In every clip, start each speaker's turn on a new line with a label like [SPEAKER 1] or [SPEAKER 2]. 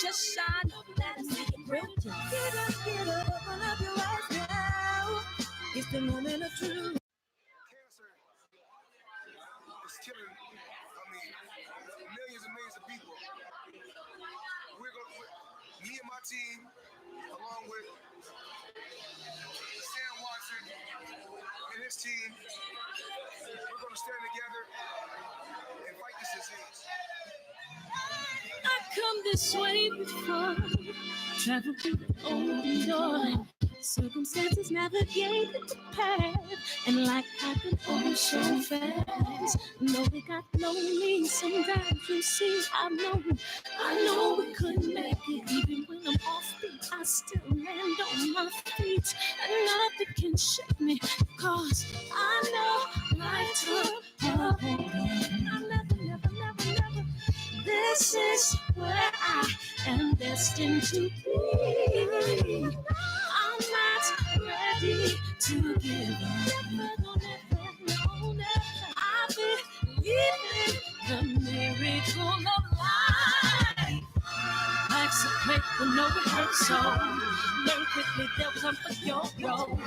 [SPEAKER 1] Just shine on that and see it brilliant. Get up, open up your eyes now. It's the moment of truth.
[SPEAKER 2] Cancer is killing, millions and millions of people. Me and my team, along with Sam Watson and his team, we're going to stand together and fight this disease.
[SPEAKER 1] I come this way before, travel through the open door. Circumstances navigated the path, and like I can go so fast. No, it got lonely. Sometimes you see, I know we couldn't make it. Even when I'm off beat, I still land on my feet, and nothing can shake me, cause I know life took a hold. I never. This is where I am destined to be. I'm not ready to give up. Never. I believe in the miracle of life. Life's a play with no rehearsal. Learn quickly, there was time for your role.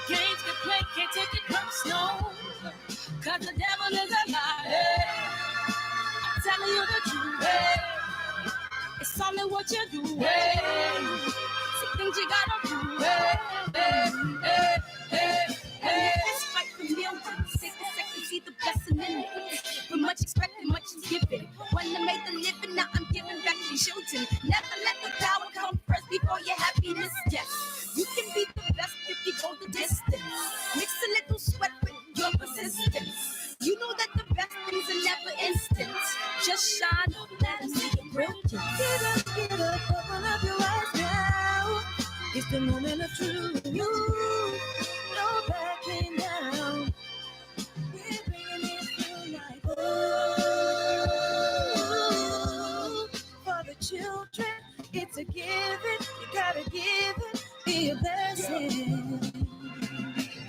[SPEAKER 1] Games can play, can't take it personal. Cause the devil is a liar. I'm telling you the truth. It's only what you do. Some things you gotta do. It's fight for millions. Take a second, see the blessing in it. But much expected, much is given. When I made the living, now I'm giving back to children. Never let the power come first before your happiness. Yes, you can be the best if you go the distance. Mix a little sweat with your persistence. You know that the best things are never instant. Just shine on that and see it brilliant. Get up, open up your eyes now. It's the moment of truth. No backing down. We're bringing it through like for the children, it's a given. You gotta give it, be a blessing.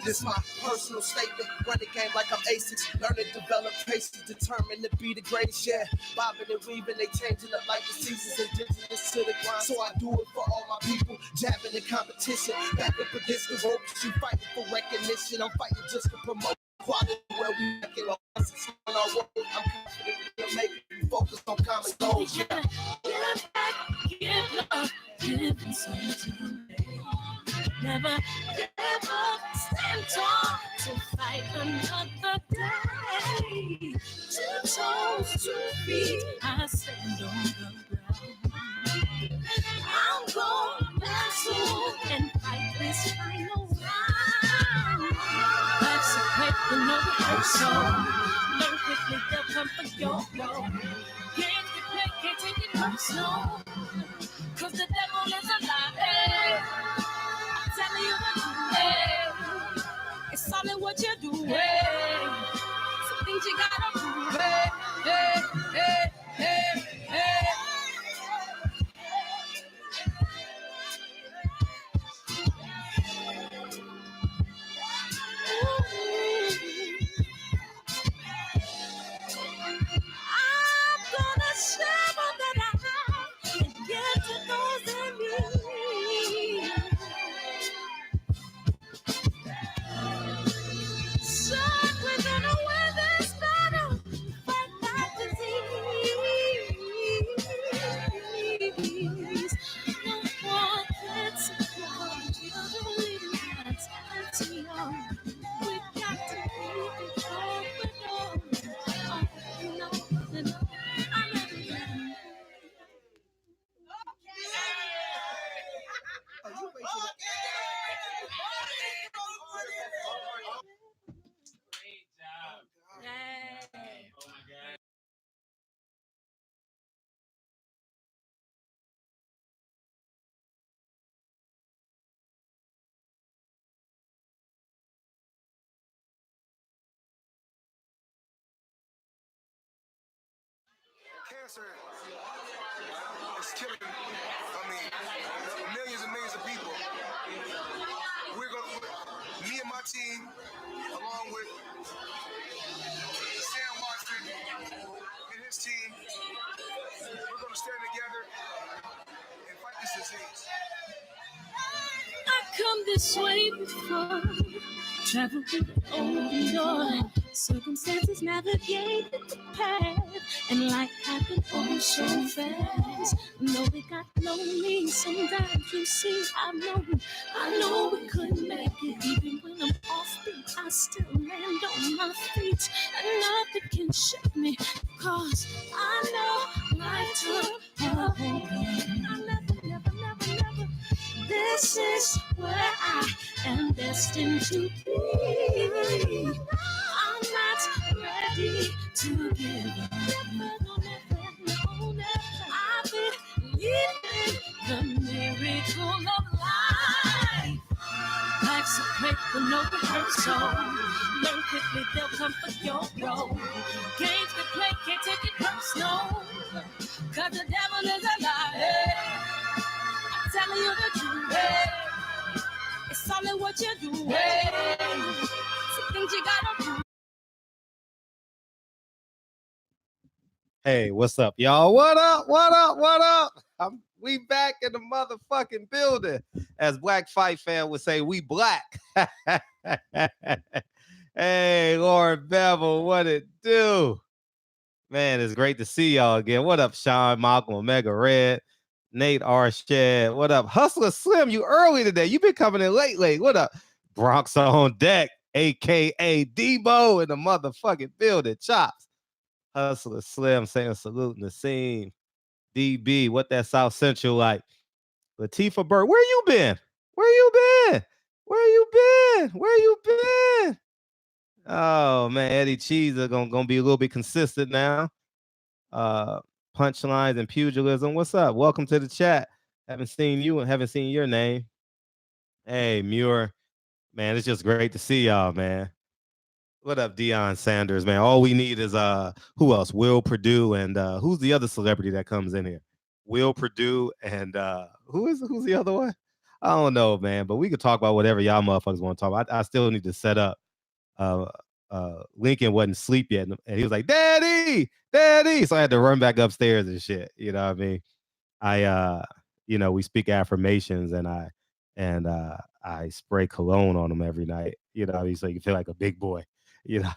[SPEAKER 3] This my personal statement. Run the game like I'm A6. Learn to develop patience, determined to be the greatest. Yeah, bobbing and weaving, they changing up like the seasons. Indigenous to the grind, so I do it for all my people. Jabbing the competition, back up against the ropes. You fighting for recognition, I'm fighting just to promote quality where we make it on our road. I'm confident we'll make it. Focus on common goals.
[SPEAKER 1] Give back, give love, give something. Never give up, stand tall to fight another day. 2 toes, 2 feet, I stand on the ground. I'm going back soon and fight this final round. Life's a quick and no rehearsal. Learn quickly, they'll come for your role. Can't get play, can't take it personal. Cause the devil is a liar. I'm telling you the truth. It's all in what you do. Some things you gotta do. I'm gonna share all that I have and give to those in need. So we're gonna win this battle, fight that disease. No one can support you, believe that's young. We got to keep it open.
[SPEAKER 4] Great job.
[SPEAKER 1] Yay.
[SPEAKER 4] Oh my God.
[SPEAKER 2] Cancer is killing, millions and millions of people. Me and my team, along with Sam Watson and his team, we're going to stand together this disease.
[SPEAKER 1] I come this way before, travel through the open door. Circumstances navigate the path, and life happened all so fast. No, it got lonely. Sometimes you see, I know we couldn't make it. Even when I'm offbeat, I still land on my feet, and nothing can shake me, 'cause I know life took a hold. I never. This is where I am destined to be. I'm not ready to give up. No. I believe in the miracle of life. Life's a break with no rehearsal. Learn quickly, they'll come for your role. Games we play, can't take it personal. 'Cause the devil is a liar. I'm telling you the truth. It's only what you do. Some things you gotta do.
[SPEAKER 5] Hey, what's up, y'all? What up? We back in the motherfucking building. As Black Fight Fan would say, we black. Hey, Lauryn Bevel, what it do? Man, it's great to see y'all again. What up, Sean, Malcolm, Omega Red, Nate Arshed. What up? Hustler Slim, you early today. You been coming in late. What up? Bronx on deck, a.k.a. Debo in the motherfucking building. Chops. Hustler Slim saying salute in the scene. DB, what that South Central like? Latifah Bird, where you been? Oh man, Eddie Cheese are gonna be a little bit consistent now. Punchlines and pugilism. What's up? Welcome to the chat. Haven't seen you and haven't seen your name. Hey, Muir. Man, it's just great to see y'all, man. What up, Deion Sanders, man? All we need is who else? Will Purdue and who's the other celebrity that comes in here? Will Purdue and who's the other one? I don't know, man. But we could talk about whatever y'all motherfuckers want to talk about. I still need to set up. Lincoln wasn't asleep yet, and he was like, "Daddy!" So I had to run back upstairs and shit. You know what I mean? We speak affirmations, and I spray cologne on him every night. You know what I mean? So you can feel like a big boy. You know,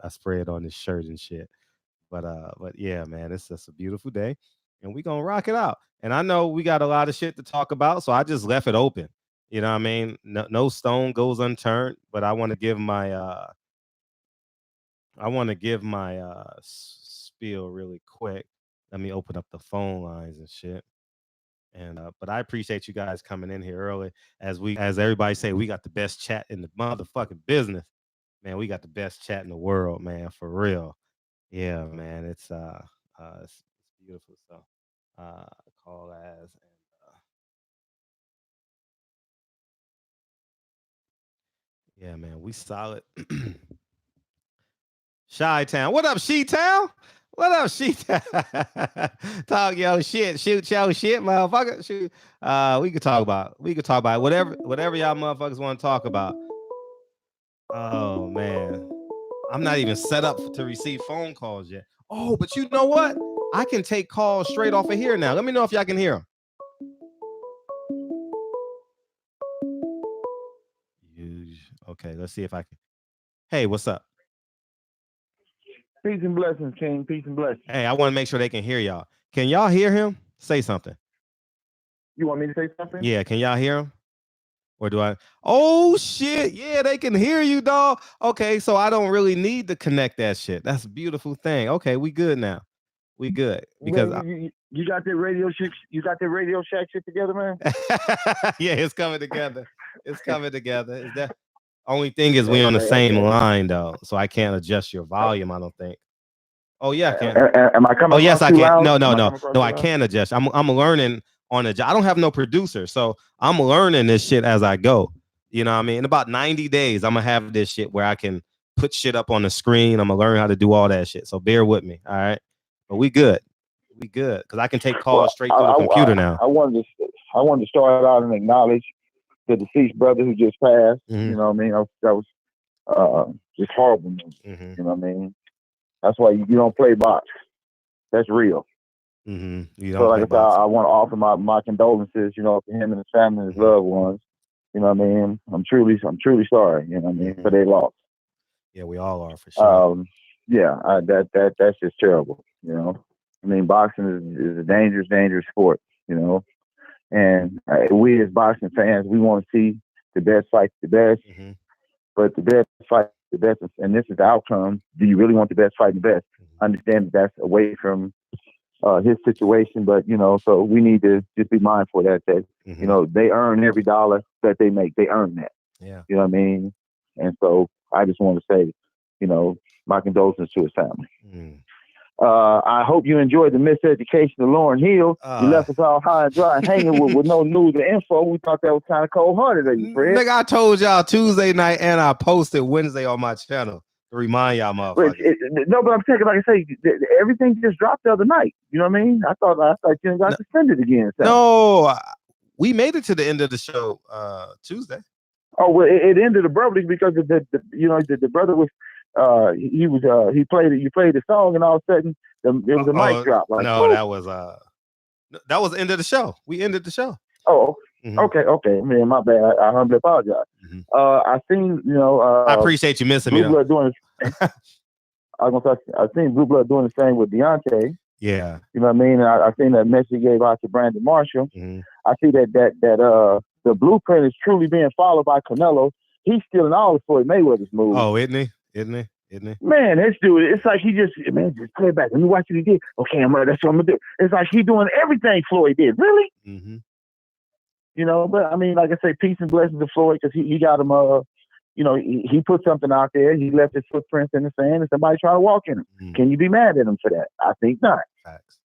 [SPEAKER 5] I spray it on his shirt and shit. But yeah, man, it's just a beautiful day, and we gonna rock it out. And I know we got a lot of shit to talk about, so I just left it open. You know what I mean? No stone goes unturned. But I want to give my spiel really quick. Let me open up the phone lines and shit. And but I appreciate you guys coming in here early. As everybody say, we got the best chat in the motherfucking business. Man, we got the best chat in the world, man, for real. Yeah, man, it's beautiful. So call as and yeah, man, we solid. Chi-Town. What up, She-Town? What up, She-Town? Talk your shit. Shoot your shit, motherfucker. Shoot. We could talk about whatever y'all motherfuckers want to talk about. Oh man. I'm not even set up to receive phone calls yet. Oh, but you know what? I can take calls straight off of here now. Let me know if y'all can hear them. Okay, let's see if I can. Hey, what's up?
[SPEAKER 6] Peace and blessings, King. Peace and blessings.
[SPEAKER 5] Hey, I want to make sure they can hear y'all. Can y'all hear him? Say something.
[SPEAKER 6] You want me to say something?
[SPEAKER 5] Yeah, can y'all hear him? Or do I? Oh, shit. Yeah, they can hear you, dog. Okay, so I don't really need to connect that shit. That's a beautiful thing. Okay, we good now. We good. Because
[SPEAKER 6] you got that Radio Shack. You got that Radio Shack shit together, man?
[SPEAKER 5] Yeah, it's coming together. It's coming together. Is that only thing is we on the same line though, so I can't adjust your volume. I don't think. Oh yeah, I can.
[SPEAKER 6] Am I coming?
[SPEAKER 5] Oh yes, I can.
[SPEAKER 6] Loud?
[SPEAKER 5] No, I can adjust. I'm learning on a job. I don't have no producer, so I'm learning this shit as I go. You know what I mean? In about 90 days, I'm gonna have this shit where I can put shit up on the screen. I'm gonna learn how to do all that shit. So bear with me, all right? But we good. We good because I can take calls straight through the computer now.
[SPEAKER 6] I wanted to start out and acknowledge the deceased brother who just passed. Mm-hmm. You know what I mean? That was just horrible news. Mm-hmm. You know what I mean? That's why you don't play box. That's real.
[SPEAKER 5] You
[SPEAKER 6] So
[SPEAKER 5] don't
[SPEAKER 6] like
[SPEAKER 5] play
[SPEAKER 6] I said,
[SPEAKER 5] boxing.
[SPEAKER 6] I want to offer my condolences, you know, to him and his family and his loved ones. You know what I mean? I'm truly sorry, you know what I mean, for their loss.
[SPEAKER 5] Yeah, we all are for sure.
[SPEAKER 6] That's just terrible, you know. I mean, boxing is a dangerous sport, you know. And we as boxing fans, we want to see the best fight the best, but the best fight the best, and this is the outcome. Do you really want the best fight the best? Understand that that's away from his situation, but you know, so we need to just be mindful that you know, they earn every dollar that they make. They earn that.
[SPEAKER 5] Yeah.
[SPEAKER 6] You know what I mean? And so I just want to say, you know, my condolences to his family. I hope you enjoyed the miseducation of Lauryn Hill. You left us all high and dry and hanging with no news or info. We thought that was kind of cold-hearted of you, Fred.
[SPEAKER 5] Nigga, I told y'all Tuesday night and I posted Wednesday on my channel to remind y'all motherfuckers.
[SPEAKER 6] No, but I'm saying, like I say, everything just dropped the other night. You know what I mean? I thought you got suspended again.
[SPEAKER 5] No, we made it to the end of the show Tuesday.
[SPEAKER 6] Oh well, it ended abruptly because the brother was he played it. You played the song, and all of a sudden there was a mic drop. Like,
[SPEAKER 5] no, that was the end of the show. We ended the show.
[SPEAKER 6] Oh, okay. Man, my bad. I humbly apologize. I seen
[SPEAKER 5] I appreciate you missing me.
[SPEAKER 6] Blue Blood doing. I seen Blue Blood doing the same with Deontay.
[SPEAKER 5] Yeah.
[SPEAKER 6] You know what I mean? And I seen that message he gave out to Brandon Marshall. I see that the blueprint is truly being followed by Canelo. He's stealing all of Floyd Mayweather's moves.
[SPEAKER 5] Oh, isn't he?
[SPEAKER 6] Man, this dude, it's like he just play it back. Let me watch what he did. Okay, that's what I'm gonna do. It's like he doing everything Floyd did. Really? You know, but I mean, like I say, peace and blessings to Floyd because he got him. He put something out there. He left his footprints in the sand, and somebody trying to walk in him. Can you be mad at him for that? I think not.
[SPEAKER 5] Facts.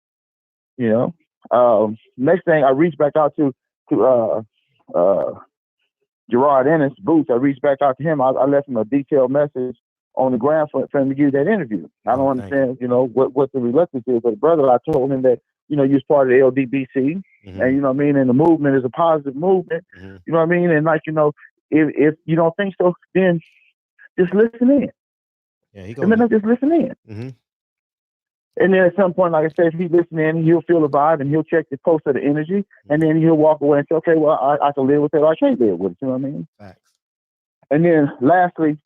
[SPEAKER 6] You know. Next thing, I reached back out to Gerard Ennis Boots. I reached back out to him. I left him a detailed message on the ground for him to give that interview. I don't understand, what the reluctance is. But brother, I told him that, you was part of the LDBC, and you know what I mean, and the movement is a positive movement. You know what I mean? And like, if you don't think so, then just listen in.
[SPEAKER 5] Yeah,
[SPEAKER 6] just listen in. And then at some point, like I said, if he listen in, he'll feel the vibe and he'll check the pulse of the energy, and then he'll walk away and say, okay, well, I can live with it or I can't live with it. You know what I mean?
[SPEAKER 5] Facts.
[SPEAKER 6] And then lastly,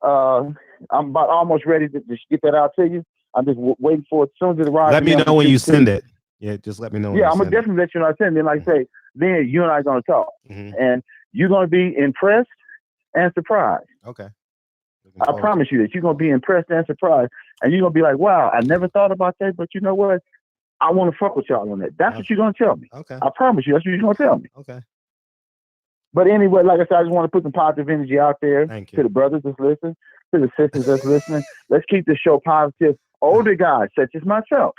[SPEAKER 6] I'm about almost ready to just get that out to you. I'm just waiting for it. As soon as it arrives,
[SPEAKER 5] let me know when you send it. Yeah, just let me know.
[SPEAKER 6] Yeah, I'm gonna definitely let you know. I send it. Like I say, then you and I are gonna talk, and you're gonna be impressed and surprised.
[SPEAKER 5] Okay.
[SPEAKER 6] I promise you that you're gonna be impressed and surprised, and you're gonna be like, "Wow, I never thought about that." But you know what? I want to fuck with y'all on that. That's what you're gonna tell me.
[SPEAKER 5] Okay.
[SPEAKER 6] I promise you. That's what you're gonna tell me.
[SPEAKER 5] Okay.
[SPEAKER 6] But anyway, like I said, I just want to put some positive energy out there
[SPEAKER 5] to
[SPEAKER 6] the brothers that's listening, to the sisters that's listening. Let's keep this show positive. Older guys, such as myself,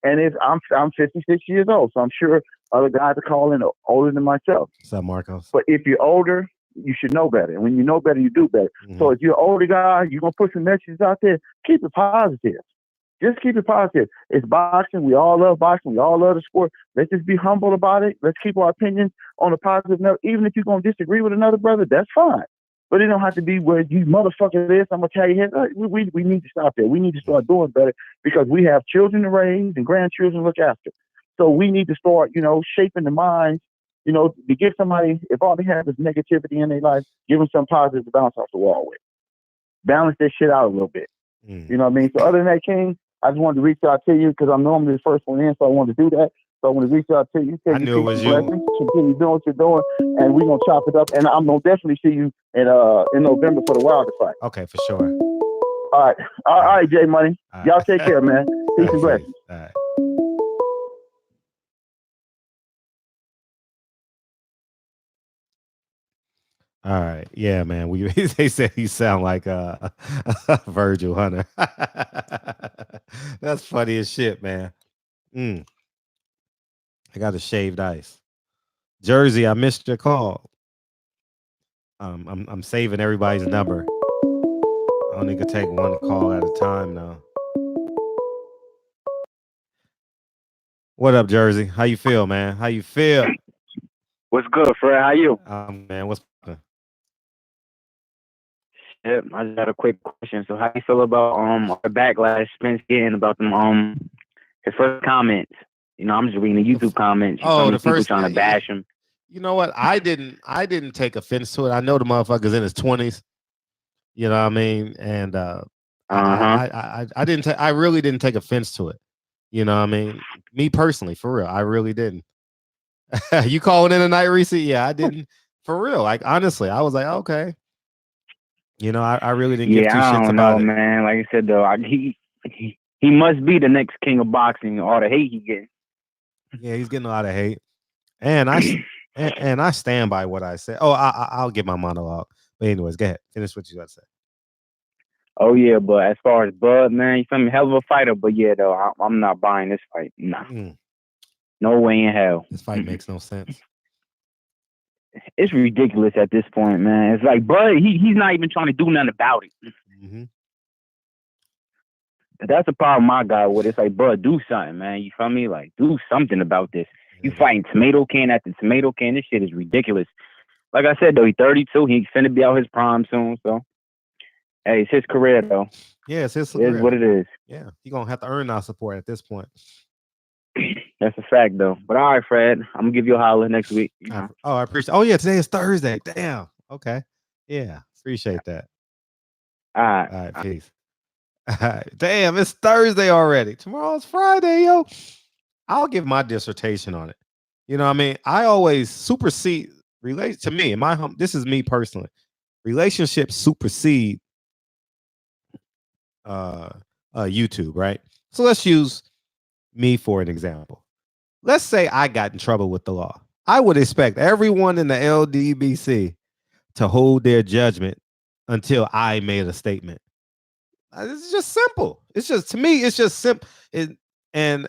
[SPEAKER 6] and I'm 56 years old, so I'm sure other guys are calling older than myself.
[SPEAKER 5] What's up, Marcos?
[SPEAKER 6] But if you're older, you should know better. And when you know better, you do better. So if you're an older guy, you're going to put some messages out there, keep it positive. Just keep it positive. It's boxing. We all love boxing. We all love the sport. Let's just be humble about it. Let's keep our opinions on a positive note. Even if you're going to disagree with another brother, that's fine. But it don't have to be where you motherfucker this, I'm going to tell you. We need to stop that. We need to start doing better because we have children to raise and grandchildren to look after. So we need to start, shaping the minds, to give somebody, if all they have is negativity in their life, give them some positive to bounce off the wall with. Balance that shit out a little bit. You know what I mean? So other than that, King, I just wanted to reach out to you because I'm normally the first one in, so I wanted to do that. So I want to reach out to you.
[SPEAKER 5] I knew it was you.
[SPEAKER 6] Continue doing what you're doing, and we're going to chop it up. And I'm going to definitely see you in November for the Wilder fight.
[SPEAKER 5] Okay, for sure.
[SPEAKER 6] All right, J Money. Y'all take care, man. Peace and blessings.
[SPEAKER 5] All right. All right. Yeah, man. They said he sound like Virgil Hunter. That's funny as shit, man. I got a shaved ice. Jersey, I missed your call. I'm saving everybody's number. I only could take one call at a time now. What up, Jersey? How you feel, man? How you feel?
[SPEAKER 7] What's good, Fred? How you?
[SPEAKER 5] Man, what's good?
[SPEAKER 7] Yep, I just got a quick question. So how you feel about the backlash Spence getting about them his first comments. You know, I'm just reading the YouTube comments. You feel me?
[SPEAKER 5] the
[SPEAKER 7] People
[SPEAKER 5] first.
[SPEAKER 7] trying to bash him.
[SPEAKER 5] You know what? I didn't take offense to it. I know the motherfucker's in his 20s. You know what I mean? And I didn't. I really didn't take offense to it. You know what I mean? Me personally, for real, I really didn't. You calling in tonight, Reese? Yeah, I didn't. For real, like honestly, I was like, okay. You know, I really didn't give two
[SPEAKER 7] I
[SPEAKER 5] shits
[SPEAKER 7] don't
[SPEAKER 5] about
[SPEAKER 7] know,
[SPEAKER 5] it.
[SPEAKER 7] man. Like I said though, he must be the next king of boxing. All the hate he getting.
[SPEAKER 5] Yeah, he's getting a lot of hate, and and I stand by what I said. Oh, I'll get my monologue. But anyways, go ahead, finish what you got to say.
[SPEAKER 7] Oh yeah, but as far as Bud, man, you feel me? Hell of a fighter, but yeah, though, I'm not buying this fight. Nah, no way in hell.
[SPEAKER 5] This fight makes no sense.
[SPEAKER 7] It's ridiculous at this point, man. It's like Bud, he's not even trying to do nothing about it.
[SPEAKER 5] Mm-hmm.
[SPEAKER 7] That's the problem I got with it. It's like, Bud, do something, man. You feel me? Like, do something about this. You fighting tomato can after tomato can. This shit is ridiculous. Like I said, though, he's 32. He's finna be out his prime soon. So, hey, it's his career, though.
[SPEAKER 5] Yeah, it's his career.
[SPEAKER 7] It is what it is.
[SPEAKER 5] Yeah, he's gonna have to earn our support at this point.
[SPEAKER 7] That's a fact, though. But all right, Fred, I'm gonna give you a holler next week.
[SPEAKER 5] I appreciate. Oh yeah, today is Thursday. Damn. Okay. Yeah, appreciate that.
[SPEAKER 7] All right.
[SPEAKER 5] All right. Peace. Damn, it's Thursday already. Tomorrow's Friday, yo. I'll give my dissertation on it. You know what I mean? I always supersede relate to me. This is me personally. Relationships supersede YouTube, right? So let's use me for an example. Let's say I got in trouble with the law. I would expect everyone in the LDBC to hold their judgment until I made a statement. It's just simple. It's just, to me, it's just simple. I'm gonna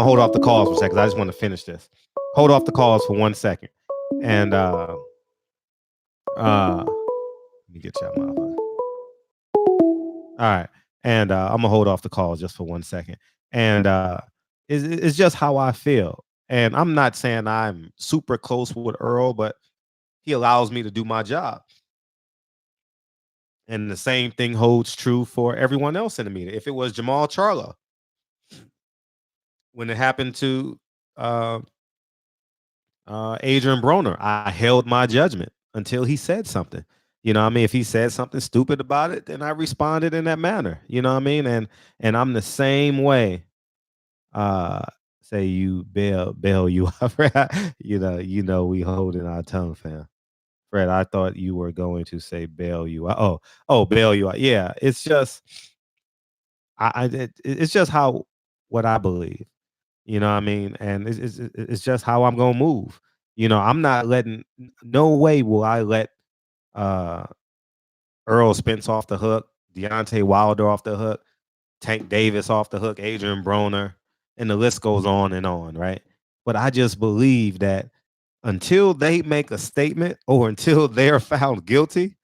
[SPEAKER 5] hold off the calls for a second. I just want to finish this. Hold off the calls for 1 second, and let me get y'all motherfucker. All right, and I'm gonna hold off the calls just for 1 second, and it's just how I feel. And I'm not saying I'm super close with Earl, but he allows me to do my job. And the same thing holds true for everyone else in the media. If it was Jamal Charlo, when it happened to Adrian Broner, I held my judgment until he said something. You know what I mean? If he said something stupid about it, then I responded in that manner. You know what I mean? And I'm the same way. Say you bail you up. you know we holding our tongue, fam. Fred, I thought you were going to say bail you out. Oh, bail you out. Yeah, it's just it's just what I believe. You know what I mean? And it's just how I'm gonna move. You know, I'm not letting. No way will I let Earl Spence off the hook, Deontay Wilder off the hook, Tank Davis off the hook, Adrian Broner, and the list goes on, right? But I just believe that until they make a statement or until they're found guilty,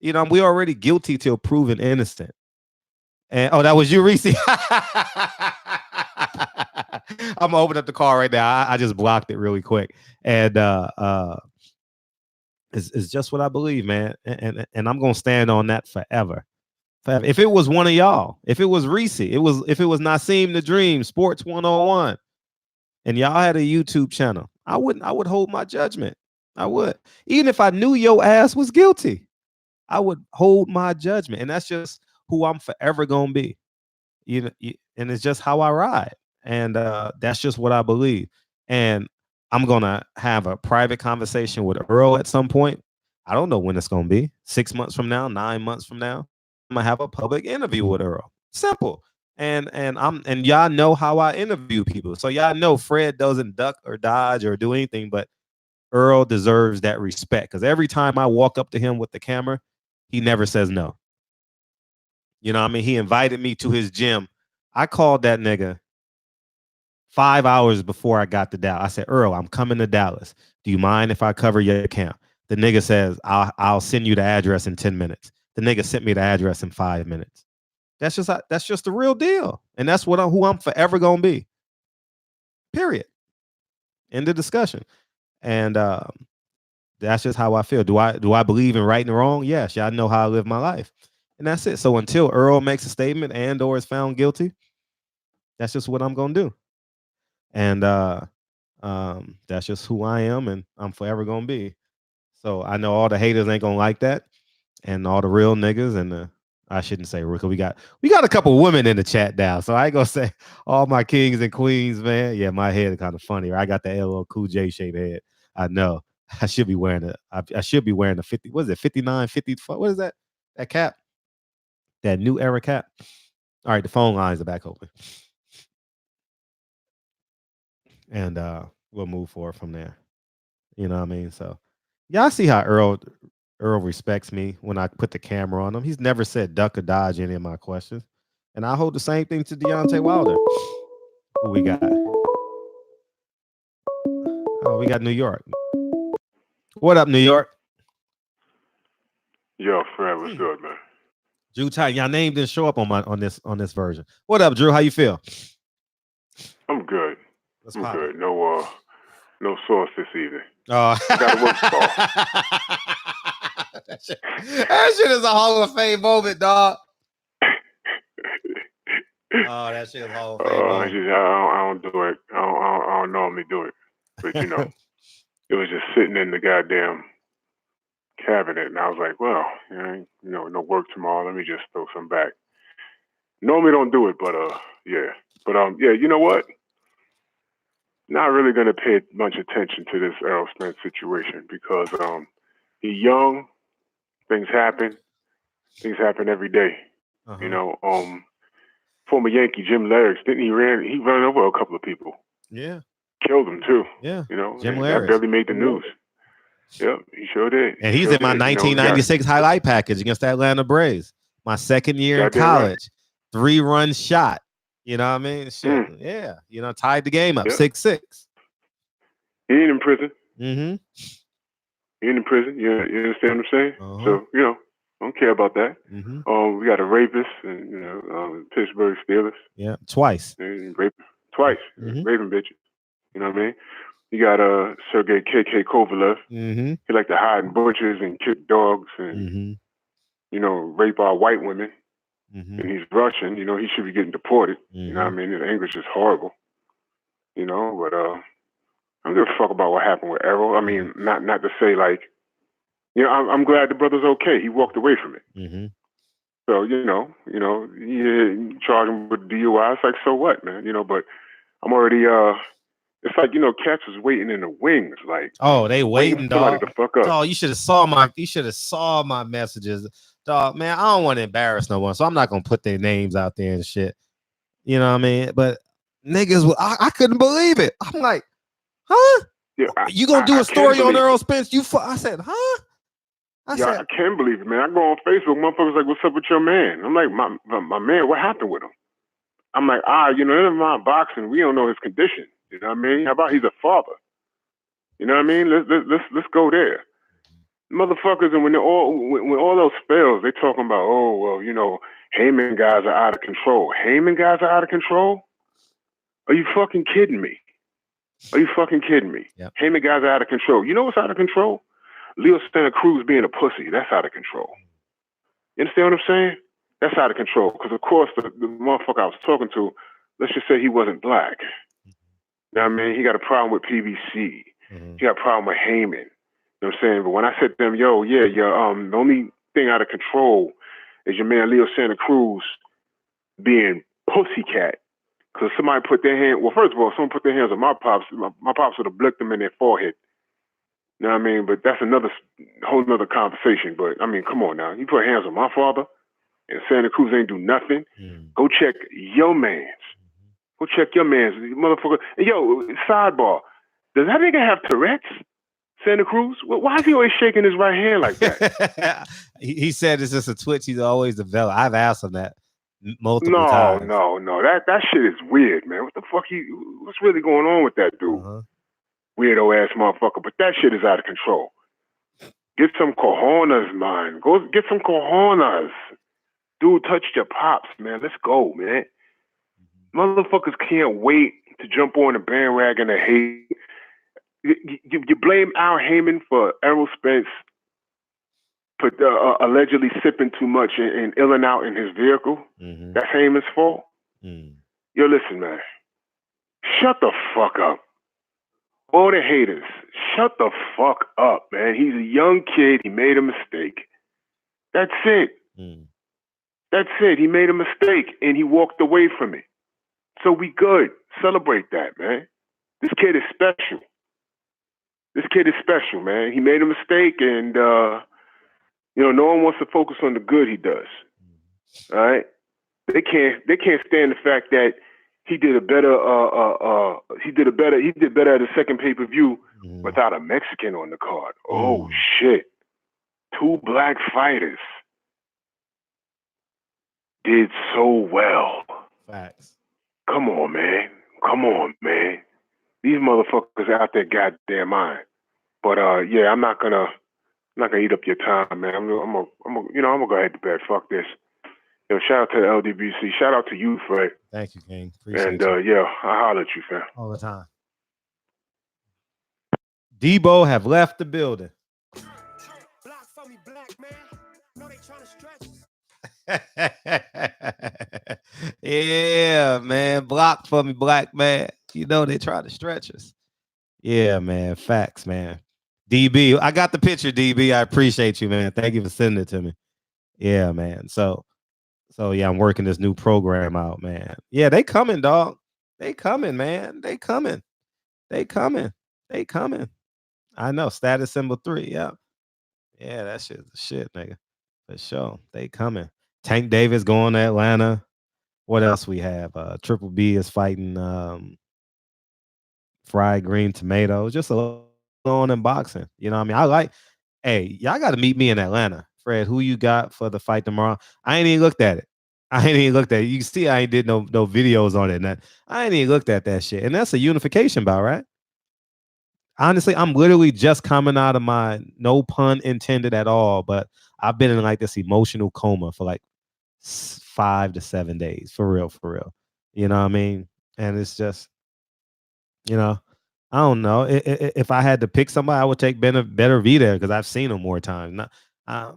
[SPEAKER 5] you know, we already guilty till proven innocent. And that was you, Reese. I'm gonna open up the call right now. I just blocked it really quick, and it's just what I believe, man. And I'm gonna stand on that forever. If it was one of y'all, if it was Reese, if it was Nassim the Dream, Sports 101, and y'all had a YouTube channel, I would hold my judgment. I would. Even if I knew your ass was guilty, I would hold my judgment. And that's just who I'm forever gonna be. You know, and it's just how I ride. And that's just what I believe. And I'm gonna have a private conversation with Earl at some point. I don't know when it's gonna be. 6 months from now, 9 months from now. I'm gonna have a public interview with Earl. Simple. And y'all know how I interview people. So y'all know Fred doesn't duck or dodge or do anything, but Earl deserves that respect. Because every time I walk up to him with the camera, he never says no. You know what I mean? He invited me to his gym. I called that nigga 5 hours before I got to Dallas. I said, Earl, I'm coming to Dallas. Do you mind if I cover your account? The nigga says, I'll send you the address in 10 minutes. The nigga sent me the address in 5 minutes. That's just the real deal. And that's who I'm forever gonna be. Period. End of discussion. And that's just how I feel. Do I believe in right and wrong? Yes. Y'all know how I live my life. And that's it. So until Earl makes a statement and or is found guilty, That's just what I'm gonna do. And that's just who I am, and I'm forever gonna be. So I know all the haters ain't gonna like that, and all the real niggas and I shouldn't say real, 'cause we got a couple women in the chat now, so I ain't gonna say all my kings and queens, man. Yeah, my head is kind of funny. I got the LL Cool J shaped head. I know. I should be wearing I should be wearing the 50. What is it? 59, 50. What is that? That cap? That new era cap. All right, the phone lines are back open, and we'll move forward from there. You know what I mean? So, yeah, I see how Earl respects me when I put the camera on him. He's never said duck or dodge any of my questions, and I hold the same thing to Deontay Wilder. Who we got? Oh, we got New York. What up, New York?
[SPEAKER 8] Yo, Fred, what's good, man?
[SPEAKER 5] Drew Tight. Your name didn't show up on this version. What up, Drew? How you feel?
[SPEAKER 8] I'm good.
[SPEAKER 5] Let's
[SPEAKER 8] I'm
[SPEAKER 5] pop
[SPEAKER 8] good.
[SPEAKER 5] it.
[SPEAKER 8] No sauce this evening.
[SPEAKER 5] Oh,
[SPEAKER 8] Gotta work tomorrow.
[SPEAKER 5] that shit is a Hall of Fame moment, dog. Oh, that shit is a Hall of Fame moment.
[SPEAKER 8] I don't do it. I don't normally do it, but you know, it was just sitting in the goddamn cabinet, and I was like, well, no work tomorrow. Let me just throw some back. Normally don't do it, but yeah. But yeah, you know what? Not really gonna pay much attention to this Errol Spence situation because he's young. Things happen. Things happen every day.
[SPEAKER 5] Uh-huh.
[SPEAKER 8] You know, former Yankee Jim Larry, didn't he ran over a couple of people.
[SPEAKER 5] Yeah.
[SPEAKER 8] Killed them too.
[SPEAKER 5] Yeah.
[SPEAKER 8] You know,
[SPEAKER 5] Jim
[SPEAKER 8] that
[SPEAKER 5] Larry
[SPEAKER 8] barely made the news. Yep, he sure did.
[SPEAKER 5] And he's
[SPEAKER 8] sure
[SPEAKER 5] in my
[SPEAKER 8] did.
[SPEAKER 5] 1996 highlight package against the Atlanta Braves. My second year in college. Right. 3-run shot. You know what I mean? Shit. Yeah. You know, tied the game up 6-6.
[SPEAKER 8] He ain't in prison.
[SPEAKER 5] Mm-hmm.
[SPEAKER 8] He ain't in prison. You understand what I'm saying?
[SPEAKER 5] Uh-huh.
[SPEAKER 8] So, you know, I don't care about that.
[SPEAKER 5] Mm-hmm.
[SPEAKER 8] We got a rapist and Pittsburgh Steelers.
[SPEAKER 5] Yeah, twice.
[SPEAKER 8] Twice. Raping bitches. You know what I mean? You got Sergei KK Kovalev.
[SPEAKER 5] Mm-hmm.
[SPEAKER 8] He like to hide in bushes and kick dogs and you know, rape our white women.
[SPEAKER 5] Mm-hmm.
[SPEAKER 8] And he's Russian. You know, he should be getting deported. You know what I mean? The English is horrible. You know, but I don't give a fuck about what happened with Errol. I mean, not to say like, you know, I'm glad the brother's okay. He walked away from it.
[SPEAKER 5] Mm-hmm.
[SPEAKER 8] So you charge him with DUI. It's like, so what, man? You know, but I'm already it's like, you know, cats is waiting in the wings. Like,
[SPEAKER 5] oh, they waiting, dog.
[SPEAKER 8] To fuck up.
[SPEAKER 5] Dog, you should have saw my messages, dog. Man, I don't want to embarrass no one, so I'm not gonna put their names out there and shit. You know what I mean? But niggas, I couldn't believe it. I'm like, huh?
[SPEAKER 8] Yeah,
[SPEAKER 5] you gonna do a story on Errol Spence? I said, huh?
[SPEAKER 8] I can't believe it, man. I go on Facebook, motherfuckers like, what's up with your man? I'm like, my man, what happened with him? I'm like, you know, never mind boxing. We don't know his condition. You know what I mean? How about he's a father? You know what I mean? Let's go there. Motherfuckers, and when all else fails, they talking about, oh, well, you know, Heyman guys are out of control. Heyman guys are out of control? Are you fucking kidding me? Yep. Heyman guys are out of control. You know what's out of control? Leo Santa Cruz being a pussy. That's out of control. You understand what I'm saying? That's out of control. Because, of course, the motherfucker I was talking to, let's just say he wasn't black. You know what I mean? He got a problem with PBC. He got a problem with Heyman. You know what I'm saying? But when I said to them, yo, yeah, the only thing out of control is your man Leo Santa Cruz being pussycat. Because somebody put their hand, well, first of all, someone put their hands on my pops. My pops would have blicked them in their forehead. You know what I mean? But that's whole nother conversation. But, I mean, come on now. You put hands on my father and Santa Cruz ain't do nothing. Go check your mans. Go check your mans, motherfucker. And yo, sidebar. Does that nigga have Tourette's? Santa Cruz? Why is he always shaking his right hand like that?
[SPEAKER 5] he said it's just a twitch he's always developed. I've asked him that multiple times.
[SPEAKER 8] No. That shit is weird, man. What the fuck? What's really going on with that dude? Weirdo ass motherfucker. But that shit is out of control. Get some cojones, man. Go get some cojones. Dude, touch your pops, man. Let's go, man. Motherfuckers can't wait to jump on the bandwagon of hate. You blame Al Heyman for Errol Spence for allegedly sipping too much and illing out in his vehicle. That's Heyman's fault. Yo, listen, man. Shut the fuck up. All the haters, shut the fuck up, man. He's a young kid. He made a mistake. That's it. That's it. He made a mistake and he walked away from it. So we good. Celebrate that, man. This kid is special. This kid is special, man. He made a mistake and, you know, no one wants to focus on the good he does. All right? They can't stand the fact that he did better at the second pay-per-view without a Mexican on the card. Oh shit. 2 black fighters did so well.
[SPEAKER 5] Facts.
[SPEAKER 8] Come on, man. Come on, man. These motherfuckers out there goddamn mind. But yeah, I'm not gonna eat up your time, man. I'm gonna go ahead to bed. Fuck this. Yo, shout out to the LDBC. Shout out to you, Fred.
[SPEAKER 5] Thank you, King. Appreciate
[SPEAKER 8] and
[SPEAKER 5] you.
[SPEAKER 8] yeah, I holler at you, fam.
[SPEAKER 5] All the time. Debo have left the building.
[SPEAKER 3] Block for me, black man. No, they trying to stretch.
[SPEAKER 5] Yeah, man. Block for me, black man. You know they try to stretch us. Yeah, man. Facts, man. DB, I got the picture, DB. I appreciate you, man. Thank you for sending it to me. Yeah, man. So yeah, I'm working this new program out, man. Yeah, they coming, dog. They coming, man. They coming. They coming. They coming. I know. Status symbol 3. Yeah. Yeah, that shit's the shit, nigga. For sure. They coming. Tank Davis going to Atlanta. What else we have? Triple B is fighting Fried Green Tomatoes. Just a little on in boxing. You know what I mean? Hey, y'all got to meet me in Atlanta. Fred, who you got for the fight tomorrow? I ain't even looked at it. You can see I ain't did no videos on it. I ain't even looked at that shit. And that's a unification bout, right? Honestly, I'm literally just coming out of my, no pun intended at all, but I've been in like this emotional coma for like 5 to 7 days. For real. You know what I mean? And it's just, you know, I don't know. If I had to pick somebody, I would take Better Vita because I've seen him more times.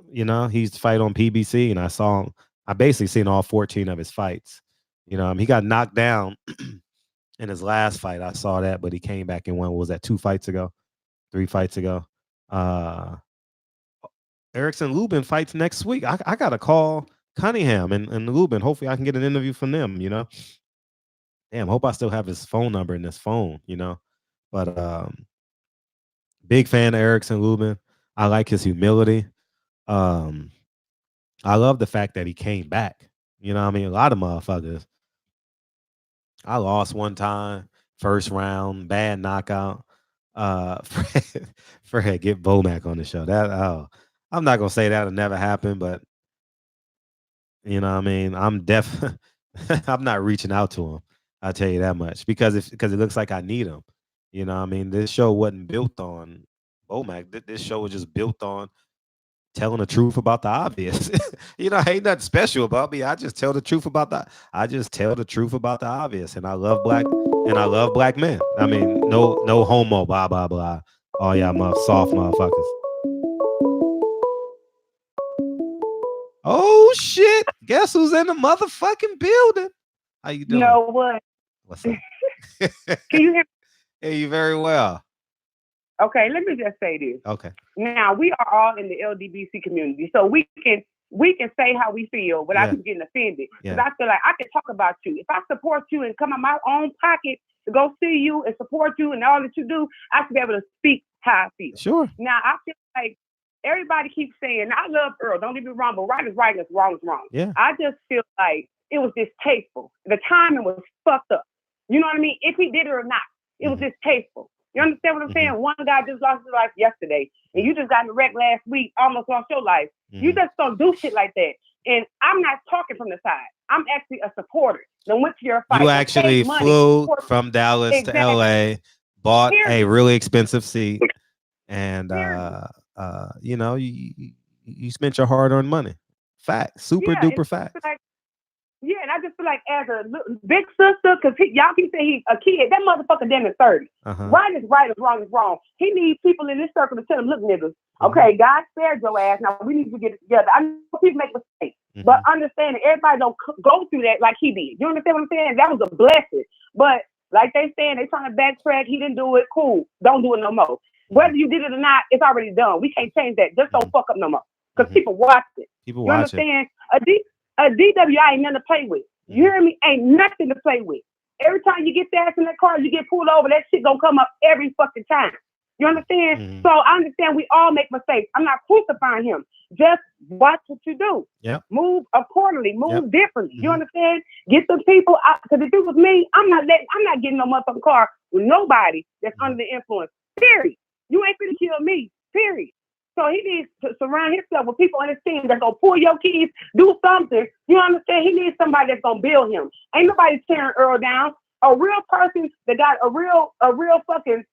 [SPEAKER 5] You know, he's fight on PBC, and I basically seen all 14 of his fights. You know, he got knocked down in his last fight. I saw that, but he came back and won. What was that, 3 fights ago? Erickson Lubin fights next week. I got to call Cunningham and Lubin. Hopefully I can get an interview from them, you know. Damn, hope I still have his phone number in this phone, you know. But big fan of Erickson Lubin. I like his humility. I love the fact that he came back. You know what I mean? A lot of motherfuckers. I lost one time, first round, bad knockout. Fred, get Bomac on the show. I'm not gonna say that'll never happen, but you know what I mean? I'm not reaching out to him. I'll tell you that much. Because it looks like I need him. You know what I mean? This show wasn't built on Bomac. This show was just built on telling the truth about the obvious. You know, ain't nothing special about me. I just tell the truth about the obvious. And I love black men. I mean, no homo, blah, blah, blah. Oh yeah, soft motherfuckers. Oh shit. Guess who's in the motherfucking building? How you doing?
[SPEAKER 9] You know what?
[SPEAKER 5] What's up?
[SPEAKER 9] Can you hear me?
[SPEAKER 5] Hear you very well.
[SPEAKER 9] Okay, let me just say this.
[SPEAKER 5] Okay.
[SPEAKER 9] Now, we are all in the LDBC community, so we can say how we feel without people getting offended. Because I feel like I can talk about you. If I support you and come out my own pocket to go see you and support you and all that you do, I should be able to speak how I feel.
[SPEAKER 5] Sure.
[SPEAKER 9] Now, I feel like everybody keeps saying, I love Earl, don't get me wrong, but right is right and wrong is wrong.
[SPEAKER 5] Yeah.
[SPEAKER 9] I just feel like it was distasteful. The timing was fucked up. You know what I mean? If he did it or not, it was distasteful. You understand what I'm saying? One guy just lost his life yesterday, and you just got in a wreck last week, almost lost your life. You just don't do shit like that. And I'm not talking from the side. I'm actually a supporter. Then went to your fight.
[SPEAKER 5] You actually flew from Dallas to LA, bought a really expensive seat, and you know, you spent your hard-earned money. Fact, super duper fact.
[SPEAKER 9] Yeah, and I just feel like as a big sister, because y'all keep saying he's a kid, that motherfucker damn is 30. Right is right, is wrong is wrong. He needs people in this circle to tell him, look, niggas, okay, God spared your ass. Now we need to get it together. I know people make mistakes. But understand that everybody don't go through that like he did. You understand what I'm saying? That was a blessing. But like they saying, they trying to backtrack. He didn't do it. Cool. Don't do it no more. Whether you did it or not, it's already done. We can't change that. Just don't fuck up no more. Because people watch it.
[SPEAKER 5] People
[SPEAKER 9] you
[SPEAKER 5] watch
[SPEAKER 9] understand? A DWI ain't nothing to play with. You hear me? Ain't nothing to play with. Every time you get the ass in that car, you get pulled over, that shit gonna come up every fucking time. You understand? So I understand we all make mistakes. I'm not crucifying him. Just watch what you do.
[SPEAKER 5] Yep.
[SPEAKER 9] Move accordingly. Move differently. You understand? Get the people out. Because if it was me, I'm not getting no motherfucking car with nobody that's under the influence. Period. You ain't finna kill me. Period. So he needs to surround himself with people on his team that's gonna pull your keys, do something. You understand? He needs somebody that's gonna build him. Ain't nobody tearing Earl down. A real person that got a real fucking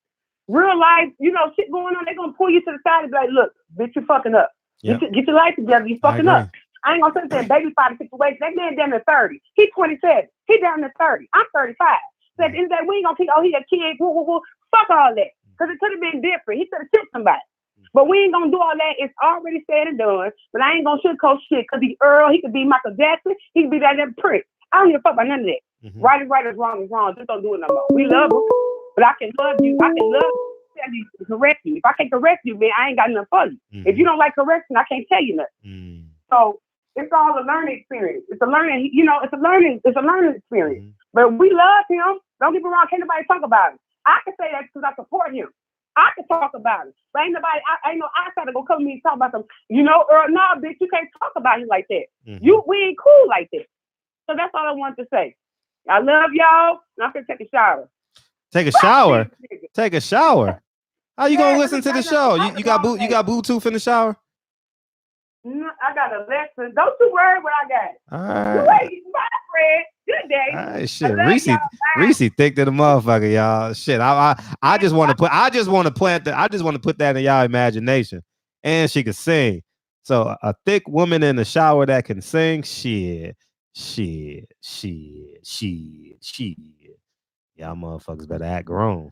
[SPEAKER 9] real life, shit going on, they're gonna pull you to the side and be like, look, bitch, you fucking up. Yep. Get your life together, you fucking up. I ain't gonna sit there and babysit the situation. That man down to 30. He 27. He down to 30. I'm 35. So at the end of the day, we ain't gonna think, oh, he a kid. Fuck all that. Because it could have been different. He could have killed somebody. But we ain't gonna do all that. It's already said and done. But I ain't gonna sugarcoat shit. Because he's Earl, he could be Michael Jackson, he could be that prick. I don't give a fuck about none of that. Right is right, is wrong is wrong. Just don't do it no more. We love him. But I can love you. I can love you. Tell you to correct you. If I can't correct you, man, I ain't got nothing for you. If you don't like correction, I can't tell you nothing. So it's all a learning experience. It's a learning, it's a learning experience. But we love him. Don't get me wrong, can't nobody talk about him. I can say that because I support him. I can talk about it. But ain't nobody, I know I gotta go come to me and talk about them. No, bitch, you can't talk about him like that. We ain't cool like that. So that's all I wanted to say. I love y'all, and I'm gonna take a shower.
[SPEAKER 5] Take a shower? Take a shower? How you gonna listen to the show? You got Bluetooth in the shower?
[SPEAKER 9] No, I got a lesson. Don't you worry what I got.
[SPEAKER 5] All right.
[SPEAKER 9] Bye, Fred. Good day.
[SPEAKER 5] All right, shit. Reese thick to the motherfucker, y'all. Shit. I just want to put that in y'all imagination. And she can sing. So a thick woman in the shower that can sing, shit. Y'all motherfuckers better act grown.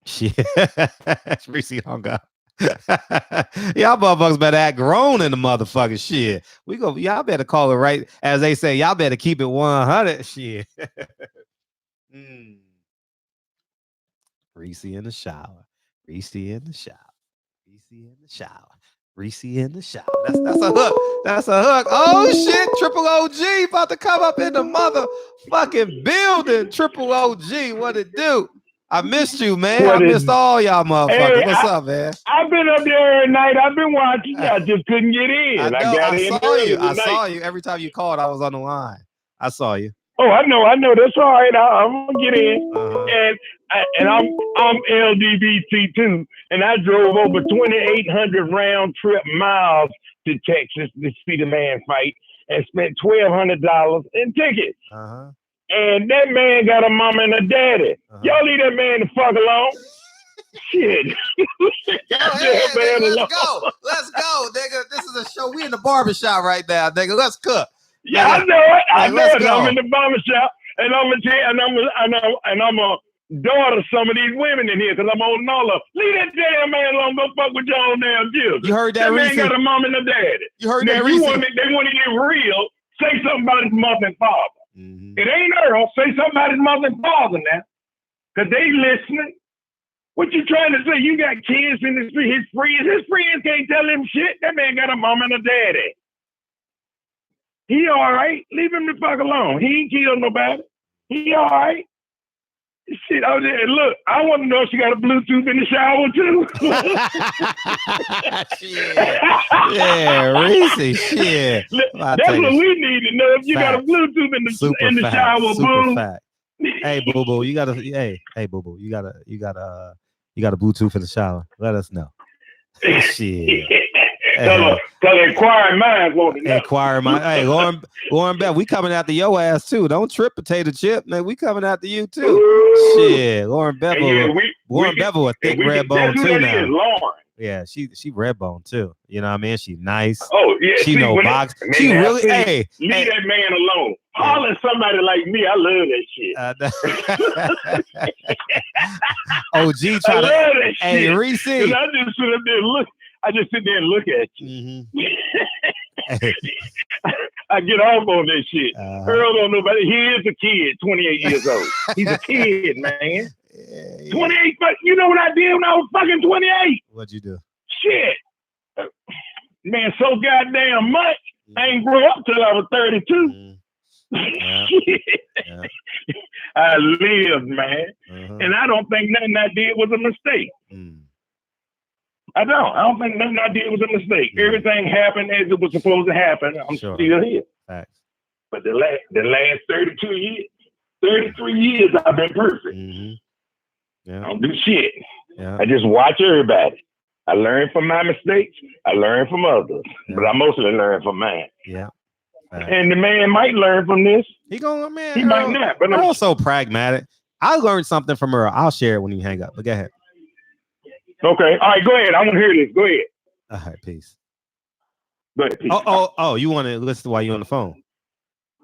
[SPEAKER 5] Shit. Reese hung up. Y'all motherfuckers better act grown in the motherfucking shit. Y'all better call it right. As they say, y'all better keep it 100. Shit. Reese in the shower. Reese in the shower. Reese in the shower. Reese in the shower. That's a hook. That's a hook. Oh shit, Triple OG about to come up in the motherfucking building. Triple OG, what it do? I missed you, man. I missed all y'all motherfuckers. Hey, What's up, man?
[SPEAKER 10] I've been up there at night. I've been watching. I just couldn't get in.
[SPEAKER 5] I saw you. Every time you called, I was on the line. I saw you.
[SPEAKER 10] Oh, I know. That's all right. I'm gonna get in. And I'm LGBT too. And I drove over 2,800 round trip miles to Texas to see the man fight and spent $1,200 in tickets. And that man got a mama and a daddy. Y'all leave that man the fuck alone. Shit.
[SPEAKER 5] Let's go, nigga. This is a show. We in the barbershop right now, nigga. Let's cook.
[SPEAKER 10] Yeah, I know it. I know it. I'm in the barbershop, and I'm a daughter some of these women in here because I'm holding all up. Leave that damn man alone. Go fuck with your own damn children.
[SPEAKER 5] You heard that, Reese?
[SPEAKER 10] Man got a mom and a daddy.
[SPEAKER 5] You heard that, Reese?
[SPEAKER 10] They want to get real. Say something about his mother and father. It ain't Earl. Say something about his mother and father now. Because they listening. What you trying to say? You got kids in the street. His friends can't tell him shit. That man got a mom and a daddy. He all right. Leave him the fuck alone. He ain't killed nobody. He all right. Shit, look, I want to know if she got a Bluetooth in the shower too.
[SPEAKER 5] Yeah, Reese, shit.
[SPEAKER 10] That's what we need to know if you got a Bluetooth in the shower, boo. Fact.
[SPEAKER 5] Hey, boo boo, you got a boo boo, you got a Bluetooth in the shower. Let us know. Shit.
[SPEAKER 10] Tell inquiring minds won't know.
[SPEAKER 5] Inquiring minds. Hey, Lauren Bell, we coming after your ass too. Don't trip, potato chip, man. We coming after you too. Ooh. Shit, Lauren Bevel. Lauren Bevel a thick red bone too now.
[SPEAKER 10] Lauren.
[SPEAKER 5] Yeah, she red bone too. You know what I mean? She nice.
[SPEAKER 10] Oh yeah,
[SPEAKER 5] she know box. She really. Leave
[SPEAKER 10] that man alone. Holler somebody like me. I love that shit.
[SPEAKER 5] OG try to. Hey, Reese.
[SPEAKER 10] I just sit up there and look. I just sit there and look at you. I get off on this shit. Earl don't know about it. He is a kid, 28 years old. He's a kid, man. 28, but you know what I did when I was fucking 28?
[SPEAKER 5] What'd you do?
[SPEAKER 10] Shit. Man, so goddamn much. I ain't grew up till I was 32. Shit. I lived, man. And I don't think nothing I did was a mistake. I don't think nothing I did was a mistake. Everything happened as it was supposed to happen. I'm still here.
[SPEAKER 5] Facts.
[SPEAKER 10] But the last 32 years, 33 years, I've been perfect. I don't do shit. I just watch everybody. I learn from my mistakes. I learn from others. But I mostly learn from mine. And the man might learn from this.
[SPEAKER 5] He might
[SPEAKER 10] not. But
[SPEAKER 5] I'm also pragmatic. I learned something from her. I'll share it when you hang up. But go ahead.
[SPEAKER 10] Okay. All right, go ahead. I want to hear this. Go ahead.
[SPEAKER 5] All right, peace.
[SPEAKER 10] Go ahead. Peace.
[SPEAKER 5] Oh, you want to listen while you're on the phone?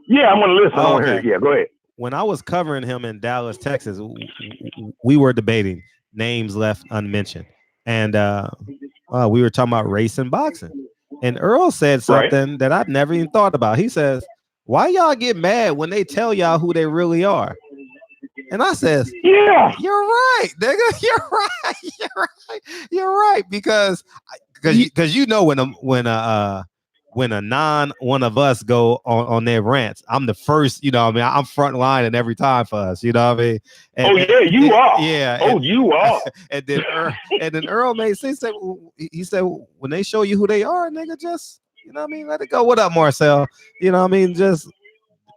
[SPEAKER 10] Yeah, I want to listen. I want to hear it. Yeah, go ahead.
[SPEAKER 5] When I was covering him in Dallas, Texas, we were debating names left unmentioned. And we were talking about race and boxing. And Earl said something that I've never even thought about. He says, why y'all get mad when they tell y'all who they really are? And I says,
[SPEAKER 10] yeah,
[SPEAKER 5] you're right, nigga. You're right. You're right. Because you know when a non one of us go on their rants, I'm the first, you know what I mean? I'm front line and every time for us, you know what I mean? And,
[SPEAKER 10] you are.
[SPEAKER 5] Yeah.
[SPEAKER 10] You are.
[SPEAKER 5] And then Earl made sense. He said, when they show you who they are, nigga, just, you know what I mean? Let it go. What up, Marcel? You know what I mean? Just,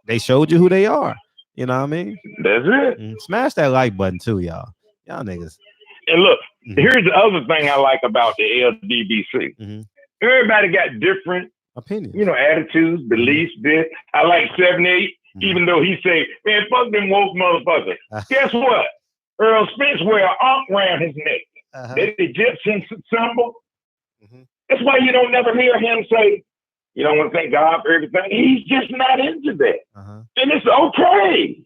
[SPEAKER 5] they showed you who they are. You know what I mean?
[SPEAKER 10] That's it.
[SPEAKER 5] Smash that like button too, y'all. Y'all niggas.
[SPEAKER 10] And look, here's the other thing I like about the LDBC. Everybody got different
[SPEAKER 5] opinions,
[SPEAKER 10] attitudes, beliefs. This I like 78, even though he say, man, fuck them woke motherfuckers. Guess what? Earl Spence wear an ankh around his neck. That Egyptian symbol. That's why you don't never hear him say, you don't want to thank God for everything. He's just not into that. And it's okay.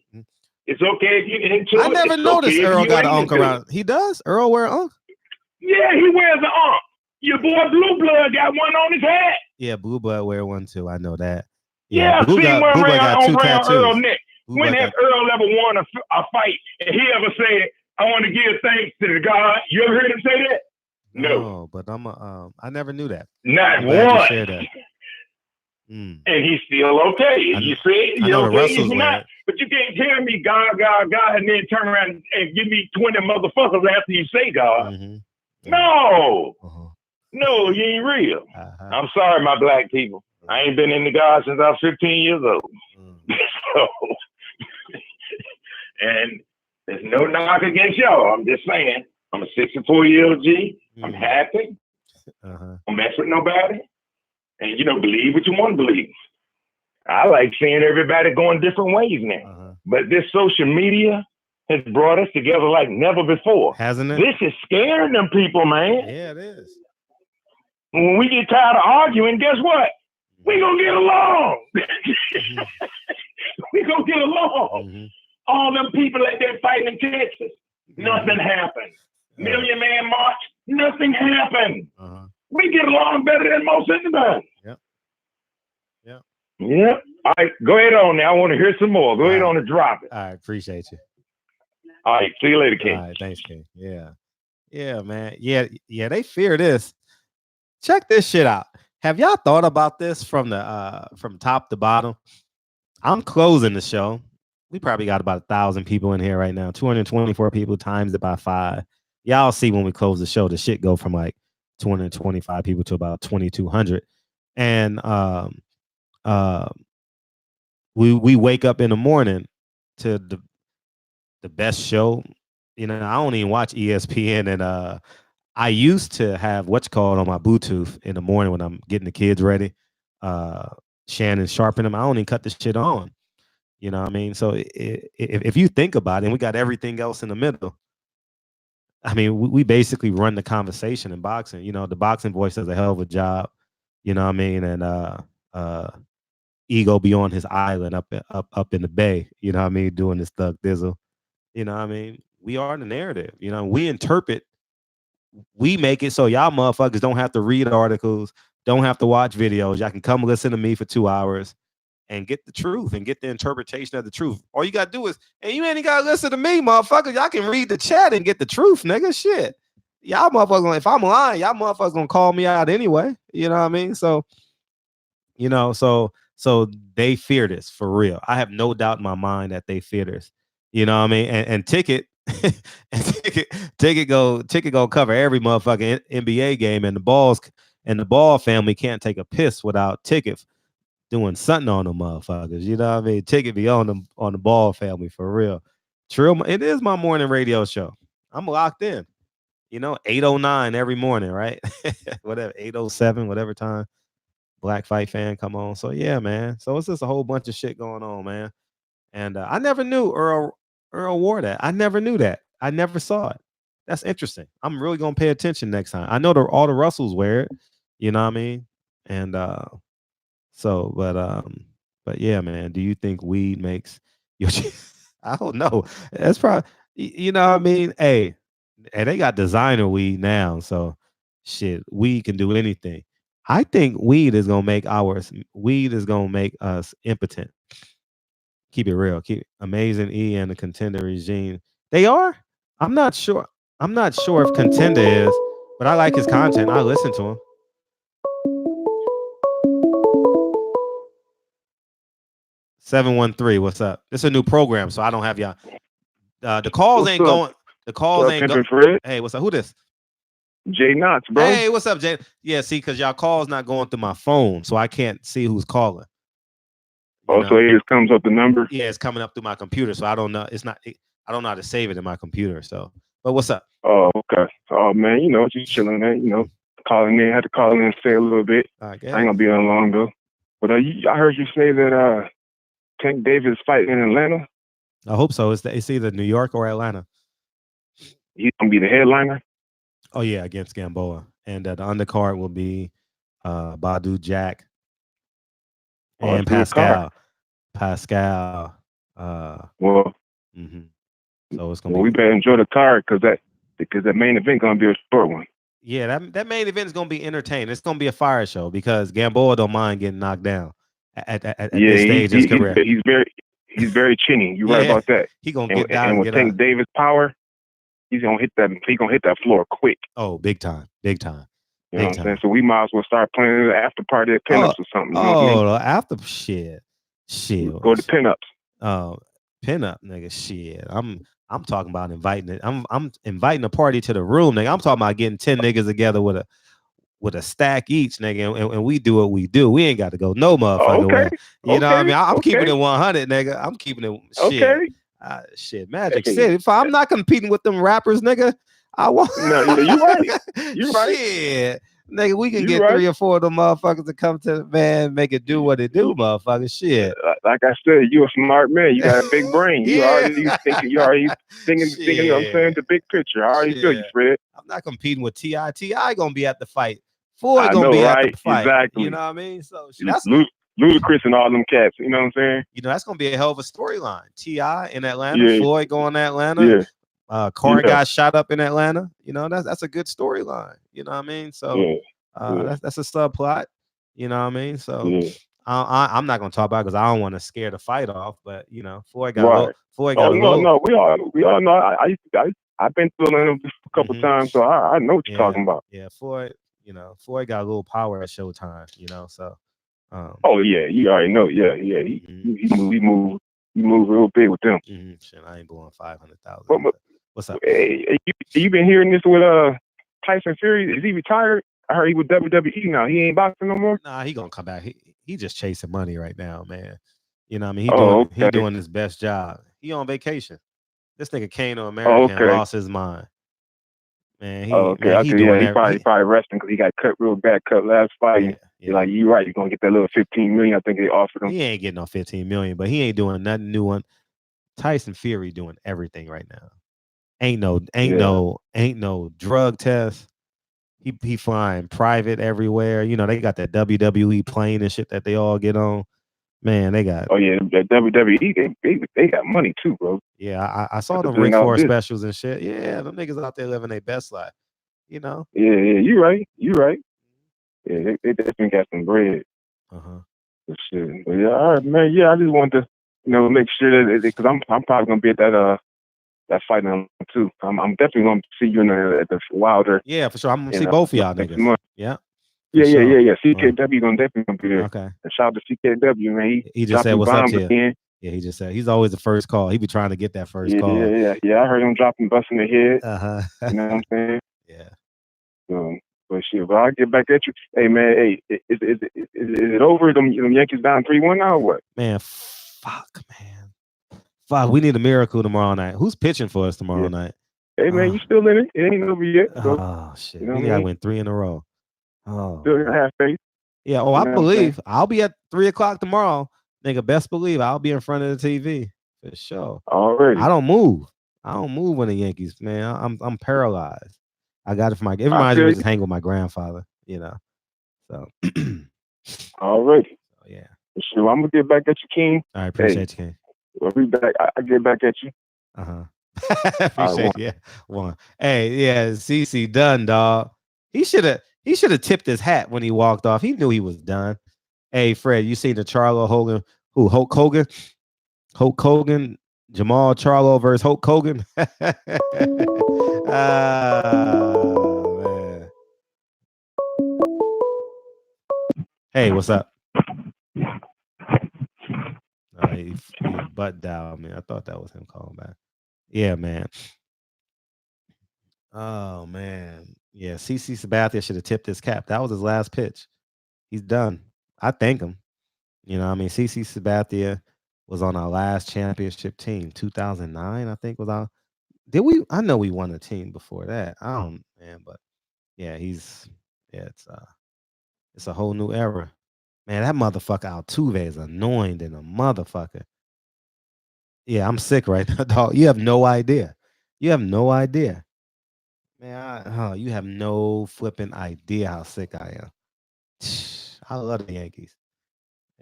[SPEAKER 10] It's okay if you're into it.
[SPEAKER 5] I never noticed Earl got an ankh around. He does? Earl wear an ankh?
[SPEAKER 10] Yeah, he wears an ankh. Your boy Blue Blood got one on his head.
[SPEAKER 5] Yeah, Blue Blood wear one too. I know that.
[SPEAKER 10] Yeah,
[SPEAKER 5] Blue Blood got two tattoos.
[SPEAKER 10] Earl neck. When has Earl ever won a fight and he ever said, I want to give thanks to the God? You ever heard him say that? No.
[SPEAKER 5] But I never knew that.
[SPEAKER 10] Not one. And he's still okay. You see, you're okay if you're not. But you can't tell me God, and then turn around and give me 20 motherfuckers after you say God. No. No, you ain't real. I'm sorry, my black people. I ain't been into God since I was 15 years old. So, and there's no knock against y'all. I'm just saying. I'm a 64-year-old G. I'm happy. Don't mess with nobody. And, believe what you want to believe. I like seeing everybody going different ways now. But this social media has brought us together like never before.
[SPEAKER 5] Hasn't it?
[SPEAKER 10] This is scaring them people, man.
[SPEAKER 5] Yeah, it is.
[SPEAKER 10] When we get tired of arguing, guess what? We gonna get along. We gonna get along. All them people that they're fighting in Texas, nothing happened. Million Man March, nothing happened. We get along better than most anybody. Yep. All right, go ahead on now. I want to hear some more. Go ahead on and drop it.
[SPEAKER 5] All right, appreciate you.
[SPEAKER 10] All right, see you later, King.
[SPEAKER 5] All right, thanks, King. Yeah, man. Yeah, they fear this. Check this shit out. Have y'all thought about this from top to bottom? I'm closing the show. We probably got about 1,000 people in here right now. 224 people times it by 5. Y'all see when we close the show, the shit go from like 225 people to about 2,200. And we wake up in the morning to the best show. I don't even watch ESPN, and I used to have what's called on my Bluetooth in the morning when I'm getting the kids ready. Shannon sharpen them. I don't even cut the shit on. You know what I mean? So if you think about it, and we got everything else in the middle. I mean, we basically run the conversation in boxing. The boxing voice does a hell of a job. You know what I mean? And Ego be on his island up in the bay. You know what I mean? Doing this thug dizzle. You know what I mean? We are the narrative. We interpret. We make it so y'all motherfuckers don't have to read articles, Don't have to watch videos. Y'all can come listen to me for 2 hours and get the truth and get the interpretation of the truth. All you gotta do is, and you ain't gotta listen to me, motherfucker. Y'all can read the chat and get the truth, nigga. Shit. Y'all motherfuckers, if I'm lying, y'all motherfuckers gonna call me out anyway. You know what I mean? So, so they fear this for real. I have no doubt in my mind that they fear this. You know what I mean? And Ticket, Ticket go cover every motherfucking NBA game, and the Ball family can't take a piss without Ticket doing something on them motherfuckers. You know what I mean? Ticket be on the Ball family for real. True, it is my morning radio show. I'm locked in. 8:09 every morning, right? Whatever, 8:07, whatever time Black Fight Fan come on. So yeah, man. So it's just a whole bunch of shit going on, man. And I never knew Earl wore that. I never knew that. I never saw it. That's interesting. I'm really gonna pay attention next time. I know all the Russells wear it. You know what I mean? And but yeah, man. Do you think weed makes your? I don't know. That's probably you know what I mean. Hey, and they got designer weed now, so shit, weed can do anything. I think weed is gonna make us impotent. Keep it real. Keep Amazing E and the Contender regime. They are. I'm not sure. I'm not sure if Contender is, but I like his content. I listen to him. 713, what's up? It's a new program, so I don't have y'all. The calls
[SPEAKER 10] What's
[SPEAKER 5] ain't
[SPEAKER 10] up?
[SPEAKER 5] going. The calls ain't going.
[SPEAKER 10] Fred?
[SPEAKER 5] Hey, what's up? Who this?
[SPEAKER 10] Jay Knox, bro.
[SPEAKER 5] Hey, what's up, Jay? Yeah, see, because y'all calls not going through my phone, so I can't see who's calling.
[SPEAKER 10] So it just comes up the number?
[SPEAKER 5] Yeah, it's coming up through my computer, so I don't know. I don't know how to save it in my computer. So, but what's up?
[SPEAKER 10] Oh, okay. Oh man, just chilling, man. Calling in, had to call in and say a little bit. I ain't gonna be on long though. But I heard you say that Tank Davis is fighting in Atlanta.
[SPEAKER 5] I hope so. It's either New York or Atlanta.
[SPEAKER 10] He's gonna be the headliner.
[SPEAKER 5] Oh yeah, against Gamboa, and the undercard will be Badu Jack and Pascal. Pascal.
[SPEAKER 10] Well.
[SPEAKER 5] Mm-hmm. So it's gonna
[SPEAKER 10] be. We better enjoy the card because that main event gonna be a short one.
[SPEAKER 5] Yeah, that main event is gonna be entertaining. It's gonna be a fire show because Gamboa don't mind getting knocked down at this stage of his career.
[SPEAKER 10] He's very chinny. You're right about that.
[SPEAKER 5] He gonna get down
[SPEAKER 10] and
[SPEAKER 5] and
[SPEAKER 10] with
[SPEAKER 5] get
[SPEAKER 10] Tank
[SPEAKER 5] up.
[SPEAKER 10] Davis power, he's gonna hit that floor quick.
[SPEAKER 5] Oh, big time.
[SPEAKER 10] You know what I'm saying? So we might as well start planning the after party at pinups or something. You know what I mean?
[SPEAKER 5] After shit.
[SPEAKER 10] Go to pinups.
[SPEAKER 5] Oh, pinup, nigga. Shit. I'm talking about inviting it. I'm inviting a party to the room, nigga. I'm talking about getting 10 niggas together with a stack each, nigga, and we do what we do. We ain't got to go no motherfucker way. You know what I mean? I'm keeping it 100, nigga. I'm keeping it shit. Shit, Magic City. If I'm not competing with them rappers, nigga, I want.
[SPEAKER 10] No, you right. You right.
[SPEAKER 5] Shit. Nigga, we can get 3 or 4 of them motherfuckers to come to the man, make it do what it do, motherfucker. Shit.
[SPEAKER 10] Like I said, you a smart man. You got a big brain. You already thinking. You know what I'm saying? The big picture. I already feel you, Fred.
[SPEAKER 5] I'm not competing with T.I. T.I. gonna be at the fight. Floyd gonna be at the fight.
[SPEAKER 10] Exactly.
[SPEAKER 5] You know what I mean? So that's
[SPEAKER 10] Ludacris and all them cats. You know what I'm saying?
[SPEAKER 5] That's gonna be a hell of a storyline. T.I. in Atlanta, Floyd going to Atlanta.
[SPEAKER 10] Yeah.
[SPEAKER 5] Car got shot up in Atlanta. That's a good storyline. You know what I mean? So that's a subplot. You know what I mean? So I'm not gonna talk about it because I don't want to scare the fight off. But Floyd got Floyd got
[SPEAKER 10] no, we all know. I've been through Atlanta a couple times, so I know what you're talking about.
[SPEAKER 5] Yeah, Floyd. Floyd got a little power at Showtime. So.
[SPEAKER 10] Oh yeah, you already know. Yeah. He move real big with them.
[SPEAKER 5] Shit, I ain't blowing 500,000. What's up?
[SPEAKER 10] Hey, you been hearing this with Tyson Fury? Is he retired? I heard he with WWE now. He ain't boxing no more.
[SPEAKER 5] Nah, he gonna come back. He just chasing money right now, man. You know what I mean? He doing his best job. He on vacation. This nigga came to America and lost his mind. Man, he
[SPEAKER 10] probably resting because he got cut real bad last fight. Yeah. Like, you're right, you're gonna get that little $15 million. I think they offered him.
[SPEAKER 5] He ain't getting no $15 million, but he ain't doing nothing new one. Tyson Fury doing everything right now. Ain't no drug test. He flying private everywhere. They got that WWE plane and shit that they all get on. Man, they got.
[SPEAKER 10] Oh yeah, that WWE they got money too, bro.
[SPEAKER 5] Yeah, I saw them Ring 4 specials and shit. Yeah, them niggas out there living their best life.
[SPEAKER 10] Yeah, you're right.
[SPEAKER 8] Yeah, they definitely got some bread.
[SPEAKER 5] Uh-huh.
[SPEAKER 8] For sure. But yeah, all right, man. Yeah, I just wanted to, make sure that because I'm probably gonna be at that fight now too. I'm definitely gonna see you at the Wilder.
[SPEAKER 5] Yeah, for sure. I'm gonna see both of y'all
[SPEAKER 8] next
[SPEAKER 5] niggas.
[SPEAKER 8] month.
[SPEAKER 5] Yeah.
[SPEAKER 8] Yeah. CKW gonna definitely gonna be there.
[SPEAKER 5] Okay.
[SPEAKER 8] And shout out to CKW, man.
[SPEAKER 5] He just said what's up to you.
[SPEAKER 8] Again.
[SPEAKER 5] Yeah, he just said he's always the first call. He be trying to get that first call.
[SPEAKER 8] Yeah. I heard him dropping bust in the head.
[SPEAKER 5] Uh-huh.
[SPEAKER 8] You know what I'm saying?
[SPEAKER 5] Yeah.
[SPEAKER 8] But shit, but I'll get back at you. Hey man, is it over? Them Yankees down 3-1 now or what?
[SPEAKER 5] Man, fuck. We need a miracle tomorrow night. Who's pitching for us tomorrow night?
[SPEAKER 8] Hey man, you still in it? It ain't over yet. So,
[SPEAKER 5] oh shit.
[SPEAKER 8] You know
[SPEAKER 5] We gotta win 3 in a row. Oh.
[SPEAKER 8] Still gonna have faith.
[SPEAKER 5] Yeah, I believe. I'll be at 3:00 tomorrow. Nigga, best believe I'll be in front of the TV. For sure.
[SPEAKER 8] Already.
[SPEAKER 5] I don't move when the Yankees, man. I'm paralyzed. I got it from it reminds me of just hang with my grandfather, So
[SPEAKER 8] already.
[SPEAKER 5] Oh, yeah.
[SPEAKER 8] Sure, I'm gonna get back at you, King.
[SPEAKER 5] I appreciate you, King.
[SPEAKER 8] I'll be back. I get back at you.
[SPEAKER 5] Appreciate you. One. Hey, yeah, CC done, dog. He should have tipped his hat when he walked off. He knew he was done. Hey, Fred, you seen the Charlo Hogan? Who? Hulk Hogan? Hulk Hogan? Jamal Charlo versus Hulk Hogan? Man. Hey, what's up? He butt dialed me. I thought that was him calling back. Yeah, man. Oh, man. Yeah, CC Sabathia should have tipped his cap. That was his last pitch. He's done. I thank him. CC Sabathia was on our last championship team, 2009, I think was our. Did we? I know we won a team before that. I don't, man, but yeah, it's a whole new era. Man, that motherfucker Altuve is annoying than a motherfucker. Yeah, I'm sick right now, dog. You have no idea. Man, you have no flipping idea how sick I am. I love the Yankees.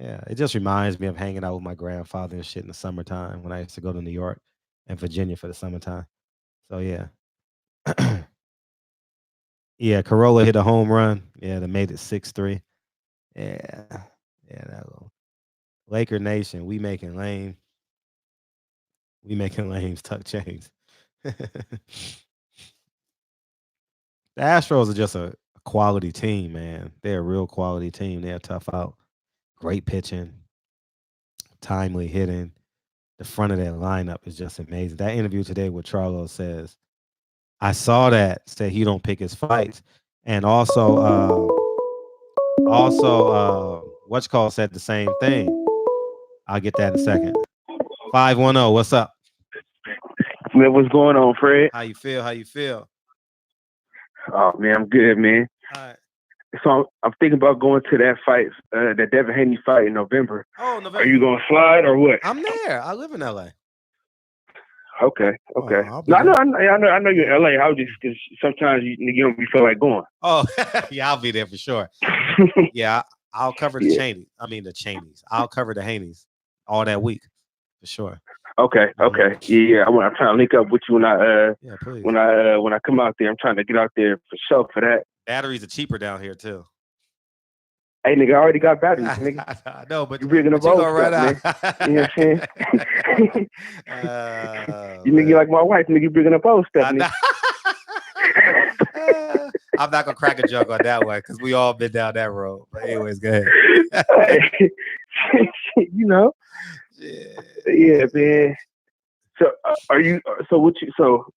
[SPEAKER 5] Yeah, it just reminds me of hanging out with my grandfather and shit in the summertime when I used to go to New York and Virginia for the summertime. So yeah. Yeah, Corolla hit a home run. Yeah, they made it 6-3. Yeah, that little Laker Nation. We making lames tuck chains. The Astros are just a quality team, man. They're a real quality team. They're tough out. Great pitching, timely hitting. The front of their lineup is just amazing. That interview today with Charlo says, I saw that, said he don't pick his fights. And also What's said the same thing. I'll get that in a second. 510, what's up?
[SPEAKER 11] Man, what's going on, Fred?
[SPEAKER 5] How you feel?
[SPEAKER 11] Oh, man, I'm good, man.
[SPEAKER 5] All right.
[SPEAKER 11] So I'm thinking about going to that fight, that Devin Haney fight in November.
[SPEAKER 5] Oh, November.
[SPEAKER 11] Are you going to slide or what?
[SPEAKER 5] I'm there. I live in LA.
[SPEAKER 11] Okay. No, I know you're in LA. How just because sometimes you don't feel like going.
[SPEAKER 5] Oh, yeah, I'll be there for sure. Yeah, I'll cover the Cheneys. The Cheneys. I'll cover the Haneys all that week for sure.
[SPEAKER 11] Okay. Yeah, I'm trying to link up with you when I
[SPEAKER 5] please.
[SPEAKER 11] when I come out there. I'm trying to get out there for sure for that.
[SPEAKER 5] Batteries are cheaper down here too.
[SPEAKER 11] Hey, nigga, I already got batteries, nigga.
[SPEAKER 5] I know, but
[SPEAKER 11] you bringing up old stuff, man. You know what I'm saying? You nigga like my wife, nigga, you bringing up old stuff, nigga.
[SPEAKER 5] I'm not gonna crack a joke on that one because we all been down that road. But anyways, go ahead.
[SPEAKER 11] You know. Yeah, man. So are you? So what you? So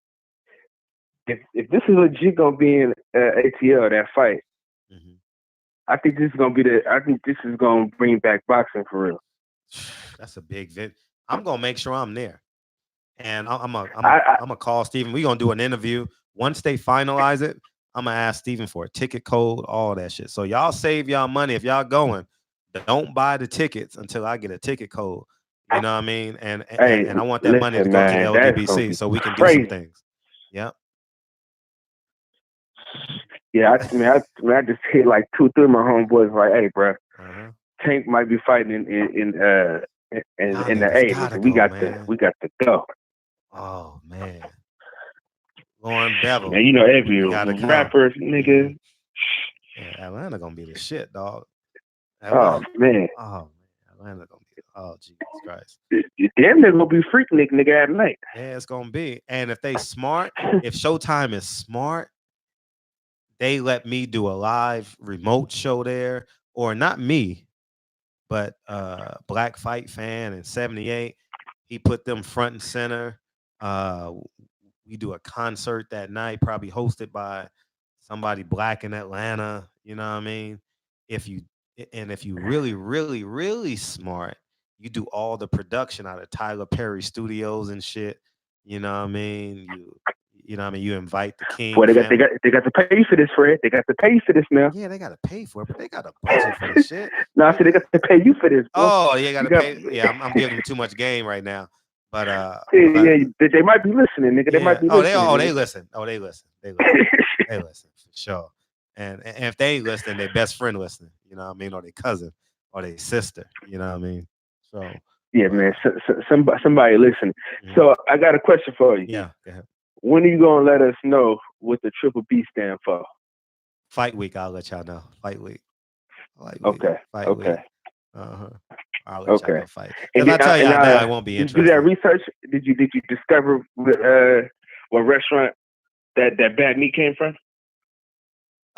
[SPEAKER 11] if this is legit gonna be in ATL that fight, I think this is gonna be I think this is gonna bring back boxing for real.
[SPEAKER 5] That's a big vid. I'm gonna make sure I'm there, and I'm gonna call Steven. We're gonna do an interview. Once they finalize it, I'm gonna ask Steven for a ticket code, all that shit. So y'all save y'all money if y'all going. Don't buy the tickets until I get a ticket code. You know what I mean? And I want that money to go to LDBC so we can do some things. Yep.
[SPEAKER 11] Yeah, I just hit like 2-3 of my homeboys like, hey, bro, Tank might be fighting in the A. We got to go.
[SPEAKER 5] Oh man, Lauryn Bevel.
[SPEAKER 11] Man, you know every rappers, nigga.
[SPEAKER 5] Yeah, Atlanta gonna be the shit, dog.
[SPEAKER 11] Oh
[SPEAKER 5] Atlanta.
[SPEAKER 11] man,
[SPEAKER 5] Atlanta gonna be. Oh Jesus Christ.
[SPEAKER 11] damn, they're gonna be freak nigga at night.
[SPEAKER 5] Yeah, it's gonna be. And if they smart, if Showtime is smart, they let me do a live remote show there, or not me, but Black Fight Fan in '78. He put them front and center. We do a concert that night, probably hosted by somebody black in Atlanta. You know what I mean? If you if you really, really, really smart, you do all the production out of Tyler Perry Studios and shit. You know what I mean? You know what I mean? You invite the King
[SPEAKER 11] Boy, they got
[SPEAKER 5] family.
[SPEAKER 11] to pay for this, Fred. They got to pay for this now.
[SPEAKER 5] Yeah, they gotta pay for it, but they got a budget for this shit.
[SPEAKER 11] No, I said they got to pay you for this. Bro.
[SPEAKER 5] Oh, yeah, gotta pay. Yeah, I'm giving them too much game right now. But
[SPEAKER 11] yeah, they might be listening, nigga. They might be listening.
[SPEAKER 5] They listen. They listen. They listen for sure. And if they ain't listening, their best friend listening. You know what I mean? Or their cousin or their sister. You know what I mean? So
[SPEAKER 11] yeah, man. Somebody listen. Mm-hmm. So I got a question for you.
[SPEAKER 5] Yeah, go ahead.
[SPEAKER 11] When are you gonna let us know what the Triple B stand for?
[SPEAKER 5] Fight week, I'll let y'all know. Fight week.
[SPEAKER 11] Okay.
[SPEAKER 5] Fight
[SPEAKER 11] okay.
[SPEAKER 5] Week. I'll let y'all know fight.
[SPEAKER 11] If
[SPEAKER 5] I tell y'all now, I won't be interested.
[SPEAKER 11] Did you do that research? Did you discover what restaurant that bad meat came from?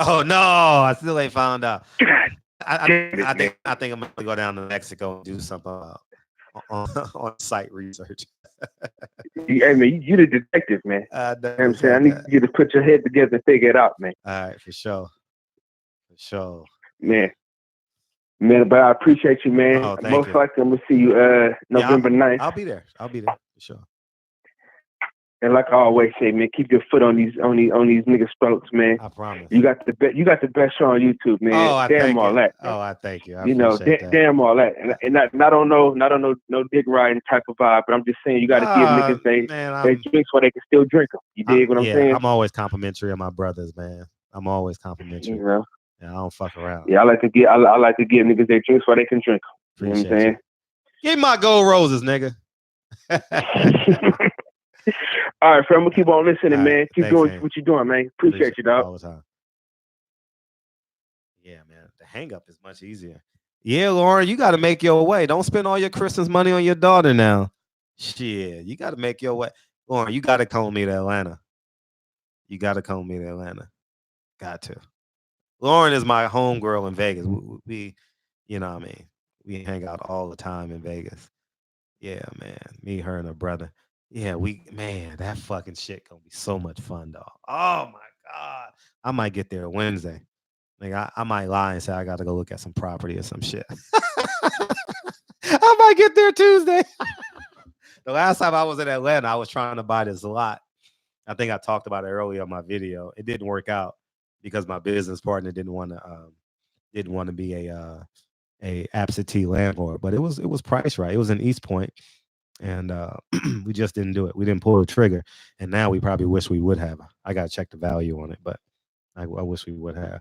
[SPEAKER 5] Oh no, I still ain't found out. I think I'm gonna go down to Mexico and do something on site research.
[SPEAKER 11] Hey man, you the detective, man. You know what I'm saying? I need you to put your head together and figure it out, man.
[SPEAKER 5] All right, for sure.
[SPEAKER 11] Man, but I appreciate you, man.
[SPEAKER 5] Oh,
[SPEAKER 11] Most likely I'm gonna see you November 9th.
[SPEAKER 5] I'll be there for sure.
[SPEAKER 11] And like I always say, man, keep your foot on these niggas' throats, man.
[SPEAKER 5] I promise.
[SPEAKER 11] You got the best show on YouTube, man.
[SPEAKER 5] Oh, I
[SPEAKER 11] damn all that.
[SPEAKER 5] Oh, I thank you.
[SPEAKER 11] Damn all that. And not on no dick riding type of vibe, but I'm just saying you got to give niggas they drinks while they can still drink them. You dig what I'm saying?
[SPEAKER 5] I'm always complimentary of my brothers, man. I'm always complimentary.
[SPEAKER 11] You know?
[SPEAKER 5] Yeah, I don't fuck around.
[SPEAKER 11] Yeah, I like to give niggas their drinks while they can drink them. You know what I'm saying?
[SPEAKER 5] Give me my gold roses, nigga.
[SPEAKER 11] All right, friend, I'm gonna keep on listening, man. Keep doing
[SPEAKER 5] man.
[SPEAKER 11] what you're doing, man. Appreciate you, dog.
[SPEAKER 5] All the time. Yeah, man. The hang up is much easier. Yeah, Lauryn, you got to make your way. Don't spend all your Christmas money on your daughter now. Shit, you got to make your way. Lauryn, you got to come with me to Atlanta. Got to. Lauryn is my homegirl in Vegas. We, you know what I mean? We hang out all the time in Vegas. Yeah, man. Me, her, and her brother. Yeah, that fucking shit gonna be so much fun, dog. Oh my God. I might get there Wednesday. Like I might lie and say I gotta go look at some property or some shit. I might get there Tuesday. The last time I was in Atlanta, I was trying to buy this lot. I think I talked about it earlier on my video. It didn't work out because my business partner didn't want to be a absentee landlord, but it was priced right. It was in East Point. And we just didn't do it. We didn't pull the trigger. And now we probably wish we would have. I got to check the value on it, but I wish we would have.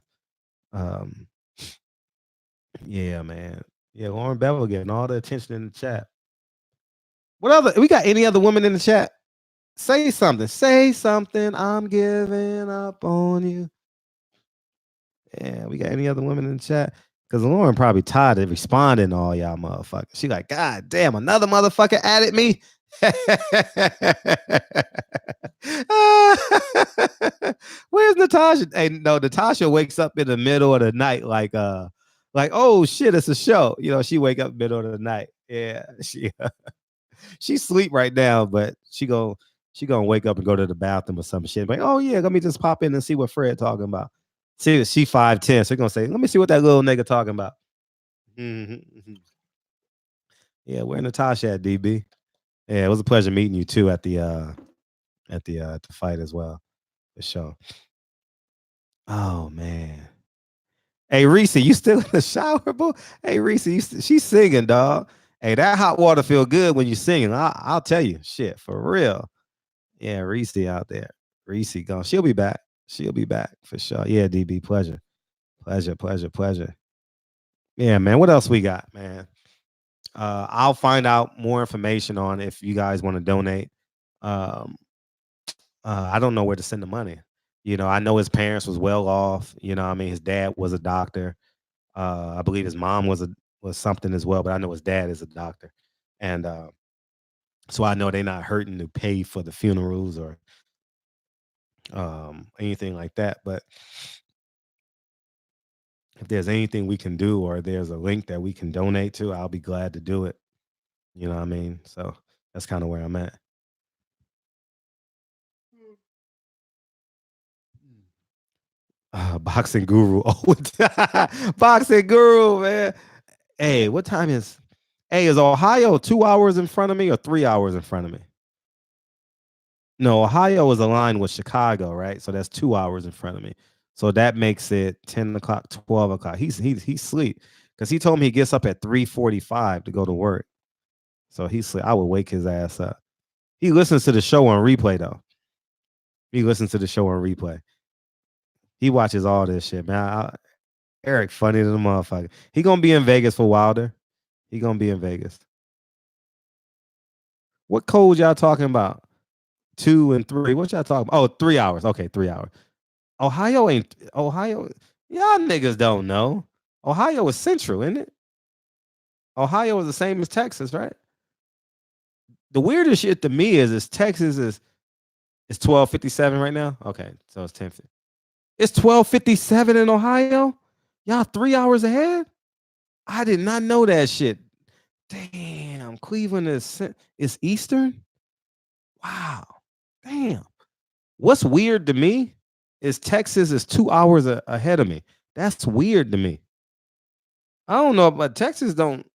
[SPEAKER 5] Yeah, man. Yeah, Lauryn Bevel getting all the attention in the chat. We got any other women in the chat? Say something. I'm giving up on you. Yeah, we got any other women in the chat? Because Lauryn probably tired of responding to all y'all motherfuckers. She like, God damn, another motherfucker added me. Where's Natasha? Hey, no, Natasha wakes up in the middle of the night like, oh shit, it's a show. You know, she wake up middle of the night. Yeah, she sleep right now, but she gonna wake up and go to the bathroom or some shit. Like, oh yeah, let me just pop in and see what Fred talking about. See, she 5'10", so you're gonna say, let me see what that little nigga talking about. Mm-hmm. Yeah, where Natasha at, DB? Yeah, it was a pleasure meeting you too at the fight as well. For sure. Oh man. Hey Reese, you still in the shower, boo? Hey Reese, she's singing, dog. Hey, that hot water feel good when you're singing. I'll tell you, shit, for real. Yeah, Reese out there. Reese gone. She'll be back. For sure. Yeah, DB, pleasure. Yeah, man. What else we got, man? I'll find out more information on if you guys want to donate. I don't know where to send the money. I know his parents was well off. I mean, his dad was a doctor. I believe his mom was something as well, but I know his dad is a doctor, and so I know they're not hurting to pay for the funerals or anything like that. But if there's anything we can do, or there's a link that we can donate to, I'll be glad to do it. You know what I mean? So that's kind of where I'm at. Boxing guru. Oh, boxing guru, man. Hey, what time is? Hey, is Ohio 2 hours in front of me or 3 hours in front of me? No, Ohio is aligned with Chicago, right? So that's 2 hours in front of me. So that makes it 10 o'clock, 12 o'clock. He's sleep because he told me he gets up at 3:45 to go to work. So he's sleep. I would wake his ass up. He listens to the show on replay though. He listens to the show on replay. He watches all this shit, man. Eric, funny to the motherfucker. He gonna be in Vegas for Wilder. He gonna be in Vegas. What code y'all talking about? 2 and 3. What y'all talking about? Oh, 3 hours. Okay, 3 hours. Ohio ain't Ohio. Y'all niggas don't know. Ohio is central, isn't it? Ohio is the same as Texas, right? The weirdest shit to me is Texas is 12:57 right now. Okay, so it's 10. It's 12:57 in Ohio. Y'all 3 hours ahead. I did not know that shit. Damn, Cleveland is Eastern. Wow. Damn. What's weird to me is Texas is 2 hours ahead of me. That's weird to me. I don't know, but Texas don't.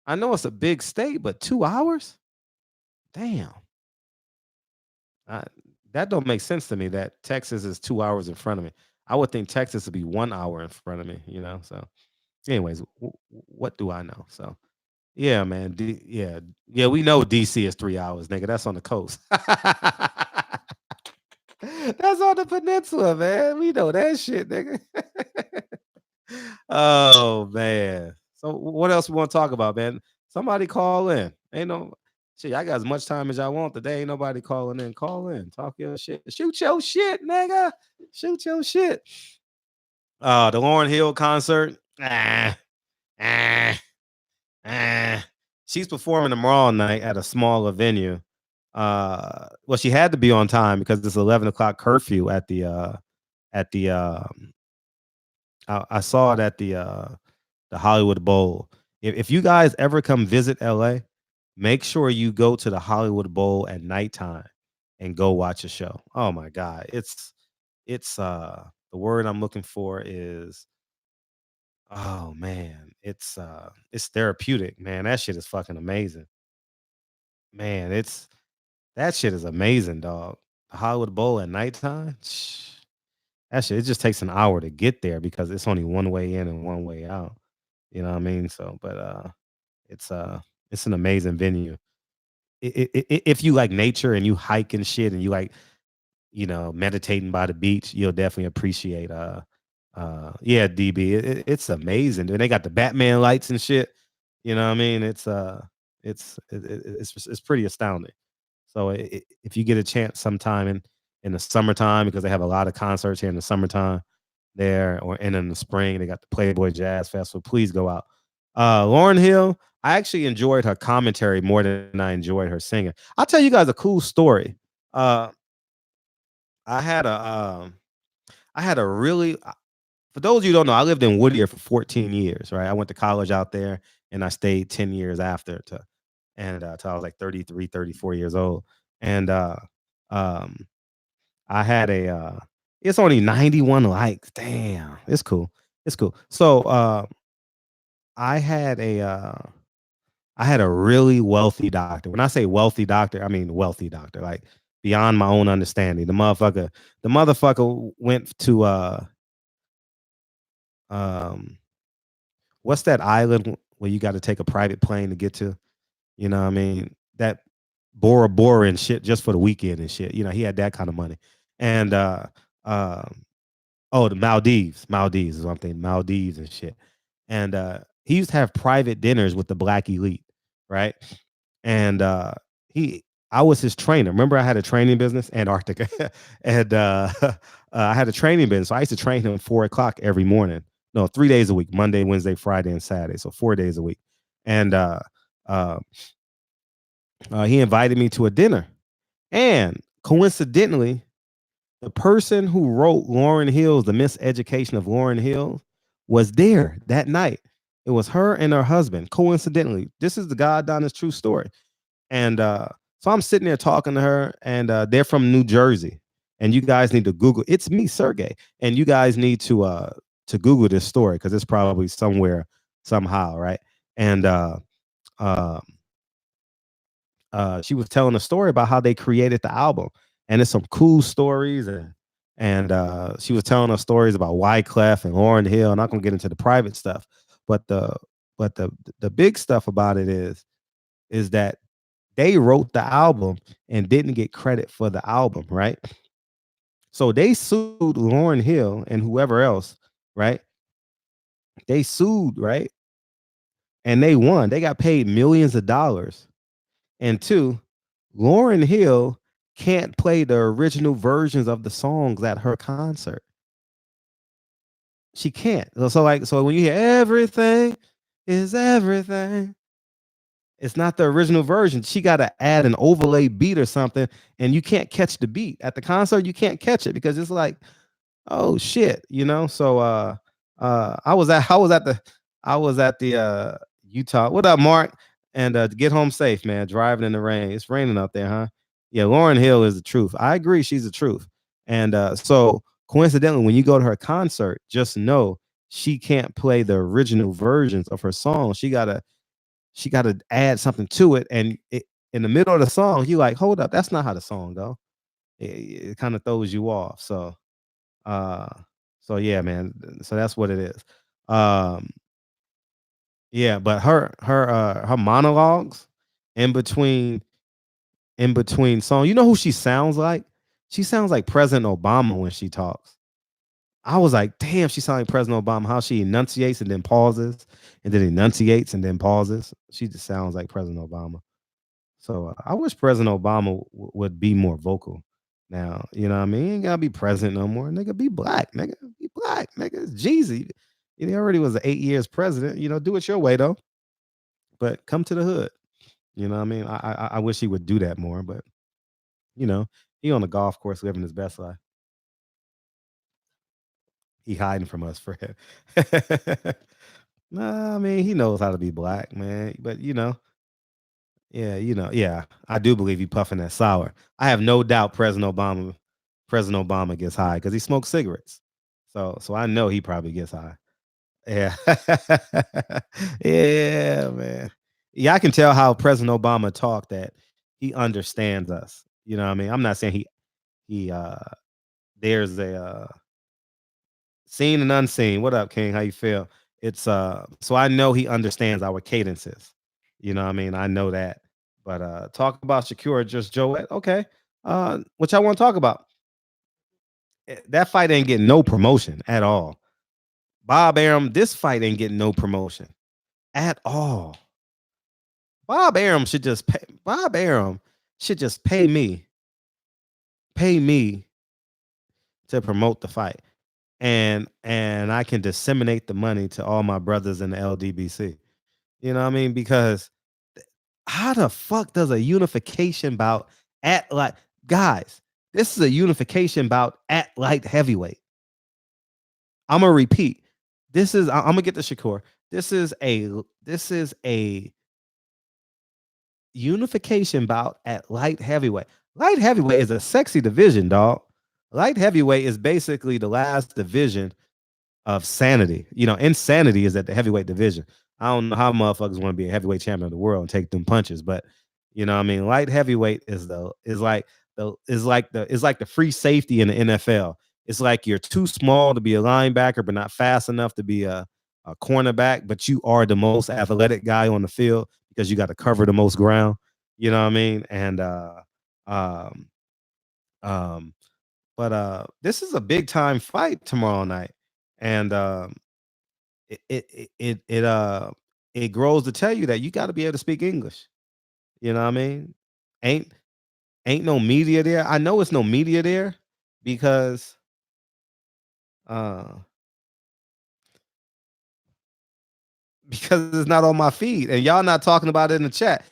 [SPEAKER 5] I know it's a big state, but 2 hours? Damn. That don't make sense to me that Texas is 2 hours in front of me. I would think Texas would be 1 hour in front of me, So, anyways, what do I know? So, yeah, man. Yeah, we know DC is 3 hours, nigga. That's on the coast. That's on the peninsula, man. We know that shit, nigga. Oh man. So what else we want to talk about, man? Somebody call in. Ain't no shit. I got as much time as y'all want today. Ain't nobody calling in. Call in. Talk your shit. Shoot your shit, nigga. Shoot your shit. The Lauryn Hill concert. She's performing tomorrow night at a smaller venue. Well, she had to be on time because it's 11 o'clock curfew at the I saw it at the Hollywood Bowl. If you guys ever come visit LA, make sure you go to the Hollywood Bowl at nighttime and go watch a show. Oh my God. It's the word I'm looking for is, oh man, it's therapeutic, man. That shit is fucking amazing. Man, that shit is amazing, dog. The Hollywood Bowl at nighttime. That shit, it just takes an hour to get there because it's only one way in and one way out. You know what I mean? So, but it's it's an amazing venue. If you like nature and you hike and shit and you like, meditating by the beach, you'll definitely appreciate yeah, DB. It's amazing. And they got the Batman lights and shit. You know what I mean? It's pretty astounding. So if you get a chance sometime in the summertime, because they have a lot of concerts here in the summertime there, or in the spring, they got the Playboy Jazz Festival. Please go out. Lauryn Hill, I actually enjoyed her commentary more than I enjoyed her singing. I'll tell you guys a cool story. I had a really, for those of you who don't know, I lived in Whittier for 14 years, right? I went to college out there and I stayed 10 years after till I was like 33, 34 years old. And I had it's only 91 likes. Damn, it's cool. It's cool. So I had a really wealthy doctor. When I say wealthy doctor, I mean wealthy doctor, like beyond my own understanding. The motherfucker went to um what's that island where you got to take a private plane to get to? You know what I mean? That Bora Bora and shit just for the weekend and shit. He had that kind of money. And oh, the Maldives is what I'm thinking. Maldives and shit. And he used to have private dinners with the black elite, right? And I was his trainer. Remember, I had a training business, Antarctica, and I had a training business, so I used to train him 4 o'clock every morning. No, 3 days a week: Monday, Wednesday, Friday, and Saturday. So 4 days a week. And uh, he invited me to a dinner, and coincidentally, the person who wrote Lauryn Hill's The Miseducation of Lauryn Hill was there that night. It was her and her husband. Coincidentally, this is the God honest true story. And so I'm sitting there talking to her, and they're from New Jersey. And you guys need to Google. It's me, Sergey. And you guys need to Google this story because it's probably somewhere somehow, right? And um she was telling a story about how they created the album, and it's some cool stories, and she was telling us stories about Wyclef and Lauryn Hill. I'm not gonna get into the private stuff, but the big stuff about it is that they wrote the album and didn't get credit for the album, right? So they sued Lauryn Hill and whoever else, right? They sued, right? And they won. They got paid millions of dollars. And two, Lauryn Hill can't play the original versions of the songs at her concert. She can't. So when you hear everything is everything, it's not the original version. She got to add an overlay beat or something, and you can't catch the beat at the concert. You can't catch it because it's like, oh shit, you know. So I was at the Utah. What up, Mark? And get home safe, man. Driving in the rain. It's raining out there, huh? Yeah, Lauryn Hill is the truth. I agree, she's the truth. And so coincidentally, when you go to her concert, just know she can't play the original versions of her songs. She gotta add something to it. And in the middle of the song, you like, hold up, that's not how the song go. It kind of throws you off. Uh so yeah, man. So that's what it is. Um yeah, but her monologues in between songs, you know who she sounds like? She sounds like President Obama when she talks. I was like, damn, she sounds like President Obama, how she enunciates and then pauses, and then enunciates and then pauses. She just sounds like President Obama. So I wish President Obama would be more vocal. Now, you know what I mean? He ain't gotta be president no more. Nigga, be black, nigga. Be black, nigga. It's Jeezy. He already was 8 years president. You know, do it your way though. But come to the hood. You know what I mean? I wish he would do that more, but you know, he on the golf course living his best life. He hiding from us for him. Nah, I mean, he knows how to be black, man. But yeah, I do believe he puffing that sour. I have no doubt President Obama gets high because he smokes cigarettes. So I know he probably gets high. Yeah. Yeah, man. Yeah, I can tell how President Obama talked that he understands us. You know what I mean? I'm not saying he there's a seen and unseen. What up, King? How you feel? It's so I know he understands our cadences. You know what I mean? I know that. But talk about Shakur just Joet. Okay. Which I want to talk about. That fight ain't getting no promotion at all. Bob Arum, this fight ain't getting no promotion at all. Bob Arum should just pay me to promote the fight. And I can disseminate the money to all my brothers in the LDBC. You know what I mean? Because how the fuck does a unification bout at like guys? This is a unification bout at light heavyweight. I'm gonna repeat. I'm gonna get to Shakur. This is a unification bout at light heavyweight. Light heavyweight is a sexy division, dog. Light heavyweight is basically the last division of sanity. You know, insanity is at the heavyweight division. I don't know how motherfuckers want to be a heavyweight champion of the world and take them punches, but you know what I mean? Light heavyweight is like the free safety in the NFL. It's like you're too small to be a linebacker, but not fast enough to be a cornerback, but you are the most athletic guy on the field because you got to cover the most ground. You know what I mean? And um um but this is a big time fight tomorrow night. And it grows to tell you that you got to be able to speak English. You know what I mean? Ain't ain't no media there. I know it's no media there because Because it's not on my feed and y'all not talking about it in the chat.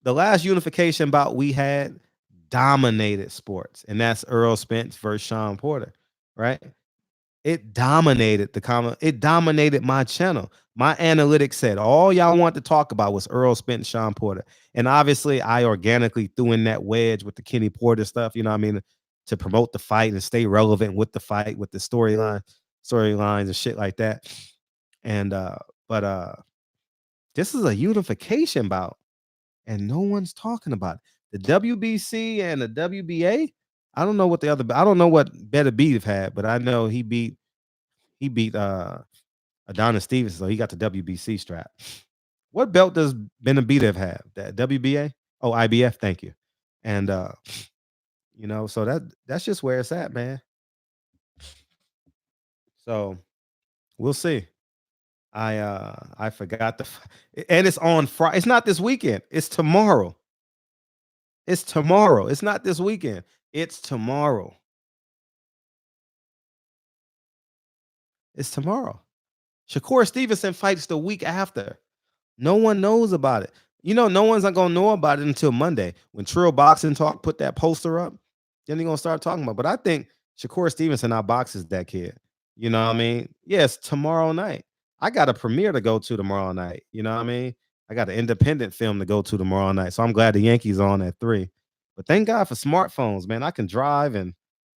[SPEAKER 5] The last unification bout we had dominated sports, and that's Earl Spence versus Sean Porter, right? It dominated the comment. It dominated my channel. My analytics said all y'all want to talk about was Earl Spence, Sean Porter. And obviously I organically threw in that wedge with the Kenny Porter stuff, you know what I mean, to promote the fight and stay relevant with the fight, with the storylines and shit like that. And but this is a unification bout and no one's talking about it. The WBC and the WBA. I don't know what Better Beef had, but I know he beat Adonis Stevens, so he got the WBC strap. What belt does Benavidez have? That WBA? Oh, IBF. Thank you. And you know, so that's just where it's at, man. So we'll see. I forgot and it's on Friday. It's not this weekend. It's tomorrow. It's tomorrow. It's not this weekend. It's tomorrow. It's tomorrow. Shakur Stevenson fights the week after. No one knows about it. You know, no one's not gonna know about it until Monday when Trill Boxing Talk put that poster up. Then they're gonna start talking about. But I think Shakur Stevenson outboxes that kid. You know what I mean? Yes, tomorrow night. I got a premiere to go to tomorrow night. You know what I mean? I got an independent film to go to tomorrow night. So I'm glad the Yankees on at 3. But thank God for smartphones, man. I can drive and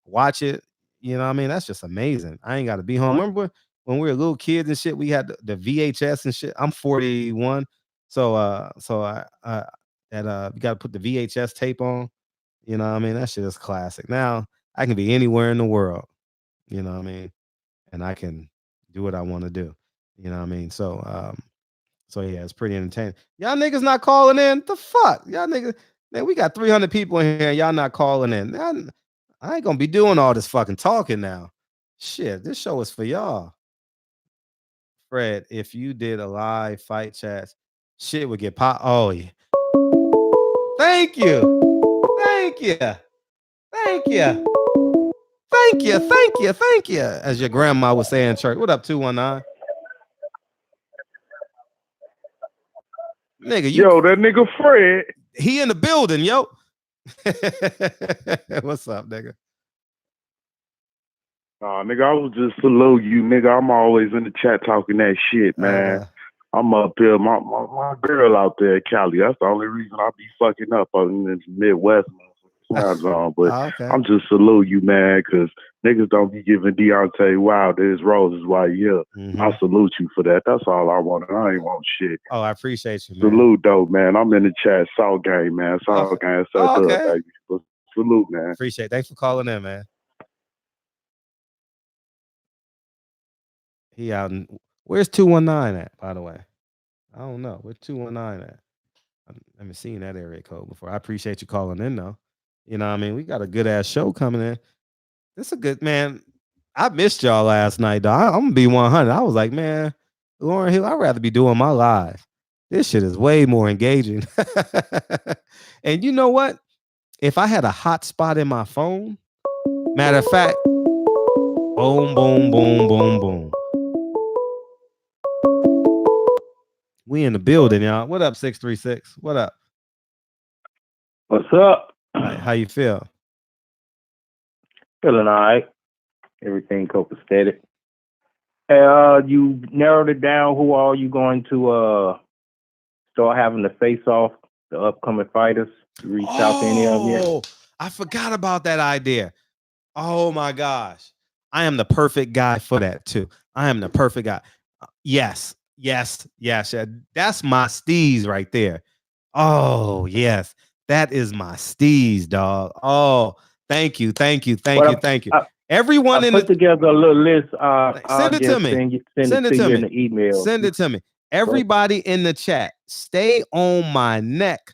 [SPEAKER 5] watch it. You know what I mean? That's just amazing. I ain't got to be home. Remember when we were little kids and shit, we had the VHS and shit. I'm 41. So we got to put the VHS tape on. You know what I mean? That shit is classic. Now I can be anywhere in the world. You know what I mean? And I can do what I want to do. You know what I mean? So yeah, it's pretty entertaining. Y'all niggas not calling in? The fuck? Y'all niggas, man, we got 300 people in here. Y'all not calling in. I ain't gonna be doing all this fucking talking now. Shit, this show is for y'all. Fred, if you did a live fight chat, shit would get pop. Oh yeah. Thank you. Thank you. Thank you. Thank you. Thank you. Thank you. As your grandma would say in church. What up, 219? Nigga,
[SPEAKER 10] yo, that nigga Fred.
[SPEAKER 5] He in the building, yo. What's up, nigga?
[SPEAKER 10] Nigga, I was just below you, nigga. I'm always in the chat talking that shit, man. I'm up here, my girl out there in Cali. That's the only reason I be fucking up in the Midwest. But
[SPEAKER 5] okay.
[SPEAKER 10] I'm just salute you, man, because niggas don't be giving Deontay Wilder his roses while you're here. I salute you for that. That's all I want. I ain't want shit.
[SPEAKER 5] Oh, I appreciate you, man.
[SPEAKER 10] Salute, though, man. I'm in the chat. Salt game, man. Salt game. Baby. Salute, man.
[SPEAKER 5] Appreciate it. Thanks for calling in, man. He out in, where's 219 at, by the way? I don't know. Where's 219 at? I haven't seen that area code before. I appreciate you calling in, though. You know what I mean? We got a good ass show coming in. This is a good, man. I missed y'all last night, though. I'm gonna be 100. I was like, man, Lauryn Hill, I'd rather be doing my live. This shit is way more engaging. And you know what? If I had a hotspot in my phone, matter of fact, boom, boom, boom, boom, boom. We in the building, y'all. What up, 636? What up?
[SPEAKER 12] What's up?
[SPEAKER 5] How you feel?
[SPEAKER 12] Feeling all right. Everything copacetic. Hey, you narrowed it down. Who are you going to start having the face off? The upcoming fighters? You reached out to any of them yet?
[SPEAKER 5] I forgot about that idea. Oh my gosh. I am the perfect guy for that too. I am the perfect guy. Yes. That's my steez right there. Oh, yes. That is my steez, dog. Oh, thank you. Everyone
[SPEAKER 12] I put together a little list.
[SPEAKER 5] Send it to me.
[SPEAKER 12] Send it to me in the email.
[SPEAKER 5] Send it to me. Everybody in the chat, stay on my neck.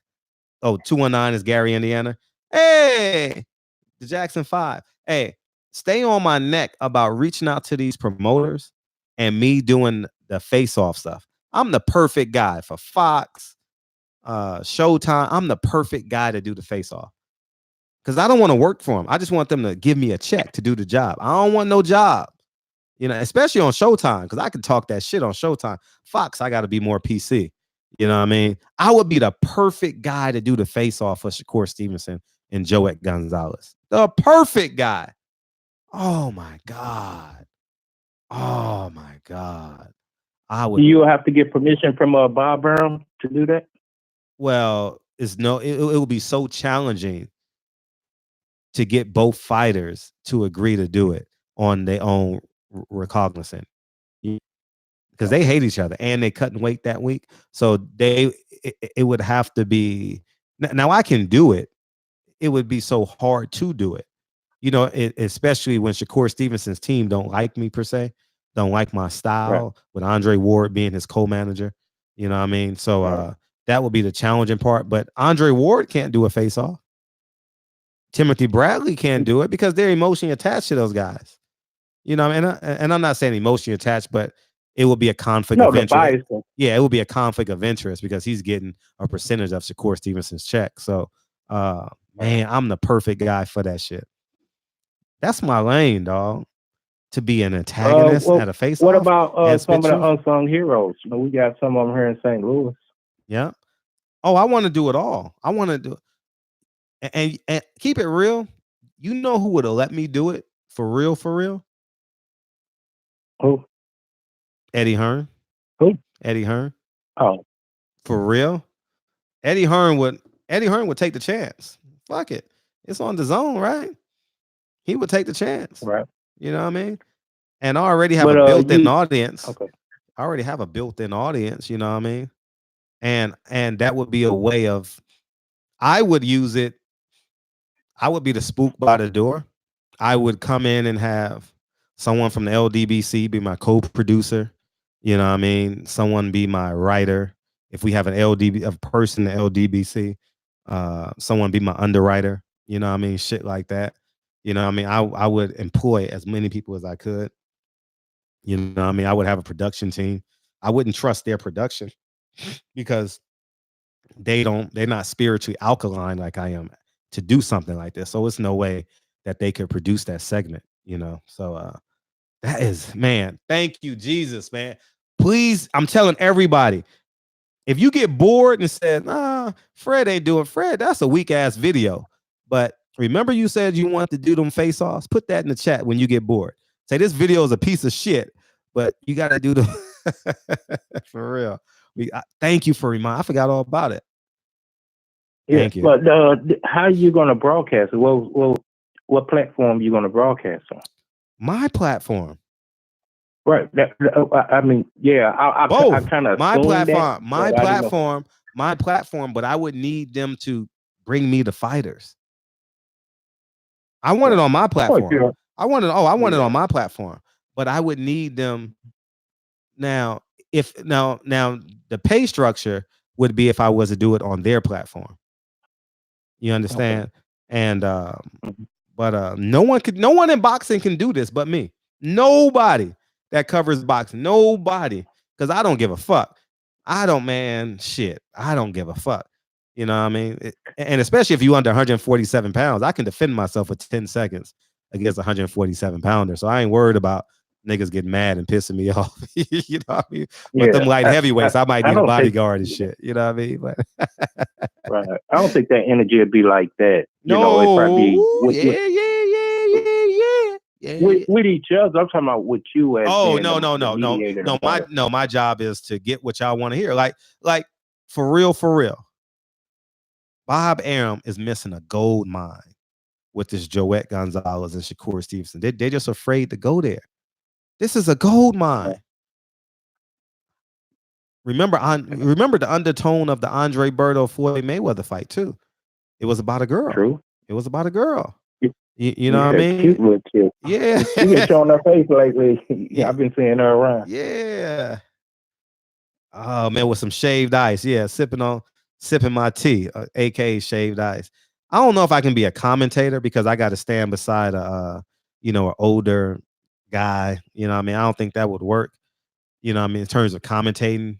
[SPEAKER 5] Oh, 219 is Gary, Indiana. Hey, the Jackson 5. Hey, stay on my neck about reaching out to these promoters and me doing the face-off stuff. I'm the perfect guy for Fox, Showtime. I'm the perfect guy to do the face-off. Because I don't want to work for them. I just want them to give me a check to do the job. I don't want no job. You know, especially on Showtime, because I can talk that shit on Showtime. Fox, I got to be more PC. You know what I mean? I would be the perfect guy to do the face off for Shakur Stevenson and Joet Gonzalez. The perfect guy. Oh my God. Oh my God. I would.
[SPEAKER 12] Do you have to get permission from Bob Brown to do that?
[SPEAKER 5] Well, it will be so challenging to get both fighters to agree to do it on their own recognizance, because they hate each other and they couldn't weight that week. So it would have to be. Now I can do it. It would be so hard to do it. You know, especially when Shakur Stevenson's team don't like me per se, don't like my style, with Andre Ward being his co-manager. You know what I mean? So that would be the challenging part. But Andre Ward can't do a face-off. Timothy Bradley can't do it because they're emotionally attached to those guys. You know, and I'm not saying emotionally attached, but it will be a conflict of interest. Yeah, it will be a conflict of interest because he's getting a percentage of Shakur Stevenson's check. So, man, I'm the perfect guy for that shit. That's my lane, dog. To be an antagonist at a face-off.
[SPEAKER 12] What about some of the unsung heroes? You know, we got some of them here in St. Louis.
[SPEAKER 5] Yeah. Oh, I want to do it all. I want to do it. And keep it real. You know who would have let me do it for real, for real?
[SPEAKER 12] Who?
[SPEAKER 5] Eddie Hearn.
[SPEAKER 12] Who?
[SPEAKER 5] Eddie Hearn.
[SPEAKER 12] Oh.
[SPEAKER 5] For real? Eddie Hearn would take the chance. Fuck it. It's on the zone, right? He would take the chance.
[SPEAKER 12] Right.
[SPEAKER 5] You know what I mean? And I already have a built-in audience.
[SPEAKER 12] Okay.
[SPEAKER 5] I already have a built-in audience, you know what I mean? And that would be a way of, I would use it. I would be the spook by the door. I would come in and have someone from the LDBC be my co-producer. You know what I mean? Someone be my writer. If we have a person in the LDBC, someone be my underwriter. You know what I mean? Shit like that. You know what I mean? I would employ as many people as I could. You know what I mean? I would have a production team. I wouldn't trust their production because they're not spiritually alkaline like I am to do something like this. So it's no way that they could produce that segment, you know? So that is, man, thank you, Jesus, man. Please, I'm telling everybody, if you get bored and said, Fred ain't doing Fred, that's a weak ass video. But remember you said you want to do them face-offs? Put that in the chat when you get bored. Say this video is a piece of shit, but you got to do them for real. Thank you for reminding. I forgot all about it. Thank you.
[SPEAKER 12] But how are you going to broadcast it? What platform are you going to broadcast on?
[SPEAKER 5] My platform.
[SPEAKER 12] Right. I mean, yeah. I kind of
[SPEAKER 5] my platform. My platform. But I would need them to bring me the fighters. I want it on my platform. I want it on my platform. But I would need them. Now, now the pay structure would be if I was to do it on their platform. You understand? Okay. And but no one in boxing can do this but me. Nobody that covers boxing. Nobody. Because I don't give a fuck. I don't give a fuck. You know what I mean? And especially if you under 147 pounds, I can defend myself with 10 seconds against a 147 pounder. So I ain't worried about niggas getting mad and pissing me off. You know what I mean? But them light heavyweights, I might need a bodyguard and shit. You know what I mean? But
[SPEAKER 12] right. I don't think that energy would be like that.
[SPEAKER 5] No,
[SPEAKER 12] you know, it probably with each other. I'm talking about with you as
[SPEAKER 5] no. My job is to get what y'all want to hear. Like for real. Bob Arum is missing a gold mine with this Joet Gonzalez and Shakur Stevenson. They're just afraid to go there. This is a gold mine. Remember the undertone of the Andre Berto Floyd Mayweather fight too. It was about a girl.
[SPEAKER 12] True.
[SPEAKER 5] It was about a girl. You know what I mean?
[SPEAKER 12] Yeah. She been showing her face lately. Yeah, I've been seeing her around.
[SPEAKER 5] Yeah. Oh man, with some shaved ice. Yeah, sipping my tea, aka shaved ice. I don't know if I can be a commentator because I got to stand beside an older guy. You know what I mean? I don't think that would work. You know what I mean? In terms of commentating,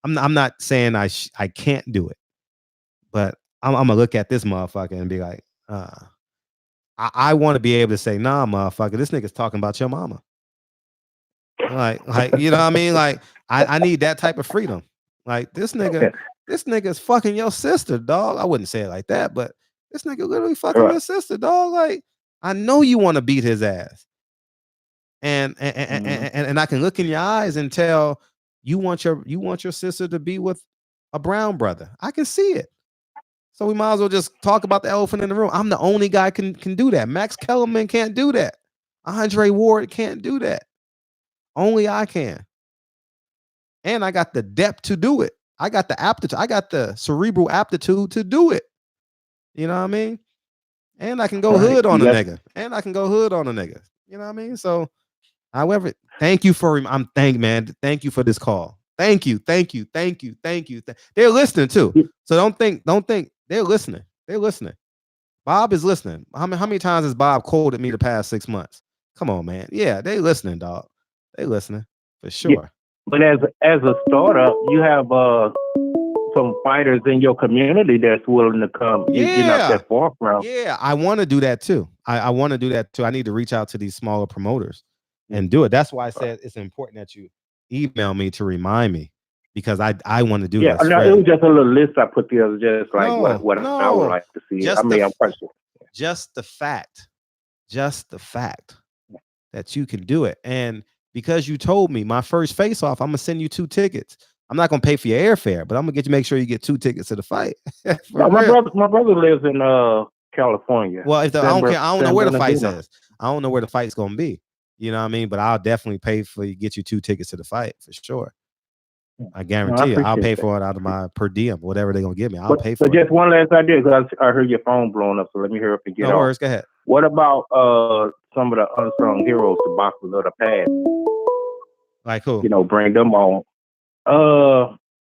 [SPEAKER 5] I'm not saying I can't do it, but I'm gonna look at this motherfucker and be like, I want to be able to say, nah, motherfucker, this nigga's talking about your mama. Like you know what I mean? Like I need that type of freedom. Like this nigga is fucking your sister, dog. I wouldn't say it like that, but this nigga literally fucking your sister, dog. Like I know you want to beat his ass. And I can look in your eyes and tell you want your sister to be with a brown brother. I can see it. So we might as well just talk about the elephant in the room. I'm the only guy can do that. Max Kellerman can't do that. Andre Ward can't do that. Only I can. And I got the depth to do it. I got the aptitude. I got the cerebral aptitude to do it. You know what I mean? And I can go hood on a nigga. And I can go hood on a nigga. You know what I mean? So, however, thank you for thank you for this call. Thank you. They're listening too. So don't think they're listening. They're listening. Bob is listening. How many times has Bob quoted me the past 6 months? Come on, man. Yeah, they listening, dog. They listening for sure.
[SPEAKER 12] Yeah. But as a startup, you have some fighters in your community that's willing to come. You're not that far from.
[SPEAKER 5] Yeah, I want to do that too. I want to do that too. I need to reach out to these smaller promoters and do it. That's why I said it's important that you email me to remind me, because I want to do this.
[SPEAKER 12] Yeah, it was just a little list I put together, just like what I would like to see. I'm quite sure.
[SPEAKER 5] Just the fact that you can do it, and because you told me my first face off, I'm gonna send you 2 tickets. I'm not gonna pay for your airfare, but I'm gonna make sure you get 2 tickets to the fight.
[SPEAKER 12] My brother lives in California.
[SPEAKER 5] Well, if I don't care, I don't know where the fight is. I don't know where the fight's gonna be. You know what I mean? But I'll definitely pay for you, get you 2 tickets to the fight for sure. I guarantee you, I'll pay for it out of my per diem, whatever they're gonna give me. I'll pay for it.
[SPEAKER 12] Just one last idea, because I heard your phone blowing up, so let me hear if you get off.
[SPEAKER 5] No worries, go ahead.
[SPEAKER 12] What about some of the unsung heroes, the boxers of the past?
[SPEAKER 5] Like who?
[SPEAKER 12] Bring them on.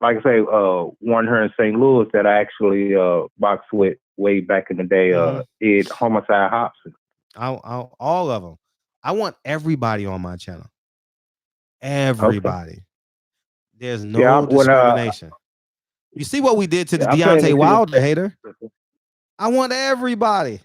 [SPEAKER 12] Like I say, one here in St. Louis that I actually boxed with way back in the day, Ed Homicide Hobson.
[SPEAKER 5] All of them. I want everybody on my channel. Everybody. Okay. There's no discrimination. You see what we did to the Deontay Wilder hater? I want everybody.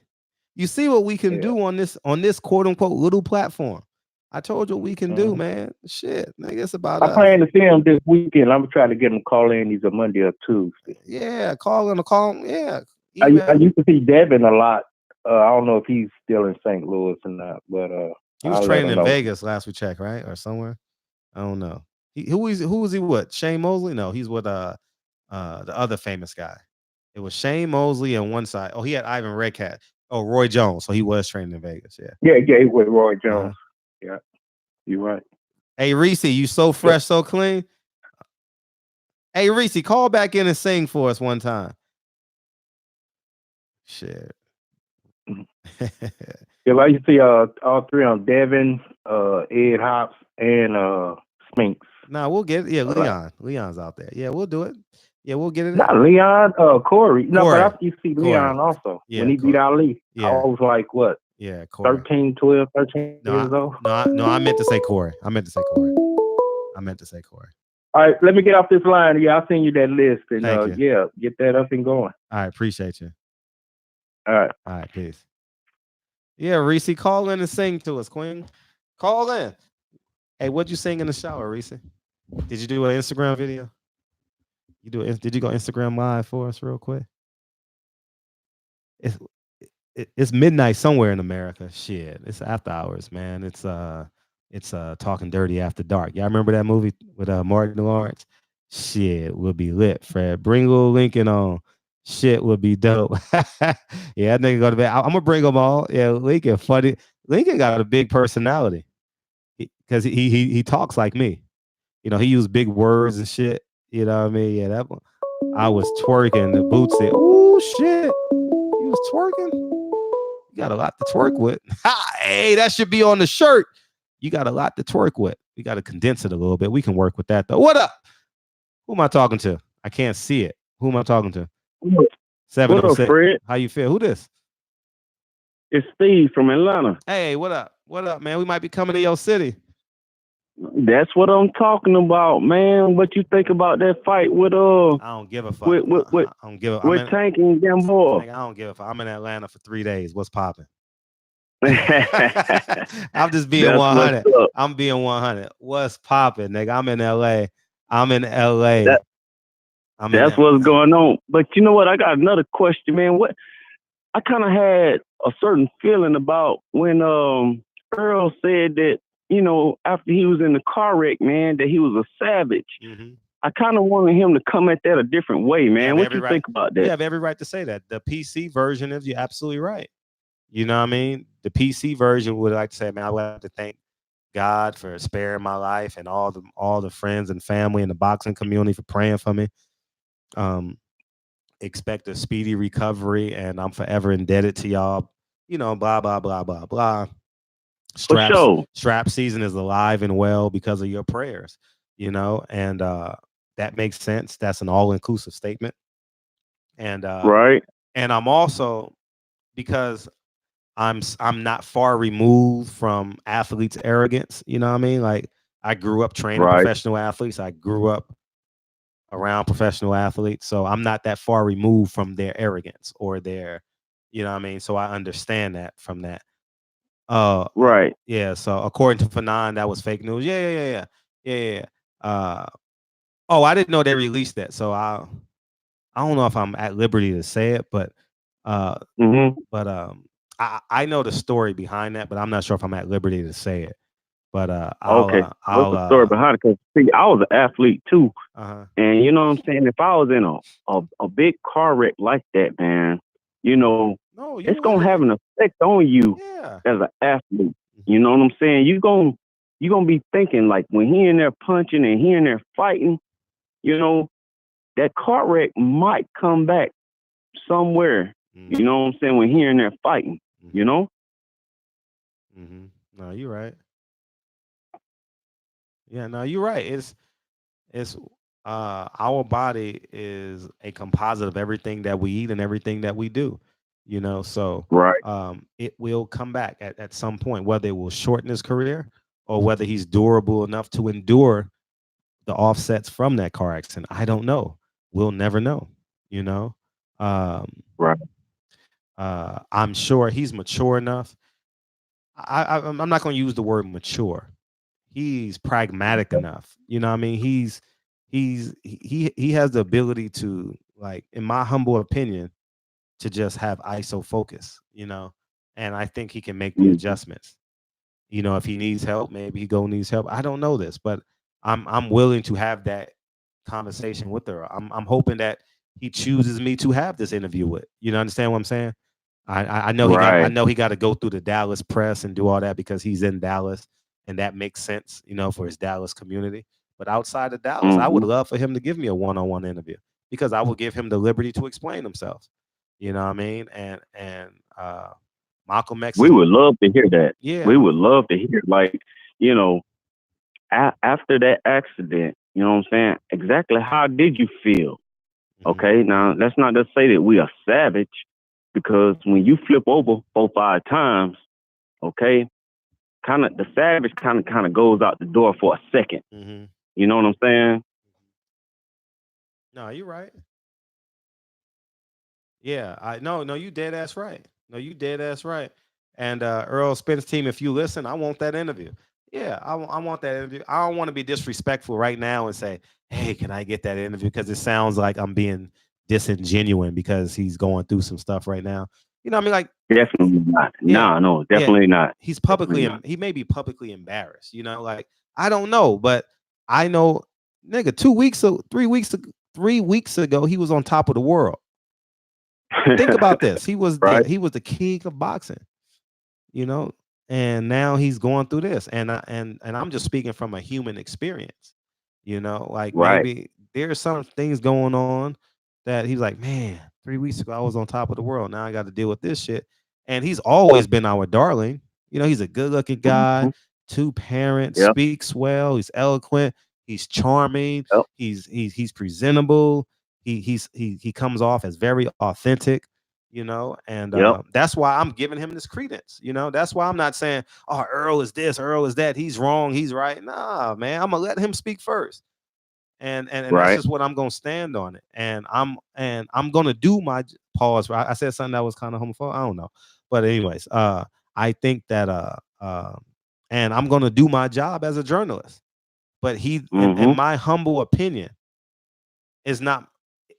[SPEAKER 5] You see what we can do on this quote unquote little platform. I told you what we can do, man. Shit, nigga, it's about us.
[SPEAKER 12] I plan to see him this weekend. I'm gonna try to get him to call in either Monday or Tuesday.
[SPEAKER 5] Yeah, call him. Yeah.
[SPEAKER 12] I used to see Devin a lot. I don't know if he's still in St. Louis or not, but
[SPEAKER 5] he was training in Vegas last we checked, right? Or somewhere. I don't know. Who was he with? Shane Mosley? No, he's with the other famous guy. It was Shane Mosley on one side. Oh, he had Ivan Redcat. Oh, Roy Jones. So he was training in Vegas.
[SPEAKER 12] Yeah, he was Roy Jones. Yeah, you're right.
[SPEAKER 5] Hey, Reese, you so fresh, so clean. Hey, Reese, call back in and sing for us one time. Shit.
[SPEAKER 12] Yeah, I used to see all three on Devin, Ed Hops, and Spinks.
[SPEAKER 5] Nah, we'll get it. Yeah, Leon. Leon's out there. Yeah, we'll do it. Yeah, we'll get it.
[SPEAKER 12] Not Leon, Corey. No, but I used to see Leon also. Yeah, when he beat Ali. Yeah. I was like, what?
[SPEAKER 5] Yeah, Corey.
[SPEAKER 12] 13 years old.
[SPEAKER 5] No, I meant to say Corey. I meant to say Corey.
[SPEAKER 12] All right, let me get off this line. Yeah, I'll send you that list. And yeah, get that up and going.
[SPEAKER 5] All right, appreciate you.
[SPEAKER 12] All
[SPEAKER 5] right, peace. Yeah, Reese, call in and sing to us, Queen. Call in. Hey, what'd you sing in the shower, Reese? Did you do an Instagram video? Did you go Instagram live for us real quick? It's midnight somewhere in America. Shit, it's after hours, man. It's Talking Dirty After Dark. Y'all remember that movie with Martin Lawrence? Shit, will be lit, Fred. Bring little Lincoln on. Shit would be dope. Yeah, that nigga go to bed. I'm gonna bring them all. Yeah, Lincoln funny. Lincoln got a big personality because he talks like me. You know, he used big words and shit. You know what I mean? Yeah, that one. I was twerking. The boots said, "Oh shit, you was twerking. You got a lot to twerk with." Hey, that should be on the shirt. You got a lot to twerk with. We got to condense it a little bit. We can work with that though. What up? Who am I talking to? I can't see it. Who am I talking to? 706.
[SPEAKER 13] Fred?
[SPEAKER 5] How you feel? Who this?
[SPEAKER 13] It's Steve from Atlanta.
[SPEAKER 5] Hey, what up? What up, man? We might be coming to your city.
[SPEAKER 13] That's what I'm talking about, man. What you think about that fight with
[SPEAKER 5] I don't give a fuck.
[SPEAKER 13] I don't give a. With Tank and them boys.
[SPEAKER 5] I don't give a fuck. I'm in Atlanta for 3 days. What's popping? I'm just being
[SPEAKER 13] That's
[SPEAKER 5] 100.
[SPEAKER 13] what's up.
[SPEAKER 5] I'm being 100. What's popping, nigga? I'm in LA. I'm in LA.
[SPEAKER 13] That's what's going on. But you know what? I got another question, man. What I kind of had a certain feeling about when Earl said that, you know, after he was in the car wreck, man, that he was a savage.
[SPEAKER 5] Mm-hmm.
[SPEAKER 13] I kind of wanted him to come at that a different way, man. What you
[SPEAKER 5] right.
[SPEAKER 13] think about that?
[SPEAKER 5] You have every right to say that. The PC version is you're absolutely right. You know what I mean? The PC version would like to say, man, I would like to thank God for sparing my life and all the friends and family in the boxing community for praying for me. Expect a speedy recovery, and I'm forever indebted to y'all. You know, blah blah blah blah blah. Strap season is alive and well because of your prayers. You know, and that makes sense. That's an all-inclusive statement. And
[SPEAKER 13] right.
[SPEAKER 5] And I'm also, because I'm not far removed from athletes' arrogance. You know what I mean? Like, I grew up training professional athletes. I grew up around professional athletes. So I'm not that far removed from their arrogance or their, you know what I mean? So I understand that from that.
[SPEAKER 13] Right.
[SPEAKER 5] Yeah. So according to Fanon, that was fake news. Yeah. Oh, I didn't know they released that. So I don't know if I'm at liberty to say it, but I know the story behind that, but I'm not sure if I'm at liberty to say it. But
[SPEAKER 13] What's the story behind it? Because see, I was an athlete too, and you know what I'm saying. If I was in a big car wreck like that, man, you know, it's gonna have an effect on you as an athlete. You know what I'm saying? You gonna be thinking, like, when he in there punching and he in there fighting, you know, that car wreck might come back somewhere. You know what I'm saying? When he in there fighting, you know.
[SPEAKER 5] No, you're right. Yeah, no, you're right. It's our body is a composite of everything that we eat and everything that we do. You know, so it will come back at some point, whether it will shorten his career or whether he's durable enough to endure the offsets from that car accident. I don't know. We'll never know. You know, I'm sure he's mature enough. I'm not going to use the word mature. He's pragmatic enough. You know what I mean? He has the ability to, like, in my humble opinion, to just have ISO focus, you know, and I think he can make the adjustments. You know, if he needs help, maybe he needs help. I don't know this, but I'm willing to have that conversation with her. I'm hoping that he chooses me to have this interview with. You know, understand what I'm saying? I know he got to go through the Dallas press and do all that because he's in Dallas, and that makes sense, you know, for his Dallas community. But outside of Dallas, I would love for him to give me a one-on-one interview because I will give him the liberty to explain himself. You know what I mean? And Malcolm X.
[SPEAKER 13] We would love to hear that.
[SPEAKER 5] Yeah,
[SPEAKER 13] we would love to hear, like, you know, after that accident. You know what I'm saying? Exactly how did you feel? Okay, now that's not to say that we are savage, because when you flip over 4 or 5 times, okay, kind of the savage kind of goes out the door for a second. You know what I'm saying?
[SPEAKER 5] No, you're right. Yeah, no, you dead ass right. No, you dead ass right. And Earl Spence team, if you listen, I want that interview. Yeah, I want that interview. I don't want to be disrespectful right now and say, hey, can I get that interview? Because it sounds like I'm being disingenuous because he's going through some stuff right now. You know what I mean? Like,
[SPEAKER 13] definitely not. No, definitely not.
[SPEAKER 5] He's he may be publicly embarrassed. You know, like, I don't know, but I know, nigga, 3 weeks ago, he was on top of the world. Think about this. He was the king of boxing, you know, and now he's going through this. And I'm just speaking from a human experience, you know, like, maybe there's some things going on that he's like, man, 3 weeks ago I was on top of the world. Now I got to deal with this shit. And he's always been our darling. You know, he's a good-looking guy, 2 parents, speaks well, he's eloquent, he's charming, he's presentable. He comes off as very authentic, you know, and that's why I'm giving him this credence. You know, that's why I'm not saying, oh, Earl is this, Earl is that, he's wrong, he's right. Nah, man, I'm gonna let him speak first. And that's just what I'm gonna stand on it. And I'm gonna do my pause. I said something that was kind of homophobic. I don't know. But anyways, I think that and I'm gonna do my job as a journalist. But in my humble opinion, is not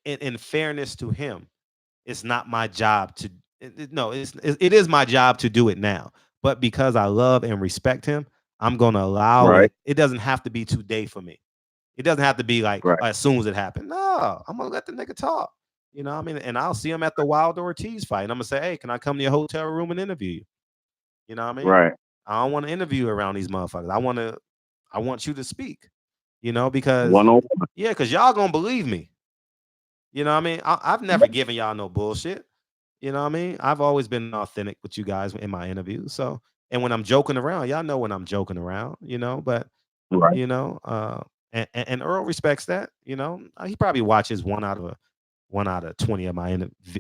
[SPEAKER 5] in fairness to him. It's not my job to. No, it is my job to do it now. But because I love and respect him, I'm gonna allow it. It doesn't have to be today for me. It doesn't have to be like as soon as it happened. No, I'm gonna let the nigga talk. You know what I mean? And I'll see him at the Wilder Ortiz fight. And I'm gonna say, hey, can I come to your hotel room and interview you? You know what I mean?
[SPEAKER 13] Right.
[SPEAKER 5] I don't want to interview around these motherfuckers. I want you to speak. You know, because
[SPEAKER 13] One-on-one.
[SPEAKER 5] yeah, because y'all gonna believe me. You know what I mean? I've never given y'all no bullshit. You know what I mean? I've always been authentic with you guys in my interviews. So, and when I'm joking around, y'all know when I'm joking around, you know, but
[SPEAKER 13] Right.
[SPEAKER 5] you know, and Earl respects that, you know. He probably watches 1 out of 20 of my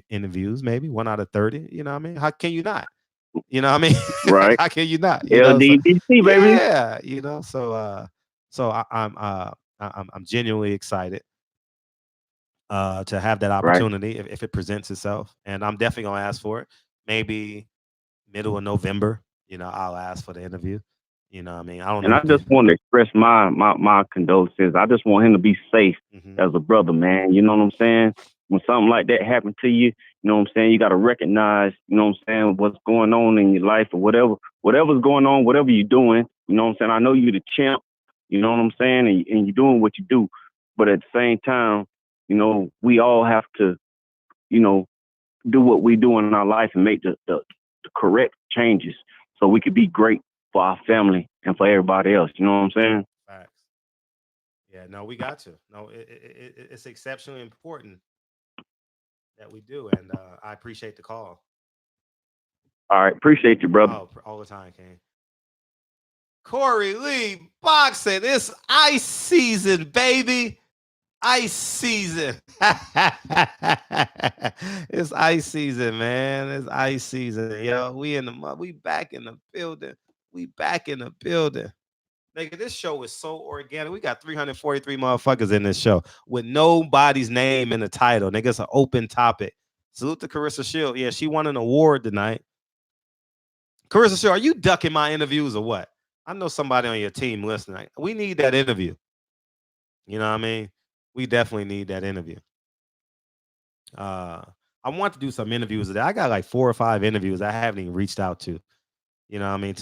[SPEAKER 5] interviews, maybe 1 out of 30. You know what I mean? How can you not? You know what I mean?
[SPEAKER 13] Right.
[SPEAKER 5] How can you not? You know,
[SPEAKER 13] LDDC, baby.
[SPEAKER 5] yeah, you know, so I'm genuinely excited to have that opportunity if it presents itself, and I'm definitely gonna ask for it. Maybe middle of November, you know, I'll ask for the interview. You know what I mean? I don't know.
[SPEAKER 13] And I just want to express my condolences. I just want him to be safe as a brother, man. You know what I'm saying? When something like that happened to you, you know what I'm saying? You got to recognize, you know what I'm saying, what's going on in your life or whatever's going on, whatever you're doing. You know what I'm saying? I know you're the champ. You know what I'm saying? And you're doing what you do. But at the same time, you know, we all have to, you know, do what we do in our life and make the correct changes so we could be great for our family and for everybody else. You know what I'm saying?
[SPEAKER 5] Facts. Yeah, no, we got to. No, it's exceptionally important that we do, and I appreciate the call.
[SPEAKER 13] All right. Appreciate you, brother.
[SPEAKER 5] Oh, all the time, King. Corey Lee boxing. It's ice season, baby. Ice season. It's ice season, man. It's ice season, yo. We back in the building. We back in the building. Nigga, this show is so organic. We got 343 motherfuckers in this show with nobody's name in the title. Nigga, it's an open topic. Salute to Carissa Shield. Yeah, she won an award tonight. Carissa Shield, are you ducking my interviews or what? I know somebody on your team listening. We need that interview. You know what I mean? We definitely need that interview. I want to do some interviews today. I got like 4 or 5 interviews I haven't even reached out to. You know what I mean?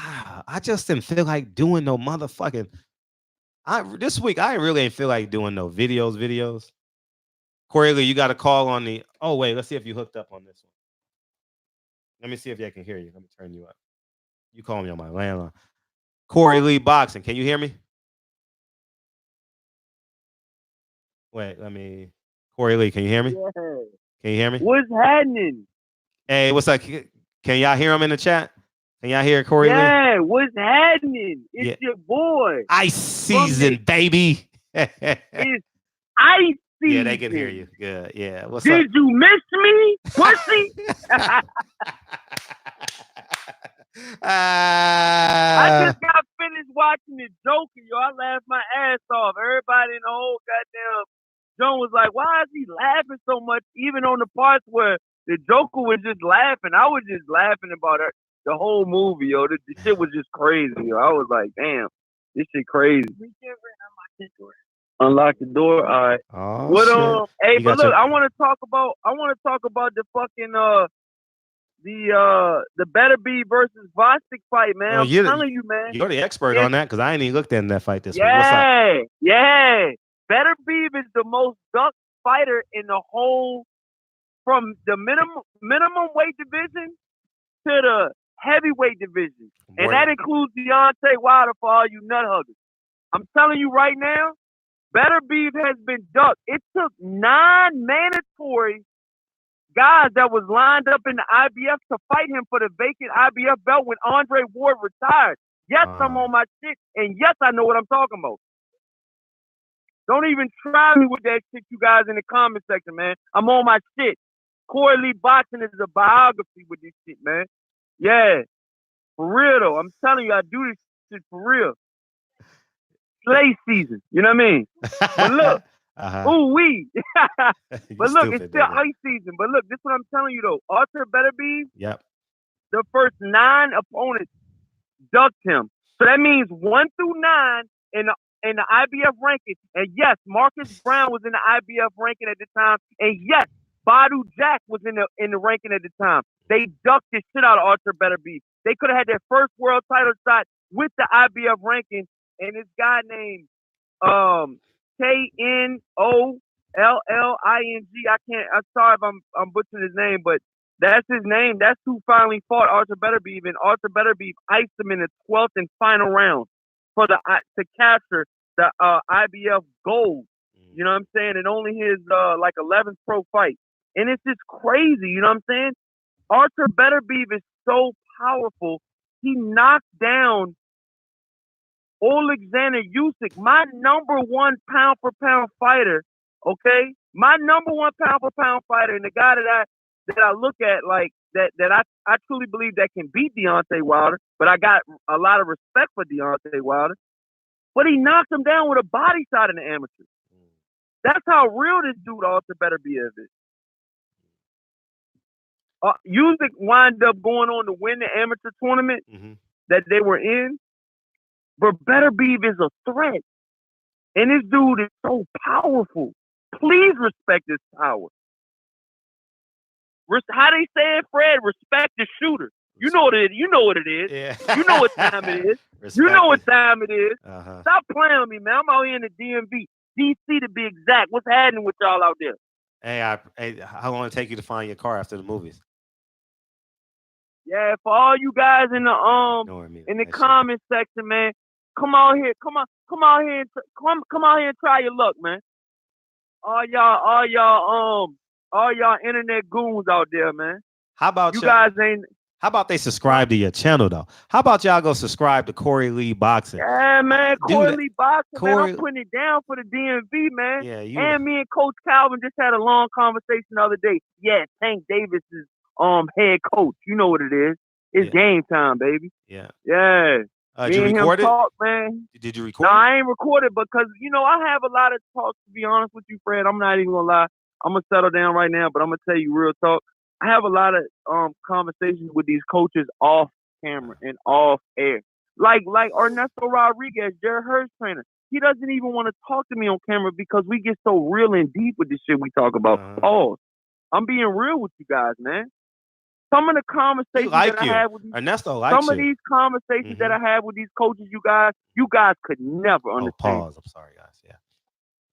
[SPEAKER 5] I just didn't feel like doing no motherfucking. This week I really ain't feel like doing no videos. Corey Lee, you got a call on the. Oh wait, let's see if you hooked up on this one. Let me see if I can hear you. Let me turn you up. You call me on my landline. Corey Lee boxing. Can you hear me? Wait, let me. Corey Lee, can you hear me?
[SPEAKER 14] Yeah.
[SPEAKER 5] Can you hear me?
[SPEAKER 14] What's happening?
[SPEAKER 5] Hey, what's up? Can y'all hear him in the chat? Can y'all hear Corey Lee?
[SPEAKER 14] Yeah, what's happening? It's your boy.
[SPEAKER 5] Ice season, baby.
[SPEAKER 14] It's ice season.
[SPEAKER 5] Yeah, they can hear you. Good. Yeah. What's
[SPEAKER 14] Did
[SPEAKER 5] up?
[SPEAKER 14] you miss me? Pussy? I just got finished watching the Joker, yo. I laughed my ass off. Everybody in the whole goddamn Joan was like, why is he laughing so much? Even on the parts where the Joker was just laughing. I was just laughing about it. The whole movie, yo. The shit was just crazy, yo. I was like, damn, this shit crazy. Unlock the door. All right.
[SPEAKER 5] Oh,
[SPEAKER 14] what
[SPEAKER 5] shit.
[SPEAKER 14] Hey,
[SPEAKER 5] You
[SPEAKER 14] but
[SPEAKER 5] got
[SPEAKER 14] look,
[SPEAKER 5] your-
[SPEAKER 14] I want to talk about the fucking the Better Be versus Vostok fight, man.
[SPEAKER 5] Oh,
[SPEAKER 14] I'm telling you, man.
[SPEAKER 5] You're the expert on that because I ain't even looked at that fight this week.
[SPEAKER 14] Yeah, yeah. Better Beef is the most duck fighter in the whole, from the minimum weight division to the heavyweight division, and that includes Deontay Wilder for all you nut huggers. I'm telling you right now, Better Beef has been ducked. It took 9 mandatory guys that was lined up in the IBF to fight him for the vacant IBF belt when Andre Ward retired. Yes, I'm on my shit, and yes, I know what I'm talking about. Don't even try me with that shit, you guys in the comment section, man. I'm on my shit. Corey Lee Boxing is a biography with this shit, man. Yeah. For real, though. I'm telling you, I do this shit for real. Slay season. You know what I mean? But look. Ooh wee. But look, it's
[SPEAKER 5] stupid,
[SPEAKER 14] still
[SPEAKER 5] nigga.
[SPEAKER 14] ice season. But look, this is what I'm telling you though. Arthur Beterbiev,
[SPEAKER 5] Yep.
[SPEAKER 14] the first 9 opponents ducked him. So that means 1 through 9 in the IBF ranking. And yes, Marcus Brown was in the IBF ranking at the time. And yes, Badu Jack was in the ranking at the time. They ducked the shit out of Arthur Beterbiev. They could have had their first world title shot with the IBF ranking. And this guy named KNOLLING. I'm sorry if I'm butchering his name, but that's his name. That's who finally fought Arthur Beterbiev, and Arthur Beterbiev iced him in the 12th and final round for to capture the IBF gold. You know what I'm saying? And only his like 11th pro fight, and it's just crazy. You know what I'm saying? Arthur Beterbiev is so powerful. He knocked down Alexander Usyk, my number 1 pound for pound fighter. Okay, my number 1 pound for pound fighter, and the guy that I look at like that I truly believe that can beat Deontay Wilder. But I got a lot of respect for Deontay Wilder. But he knocked him down with a body shot in the amateur. That's how real this dude Arthur Beterbiev is. Usyk wind up going on to win the amateur tournament that they were in. But Beterbiev is a threat. And this dude is so powerful. Please respect his power. How they say it, Fred? Respect the shooter. You know what it is. You know what it is.
[SPEAKER 5] Yeah.
[SPEAKER 14] You know what time it is. You know what time it is. Stop playing with me, man. I'm out here in the DMV. DC to be exact. What's happening with y'all out there?
[SPEAKER 5] Hey, how long it take you to find your car after the movies?
[SPEAKER 14] Yeah, for all you guys in the comment section, man, come out here and try your luck, man. All y'all internet goons out there, man.
[SPEAKER 5] How about
[SPEAKER 14] you guys ain't?
[SPEAKER 5] How about they subscribe to your channel though? How about y'all go subscribe to Corey Lee Boxing?
[SPEAKER 14] Yeah, man, Corey Lee Boxing, man. I'm putting it down for the DMV, man.
[SPEAKER 5] Yeah,
[SPEAKER 14] and me and Coach Calvin just had a long conversation the other day. Yeah, Tank Davis is head coach. You know what it is. It's game time, baby.
[SPEAKER 5] Yeah.
[SPEAKER 14] Me
[SPEAKER 5] Did you
[SPEAKER 14] and
[SPEAKER 5] record
[SPEAKER 14] him
[SPEAKER 5] it?
[SPEAKER 14] talk, man.
[SPEAKER 5] Did you record
[SPEAKER 14] No,
[SPEAKER 5] it?
[SPEAKER 14] I ain't recorded because, I have a lot of talks, to be honest with you, Fred. I'm not even going to lie. I'm going to settle down right now, but I'm going to tell you real talk. I have a lot of conversations with these coaches off camera and off air. Like Ernesto Rodriguez, Jared Hurd's trainer. He doesn't even want to talk to me on camera because we get so real and deep with this shit we talk about. Pause. I'm being real with you guys, man. Some of the conversations that I have with
[SPEAKER 5] Ernesto likes
[SPEAKER 14] some of these conversations that I have with these coaches, you guys could never understand.
[SPEAKER 5] Pause. I'm sorry, guys.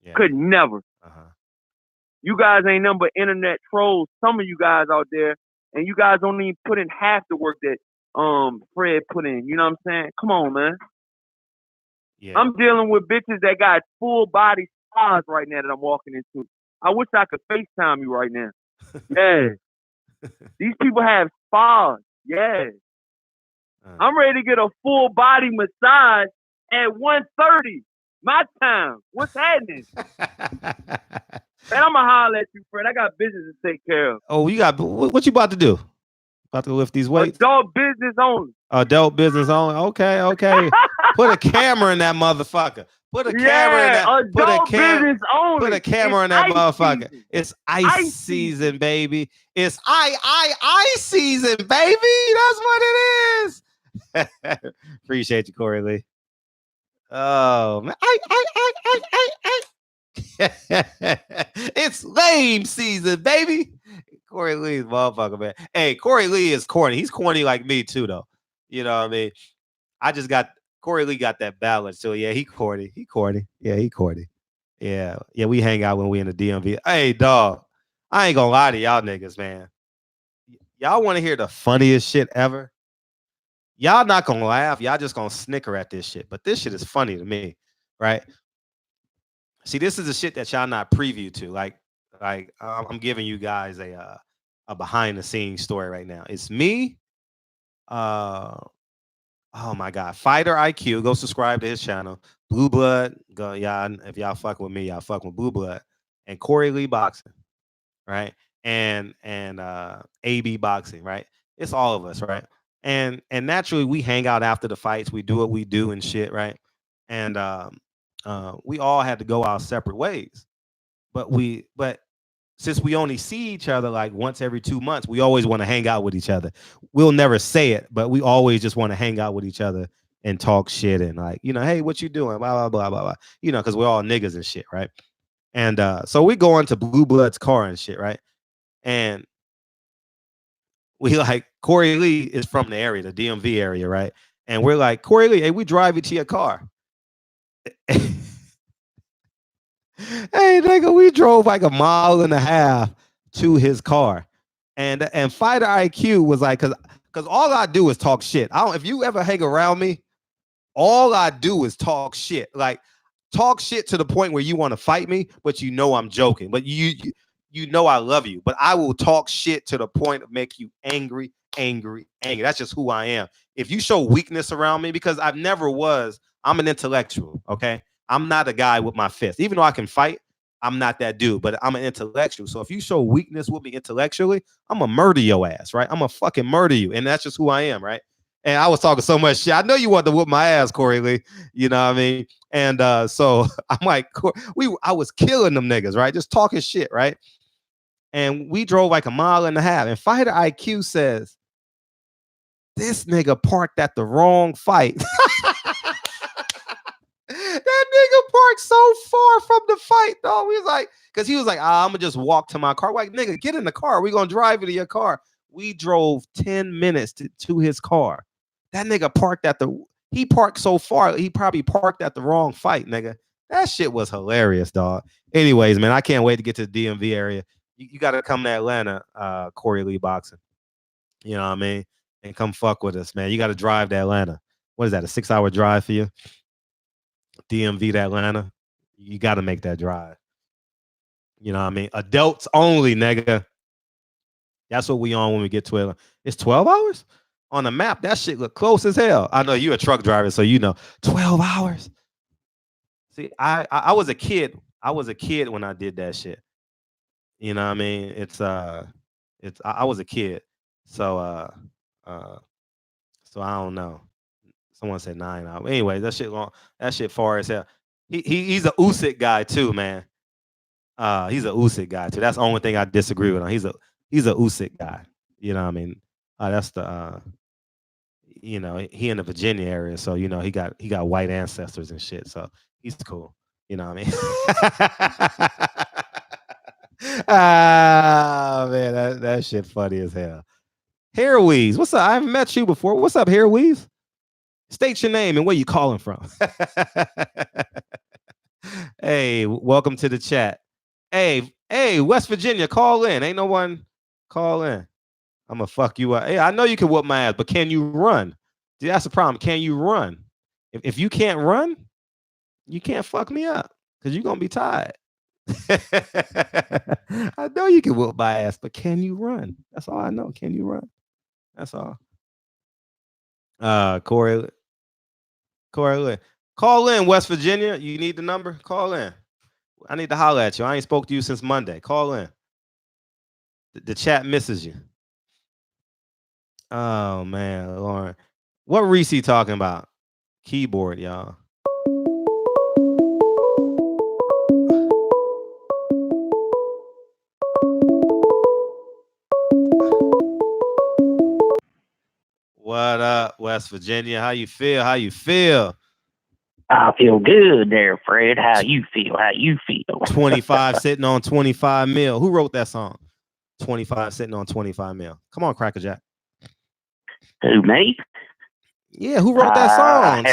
[SPEAKER 5] Yeah.
[SPEAKER 14] Could never. You guys ain't nothing but internet trolls. Some of you guys out there, and you guys don't even put in half the work that Fred put in. You know what I'm saying? Come on, man.
[SPEAKER 5] Yeah.
[SPEAKER 14] I'm dealing with bitches that got full body scars right now that I'm walking into. I wish I could FaceTime you right now. Yeah. These people have spas. Yeah. I'm ready to get a full body massage at 1:30 my time. What's happening? Man, I'm gonna holler at you, Fred. I got business to take care of.
[SPEAKER 5] Oh, you got what you about to do? About to lift these weights?
[SPEAKER 14] Adult business only.
[SPEAKER 5] Adult business only. Okay. Put a camera in that motherfucker. Put a camera in that.
[SPEAKER 14] Business only.
[SPEAKER 5] Put a camera in that motherfucker.
[SPEAKER 14] Season.
[SPEAKER 5] It's ice season, baby. It's ice season, baby. That's what it is. Appreciate you, Corey Lee. Oh man, it's lame season, baby. Corey Lee's motherfucker, man. Hey, Corey Lee is corny. He's corny like me too, though. You know what I mean? I just got Corey Lee got that balance. So yeah, he corny. Yeah, he corny. Yeah. We hang out when we in the DMV. Hey, dog. I ain't gonna lie to y'all niggas, man. Y'all want to hear the funniest shit ever? Y'all not gonna laugh. Y'all just gonna snicker at this shit. But this shit is funny to me, right? See, this is the shit that y'all not preview to. Like I'm giving you guys a behind the scenes story right now. It's me. Oh my God, Fighter IQ. Go subscribe to his channel. Blue Blood. Go, y'all. If y'all fuck with me, y'all fuck with Blue Blood. And Corey Lee Boxing, right? And AB Boxing, right? It's all of us, right? And naturally we hang out after the fights. We do what we do and shit, right? And we all had to go our separate ways. but since we only see each other like once every 2 months, we always want to hang out with each other. We'll never say it, but we always just want to hang out with each other and talk shit and like, hey, what you doing? Blah, blah, blah, blah, blah. Because we're all niggas and shit, right? And so we go into Blue Blood's car and shit, right? And we like, Corey Lee is from the area, the DMV area, right? And we're like, Corey Lee, hey, we drive you to your car. Hey, nigga, we drove like 1.5 miles to his car. And Fighter IQ was like, because all I do is talk shit. If you ever hang around me, all I do is talk shit. Like, talk shit to the point where you want to fight me, but I'm joking. But you know I love you. But I will talk shit to the point of make you angry. That's just who I am. If you show weakness around me, because I'm an intellectual, okay? I'm not a guy with my fist. Even though I can fight, I'm not that dude, but I'm an intellectual. So if you show weakness with me intellectually, I'm going to murder your ass, right? I'm going to fucking murder you. And that's just who I am, right? And I was talking so much shit. I know you want to whoop my ass, Corey Lee. You know what I mean? And so I'm like, I was killing them niggas, right? Just talking shit, right? And we drove like 1.5 miles. And Fighter IQ says, this nigga parked at the wrong fight. That nigga parked so far from the fight, though. He was like, I'm gonna just walk to my car. Like, nigga, get in the car. We're gonna drive you to your car. We drove 10 minutes to his car. That nigga he parked so far, he probably parked at the wrong fight, nigga. That shit was hilarious, dog. Anyways, man, I can't wait to get to the DMV area. You got to come to Atlanta, Corey Lee Boxing. You know what I mean? And come fuck with us, man. You got to drive to Atlanta. What is that, a 6-hour drive for you? DMV to Atlanta, you got to make that drive. You know what I mean? Adults only, nigga. That's what we on when we get to Atlanta. It's 12 hours? On the map, that shit look close as hell. I know you a truck driver, so 12 hours. See, I was a kid. I was a kid when I did that shit. You know what I mean? I was a kid. So so I don't know. Someone said 9 hours. Anyway, that shit long. That shit far as hell. He's a Usyk guy too, man. He's a Usyk guy too. That's the only thing I disagree with him. He's a Usyk guy. You know what I mean? That's the he in the Virginia area, so he got white ancestors and shit. So he's cool. You know what I mean? Ah, man, that shit funny as hell. Hairweeze, what's up? I haven't met you before. What's up, Hairweeze? State your name and where you calling from. Hey, welcome to the chat. Hey, West Virginia, call in. Ain't no one call in. I'm gonna fuck you up. Hey, I know you can whoop my ass, but can you run? See, that's the problem. Can you run? If you can't run, you can't fuck me up because you're gonna be tired. I know you can whoop my ass, but can you run? That's all I know. Can you run? That's all. Corey, call in, West Virginia. You need the number? Call in. I need to holler at you. I ain't spoke to you since Monday. Call in. The chat misses you. Oh man, Lauryn. What Reese talking about? Keyboard, y'all. What up, West Virginia? How you feel? How you feel?
[SPEAKER 15] I feel good there, Fred. How you feel? How you feel?
[SPEAKER 5] 25 sitting on 25 mil. Who wrote that song? 25 sitting on 25 mil. Come on, Cracker Jack.
[SPEAKER 15] Who, me?
[SPEAKER 5] Yeah, who wrote that song?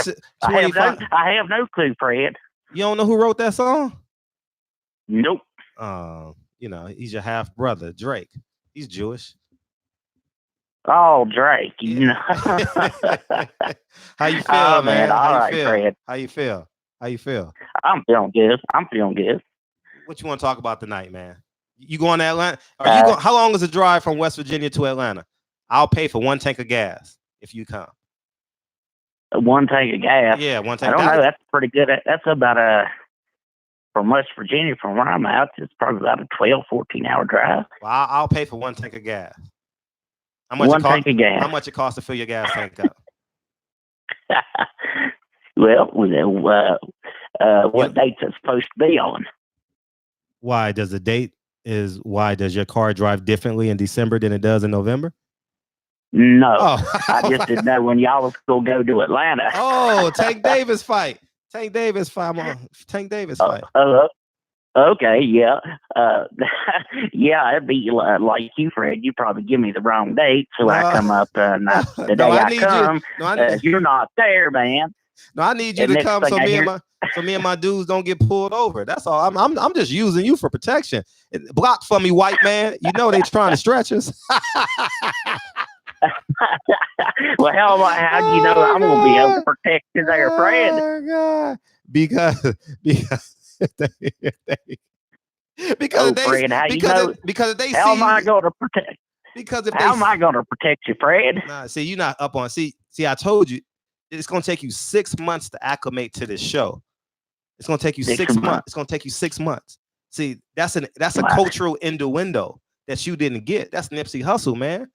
[SPEAKER 15] I have no clue, Fred.
[SPEAKER 5] You don't know who wrote that song?
[SPEAKER 15] Nope.
[SPEAKER 5] He's your half brother, Drake. He's Jewish.
[SPEAKER 15] Oh, Drake. You know.
[SPEAKER 5] How you feel, man?
[SPEAKER 15] All
[SPEAKER 5] How
[SPEAKER 15] right,
[SPEAKER 5] you feel?
[SPEAKER 15] Fred.
[SPEAKER 5] How you feel? How you feel?
[SPEAKER 15] I'm feeling good.
[SPEAKER 5] What you want to talk about tonight, man? You going to Atlanta? How long is the drive from West Virginia to Atlanta? I'll pay for 1 tank of gas if you come.
[SPEAKER 15] 1 tank of gas?
[SPEAKER 5] Yeah, 1 tank.
[SPEAKER 15] I don't know. That's pretty good. That's about from West Virginia, from where I'm at, it's probably about a 12, 14-hour drive.
[SPEAKER 5] Well, I'll pay for 1 tank of gas. How much
[SPEAKER 15] 1 tank of gas.
[SPEAKER 5] How much it costs to fill your gas tank up?
[SPEAKER 15] Well, what date's it supposed to be on?
[SPEAKER 5] Why does the date why does your car drive differently in December than it does in November?
[SPEAKER 15] No,
[SPEAKER 5] Oh.
[SPEAKER 15] I just didn't know when y'all was gonna go to Atlanta.
[SPEAKER 5] Oh, Tank Davis fight. Tank Davis fight. Tank Davis fight.
[SPEAKER 15] Okay, yeah, yeah, it'd be like you, Fred. You probably give me the wrong date, so I come up. The day I come, you're not there, man.
[SPEAKER 5] No, I need you to come so me and my dudes don't get pulled over. That's all. I'm just using you for protection. Block for me, white man. You know they trying to stretch us.
[SPEAKER 15] Well, how do you know I'm gonna be able to protect you there, Fred?
[SPEAKER 5] Oh, God. Because
[SPEAKER 15] Fred, how am I going to protect? How am I going to protect you, Fred?
[SPEAKER 5] Nah, see, you're not up on. See, I told you, it's gonna take you 6 months to acclimate to this show. It's gonna take you 6 months. It's gonna take you 6 months. See, that's a cultural innuendo that you didn't get. That's Nipsey Hussle, man.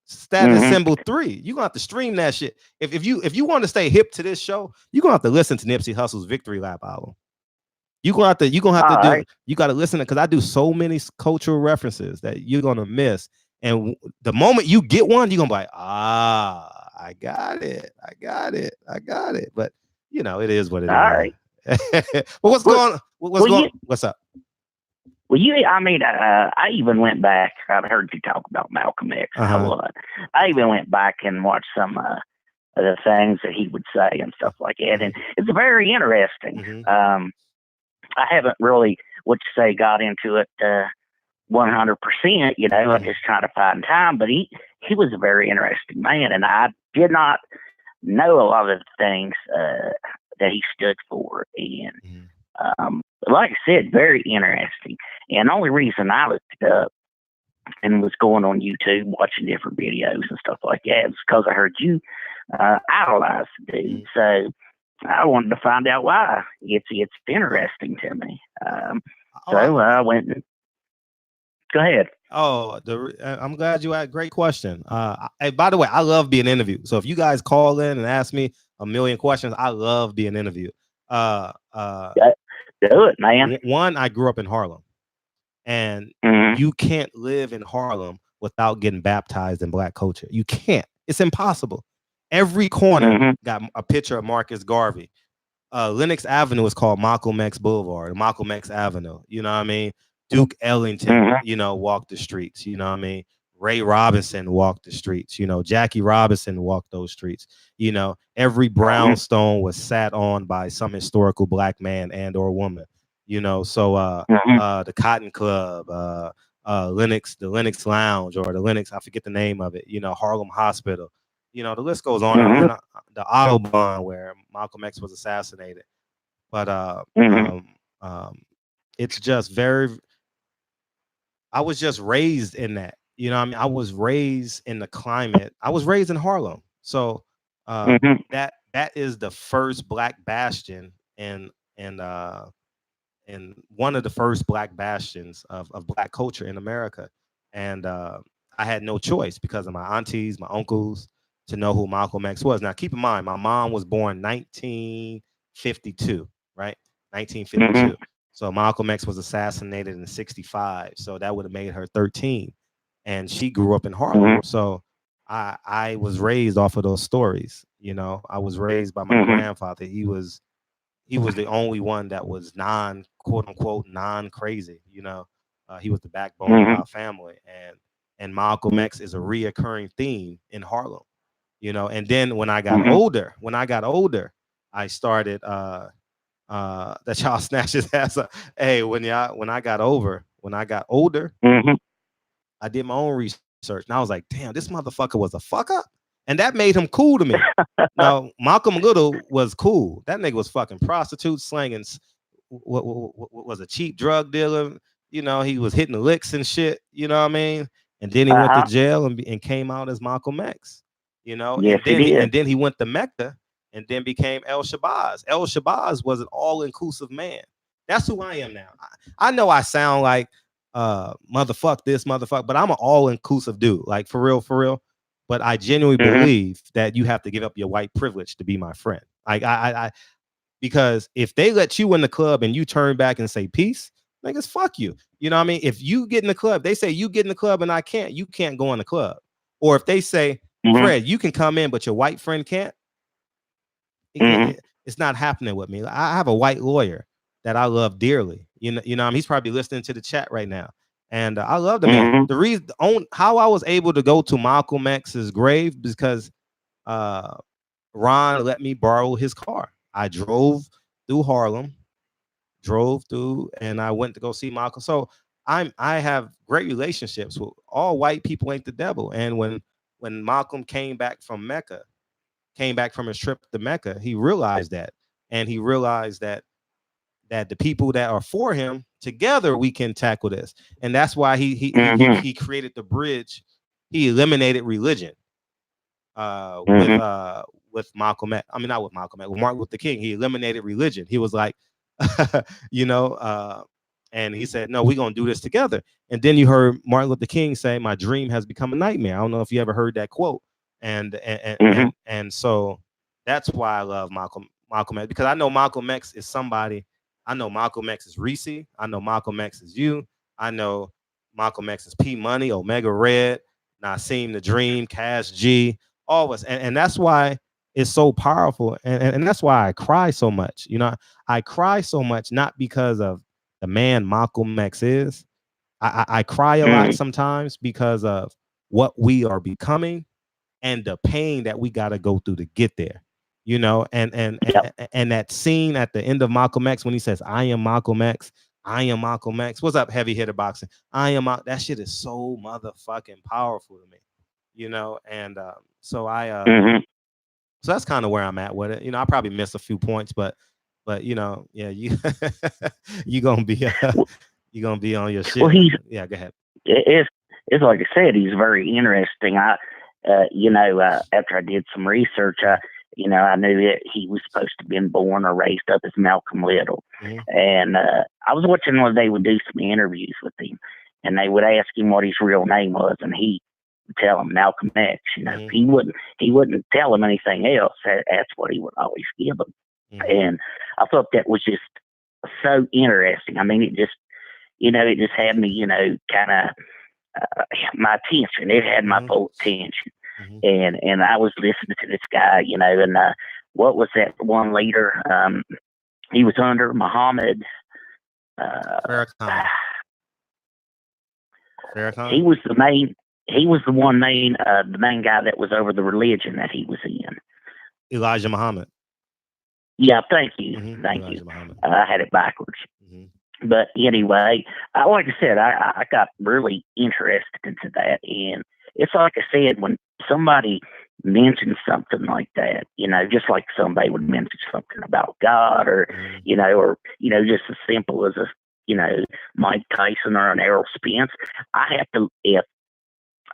[SPEAKER 5] Status symbol 3. You're gonna have to stream that shit. If you want to stay hip to this show, you're gonna have to listen to Nipsey Hussle's Victory Lap album. You gotta listen to, because I do so many cultural references that you're gonna miss. And the moment you get one, you're gonna be like, I got it. But you know, it is what it is.
[SPEAKER 15] All right.
[SPEAKER 5] Well, what's up?
[SPEAKER 15] Well, I even went back. I've heard you talk about Malcolm X a lot. I even went back and watched some of the things that he would say and stuff like that, and it's very interesting. I haven't really, got into it 100%. You know, I'm just trying to find time. But he was a very interesting man, and I did not know a lot of the things that he stood for, and like I said, very interesting. And the only reason I looked it up and was going on YouTube watching different videos and stuff like that was because I heard you idolize the dude. So I wanted to find out why. It's interesting to me. So I went and go ahead.
[SPEAKER 5] I'm glad you had. Great question. By the way, I love being interviewed. So if you guys call in and ask me a million questions, I love being interviewed.
[SPEAKER 15] Do it, man.
[SPEAKER 5] One, I grew up in Harlem, and you can't live in Harlem without getting baptized in Black culture. You can't. It's impossible. Every corner got a picture of Marcus Garvey. Lenox Avenue is called Malcolm X Boulevard, Malcolm X Avenue. You know what I mean? Duke Ellington, walked the streets. You know what I mean? Ray Robinson walked the streets. Jackie Robinson walked those streets. Every brownstone was sat on by some historical Black man and or woman. So the Cotton Club, the Lenox Lounge, or the Lenox, I forget the name of it. Harlem Hospital. The list goes on. The Autobahn where Malcolm X was assassinated. But it's just very. I was just raised in that. I was raised in the climate. I was raised in Harlem. So that is the first Black bastion and one of the first Black bastions of Black culture in America. And I had no choice because of my aunties, my uncles, to know who Malcolm X was. Now, keep in mind, my mom was born 1952, right? 1952. So Malcolm X was assassinated in 1965. So that would have made her 13. And she grew up in Harlem. So I was raised off of those stories. I was raised by my grandfather. He was the only one that was quote unquote non-crazy. He was the backbone of our family. And Malcolm X is a reoccurring theme in Harlem. And then when I got older, I started that y'all snatch his ass up. Hey, when I got older, I did my own research, and I was like, damn, this motherfucker was a fuck up. And that made him cool to me. Now, Malcolm Little was cool. That nigga was fucking prostitutes, slanging, what was a cheap drug dealer. He was hitting the licks and shit. You know what I mean? And then he went to jail and came out as Malcolm X.
[SPEAKER 15] Yes,
[SPEAKER 5] and then he went to Mecca and then became El Shabazz. El Shabazz was an all-inclusive man. That's who I am now. I know I sound like motherfuck this, motherfuck, but I'm an all-inclusive dude. Like for real. But I genuinely believe that you have to give up your white privilege to be my friend. Like I because if they let you in the club and you turn back and say peace, niggas, fuck you. You know what I mean? If you get in the club, they say you get in the club and I can't, you can't go in the club. Or if they say, Fred, you can come in, but your white friend can't, it's not happening with me. I have a white lawyer that I love dearly. You know, I mean, he's probably listening to the chat right now. And I love the man. The reason how I was able to go to Malcolm X's grave because Ron let me borrow his car. I drove through Harlem, and I went to go see Malcolm. So I have great relationships with all white people. Ain't the devil. And when Malcolm came back from his trip to Mecca, he realized that, and he realized that the people that are for him together we can tackle this, and that's why he created the bridge. He eliminated religion with Malcolm X. I mean, not with Malcolm X, with Martin Luther King. He eliminated religion. He was like, and he said, no, we're gonna do this together. And then you heard Martin Luther King say, my dream has become a nightmare. I don't know if you ever heard that quote. And so that's why I love Malcolm X, because I know Malcolm X is somebody. I know Malcolm X is Reese. I know Malcolm X is you. I know Malcolm X is P Money, Omega Red, Nassim the Dream, Cash G, all of us. And that's why it's so powerful. And that's why I cry so much. You know, I cry so much, not because of the man Malcolm X is. I cry a lot sometimes because of what we are becoming and the pain that we got to go through to get there. You know, and that scene at the end of Malcolm X when he says, I am Malcolm X, I am Malcolm X. What's up, Heavy Hitter Boxing? That shit is so motherfucking powerful to me, you know. And so so that's kind of where I'm at with it. You know, I probably missed a few points, but you know, yeah, you you gonna be on your shit.
[SPEAKER 15] Well,
[SPEAKER 5] yeah, go ahead.
[SPEAKER 15] It's like I said, he's very interesting. After I did some research, I knew that he was supposed to have been born or raised up as Malcolm Little. And I was watching when they would do some interviews with him, and they would ask him what his real name was, and he would tell him Malcolm X. You know, he wouldn't tell him anything else. That's what he would always give him. And I thought that was just so interesting. I mean, it just had me, kind of my attention. It had my full attention. And I was listening to this guy, and what was that one leader? He was under Muhammad.
[SPEAKER 5] Farrakhan.
[SPEAKER 15] He was the main guy that was over the religion that he was in.
[SPEAKER 5] Elijah Muhammad.
[SPEAKER 15] Yeah, thank you. Thank you. I had it backwards. But anyway, like I said, I got really interested into that. And it's like I said, when somebody mentions something like that, just like somebody would mention something about God or just as simple as Mike Tyson or an Errol Spence, if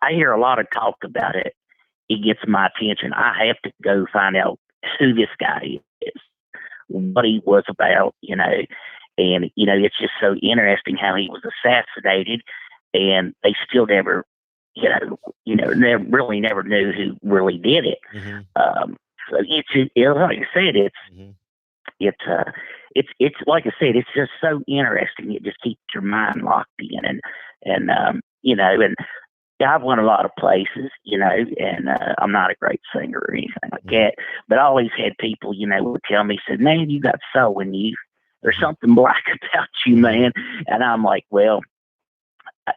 [SPEAKER 15] I hear a lot of talk about it, it gets my attention. I have to go find out who this guy is, what he was about, and, it's just so interesting how he was assassinated and they still never, never knew who really did it. So like I said, it's like I said, it's just so interesting. It just keeps your mind locked in and I've went a lot of places, and I'm not a great singer or anything like that, but I always had people, would tell me, said, man, you got soul in you. There's something black about you, man. And I'm like, well, I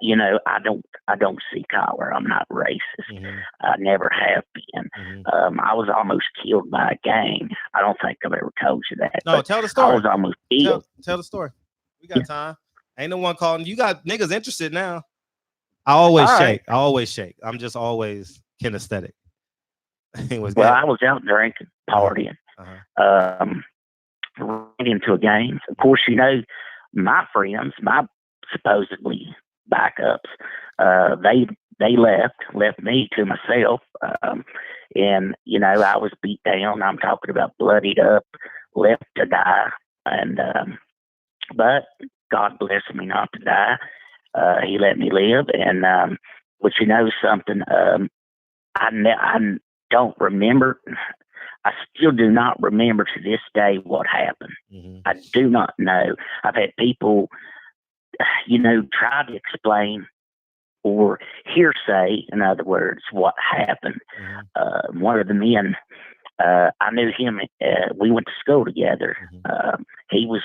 [SPEAKER 15] don't see color. I'm not racist. I never have been. I was almost killed by a gang. I don't think I've ever told you that.
[SPEAKER 5] No, tell the story.
[SPEAKER 15] I was almost killed.
[SPEAKER 5] Tell the story. We got time. Ain't no one calling. You got niggas interested now. I always shake. I always shake. I'm just always kinesthetic.
[SPEAKER 15] I was out drinking, partying. Ran into a game. Of course, my friends, my supposedly backups, they left me to myself. And I was beat down. I'm talking about bloodied up, left to die. And but God blessed me not to die. He let me live. And but something, I don't remember. I still do not remember to this day what happened. I do not know. I've had people try to explain or hearsay, in other words, what happened. One of the men, I knew him. We went to school together. He was,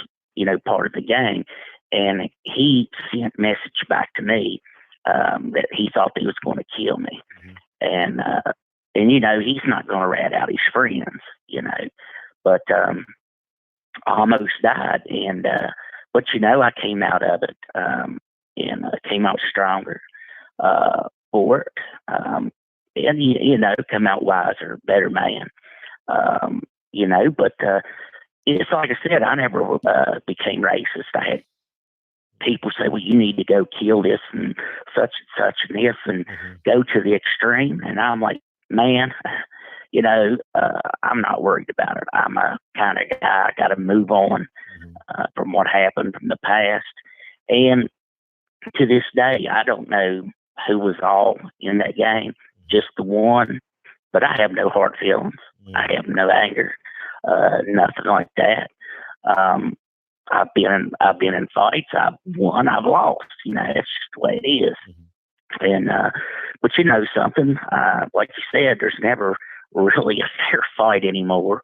[SPEAKER 15] part of the gang, and he sent a message back to me that he thought he was going to kill me, and he's not going to rat out his friends, but almost died, and but I came out of it, and came out stronger for it, and come out wiser, better man. But it's like I said, I never became racist. I had people say, well, you need to go kill this and such and this and go to the extreme. And I'm like, man, I'm not worried about it. I'm a kind of guy, I got to move on from what happened from the past. And to this day, I don't know who was all in that game, just the one, but I have no hard feelings. I have no anger, nothing like that. I've been in fights. I've won. I've lost. That's just the way it is. And but something, like you said, there's never really a fair fight anymore.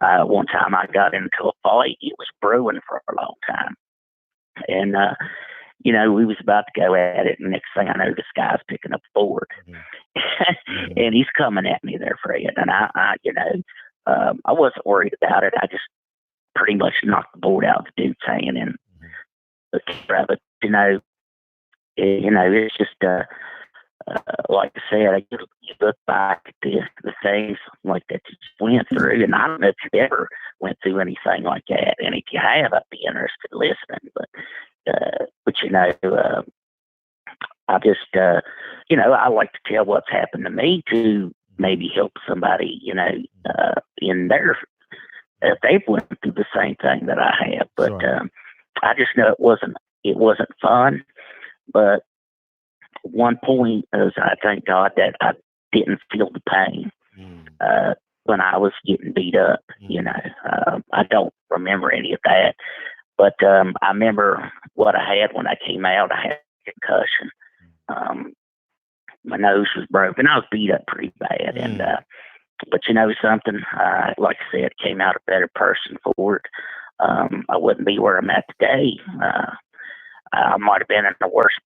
[SPEAKER 15] One time I got into a fight. It was brewing for a long time, and we was about to go at it. And next thing I know, this guy's picking up a board, and he's coming at me there, Fred. And I wasn't worried about it. I just pretty much knocked the board out of the dude's hand, and it's just like I said, you look back at the things like that you went through, and I don't know if you've ever went through anything like that, and if you have, I'd be interested in listening. But I just I like to tell what's happened to me to maybe help somebody, in their if they've went through the same thing that I have. But I just know it wasn't fun. But one point is, I thank God that I didn't feel the pain when I was getting beat up. I don't remember any of that, but I remember what I had when I came out. I had a concussion. My nose was broken. I was beat up pretty bad, and but something, like I said, came out a better person for it. I wouldn't be where I'm at today. I might have been in the worst,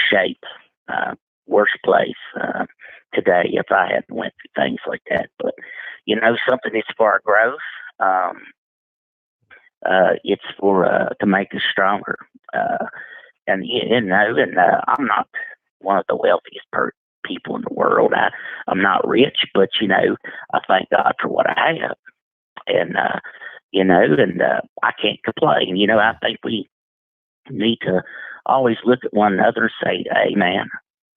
[SPEAKER 15] shape, worst place today if I hadn't went through things like that. But something is for our growth. It's for to make us stronger. And I'm not one of the wealthiest people in the world. I'm not rich, but I thank God for what I have, and I can't complain. I think we need to always look at one another and say, "Hey, man,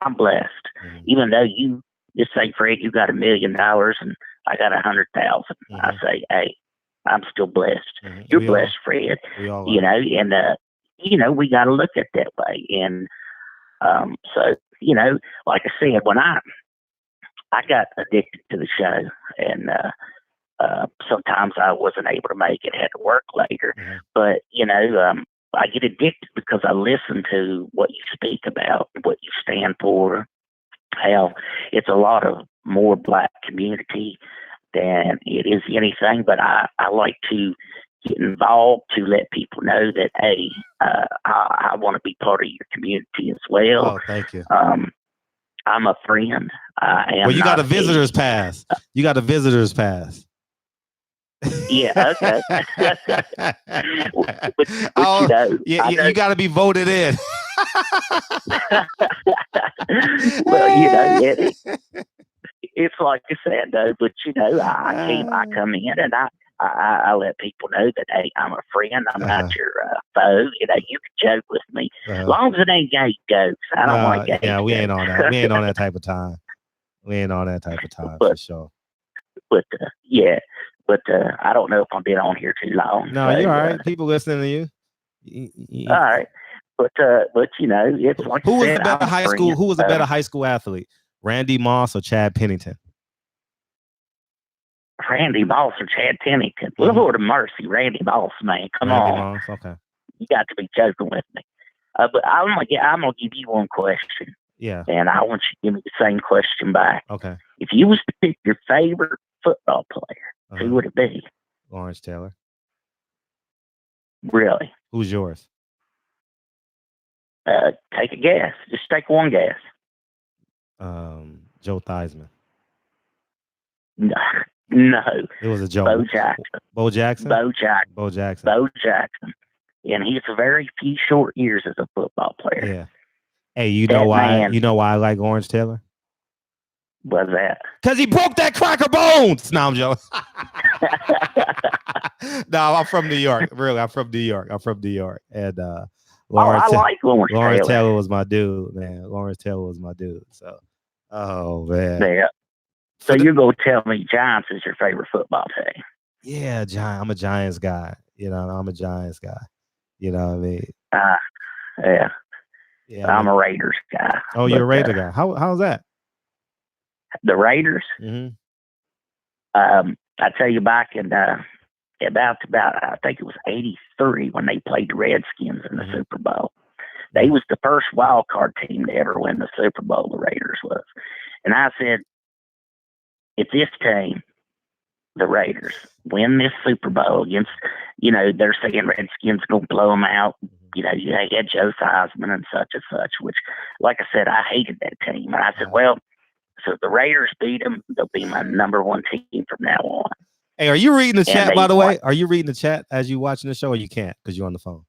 [SPEAKER 15] I'm blessed." Even though you just say, "Fred, you got $1 million and I got 100,000," I say, "Hey, I'm still blessed. You're blessed, Fred." And we got to look at it that way. And so, like I said, when I got addicted to the show, and sometimes I wasn't able to make it, had to work later. But, I get addicted because I listen to what you speak about, what you stand for, how it's a lot of more Black community than it is anything. But I like to get involved to let people know that, hey, I want to be part of your community as well.
[SPEAKER 5] Oh, thank you.
[SPEAKER 15] I'm a friend.
[SPEAKER 5] Well, you got a visitor's pass. You got a visitor's pass.
[SPEAKER 15] Yeah, okay. but
[SPEAKER 5] you got to be voted in.
[SPEAKER 15] Well, it's like I said, though. But I come in and I let people know that, hey, I'm a friend. I'm not your foe. You can joke with me as long as it ain't gay jokes. I don't want gay.
[SPEAKER 5] Yeah, we ain't on that. We ain't on that type of time. We ain't on that type of time for sure.
[SPEAKER 15] But But I don't know if I've been on here too long.
[SPEAKER 5] No, you're all right. People listening to you.
[SPEAKER 15] All right. But it's like
[SPEAKER 5] who was the better high school? Who was the better high school athlete? Randy Moss or Chad Pennington?
[SPEAKER 15] Randy Moss or Chad Pennington? Lord of mercy, Randy Moss, man. Come on.
[SPEAKER 5] Moss, okay.
[SPEAKER 15] You got to be joking with me. But I'm gonna give you one question.
[SPEAKER 5] Yeah.
[SPEAKER 15] And I want you to give me the same question back.
[SPEAKER 5] Okay.
[SPEAKER 15] If you was to pick your favorite football player, who would it be?
[SPEAKER 5] Lawrence Taylor.
[SPEAKER 15] Really?
[SPEAKER 5] Who's yours?
[SPEAKER 15] Take a guess. Just take one guess.
[SPEAKER 5] Joe Theismann.
[SPEAKER 15] No.
[SPEAKER 5] It was a joke.
[SPEAKER 15] Bo Jackson.
[SPEAKER 5] Bo Jackson?
[SPEAKER 15] Bo Jackson.
[SPEAKER 5] Bo Jackson.
[SPEAKER 15] Bo Jackson. And he's a very few short years as a football player.
[SPEAKER 5] Yeah. Hey, you know why I like Lawrence Taylor?
[SPEAKER 15] What's that?
[SPEAKER 5] Because he broke that cracker bones. No, I'm joking. No, I'm from New York. Really, I'm from New York. And Lawrence Taylor was my dude, man. Lawrence Taylor was my dude. So, oh, man.
[SPEAKER 15] Yeah. So you're going to tell me Giants is your favorite football team?
[SPEAKER 5] Yeah, I'm a Giants guy. You know, I'm a Giants guy. You know what I mean?
[SPEAKER 15] Yeah.
[SPEAKER 5] Yeah,
[SPEAKER 15] I'm a Raiders guy.
[SPEAKER 5] Oh, you're a Raider guy. How's that?
[SPEAKER 15] The Raiders?
[SPEAKER 5] Mm-hmm.
[SPEAKER 15] I tell you, back in about I think it was 83 when they played the Redskins in the Super Bowl. They was the first wild card team to ever win the Super Bowl, the Raiders was. And I said, if this team, the Raiders, win this Super Bowl against, they're saying Redskins going to blow them out. You had Joe Theismann and such, which, like I said, I hated that team. And I said, well, so if the Raiders beat them, they'll be my number one team from now on.
[SPEAKER 5] Hey, are you reading the chat, by the way? Are you reading the chat as you watching the show, or you can't because you're on the phone?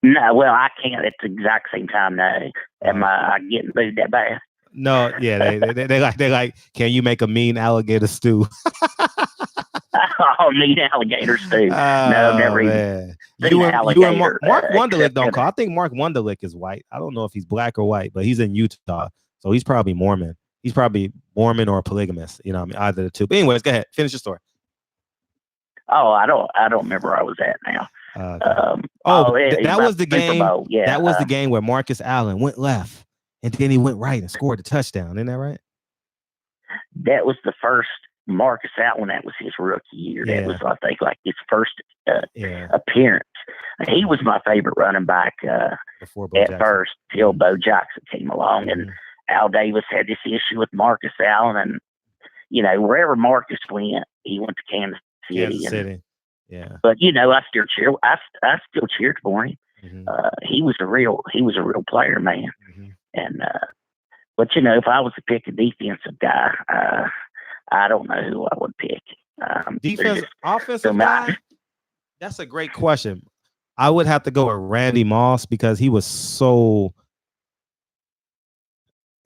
[SPEAKER 15] No, well, I can't at the exact same time now. Am I getting booed that bad?
[SPEAKER 5] No, yeah, they like, can you make a mean alligator stew?
[SPEAKER 15] Oh, mean alligator stew. No, never even.
[SPEAKER 5] You and Mark Wunderlich don't call. I think Mark Wunderlich is white. I don't know if he's black or white, but he's in Utah, so he's probably Mormon. He's probably Mormon or polygamous. You know what I mean? Either the two. But anyways, go ahead. Finish your story.
[SPEAKER 15] Oh, I don't remember where I was at now.
[SPEAKER 5] That was the game.
[SPEAKER 15] Yeah,
[SPEAKER 5] that was the game where Marcus Allen went left and then he went right and scored a touchdown. Isn't that right?
[SPEAKER 15] That was the first Marcus Allen. That was his rookie year.
[SPEAKER 5] Yeah.
[SPEAKER 15] That was, I think, like his first appearance. He was my favorite running back at first till Bo Jackson came along, and Al Davis had this issue with Marcus Allen, and wherever Marcus went, he went to Kansas City.
[SPEAKER 5] Yeah.
[SPEAKER 15] But I still cheered for him. He was a real player, man. And but if I was to pick a defensive guy, I don't know who I would pick.
[SPEAKER 5] Offensive guy? That's a great question. I would have to go with Randy Moss because he was so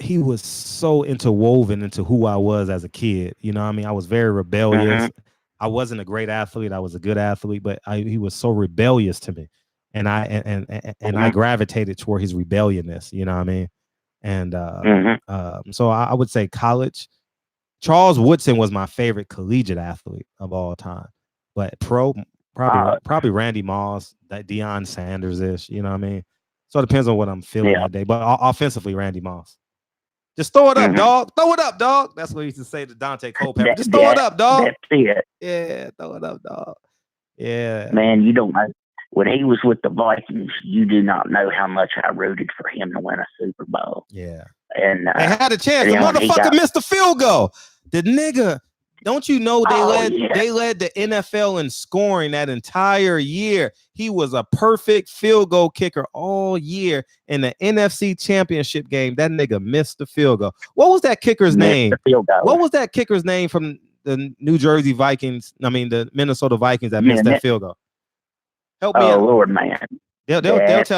[SPEAKER 5] interwoven into who I was as a kid. You know what I mean? I was very rebellious. I wasn't a great athlete. I was a good athlete, but he was so rebellious to me. And I gravitated toward his rebelliousness. You know what I mean? And so I would say college. Charles Woodson was my favorite collegiate athlete of all time. But probably Randy Moss, that Deion Sanders-ish. You know what I mean? So it depends on what I'm feeling that day. But offensively, Randy Moss. Just throw it up, dog. Throw it up, dog. That's what he used to say to Dante Culpepper. Just throw it up, dog.
[SPEAKER 15] That's it.
[SPEAKER 5] Yeah, throw it up, dog. Yeah.
[SPEAKER 15] Man, you don't know. When he was with the Vikings, you do not know how much I rooted for him to win a Super Bowl.
[SPEAKER 5] Yeah.
[SPEAKER 15] And
[SPEAKER 5] they had a chance. The motherfucker missed the field goal. The nigga, don't you know they led the NFL in scoring that entire year. He was a perfect field goal kicker all year in the NFC Championship game. That nigga missed the field goal. What was that kicker's name? What was that kicker's name from the New Jersey Vikings? I mean, the Minnesota Vikings that missed that field goal. Help me out.
[SPEAKER 15] Lord, man.
[SPEAKER 5] They'll tell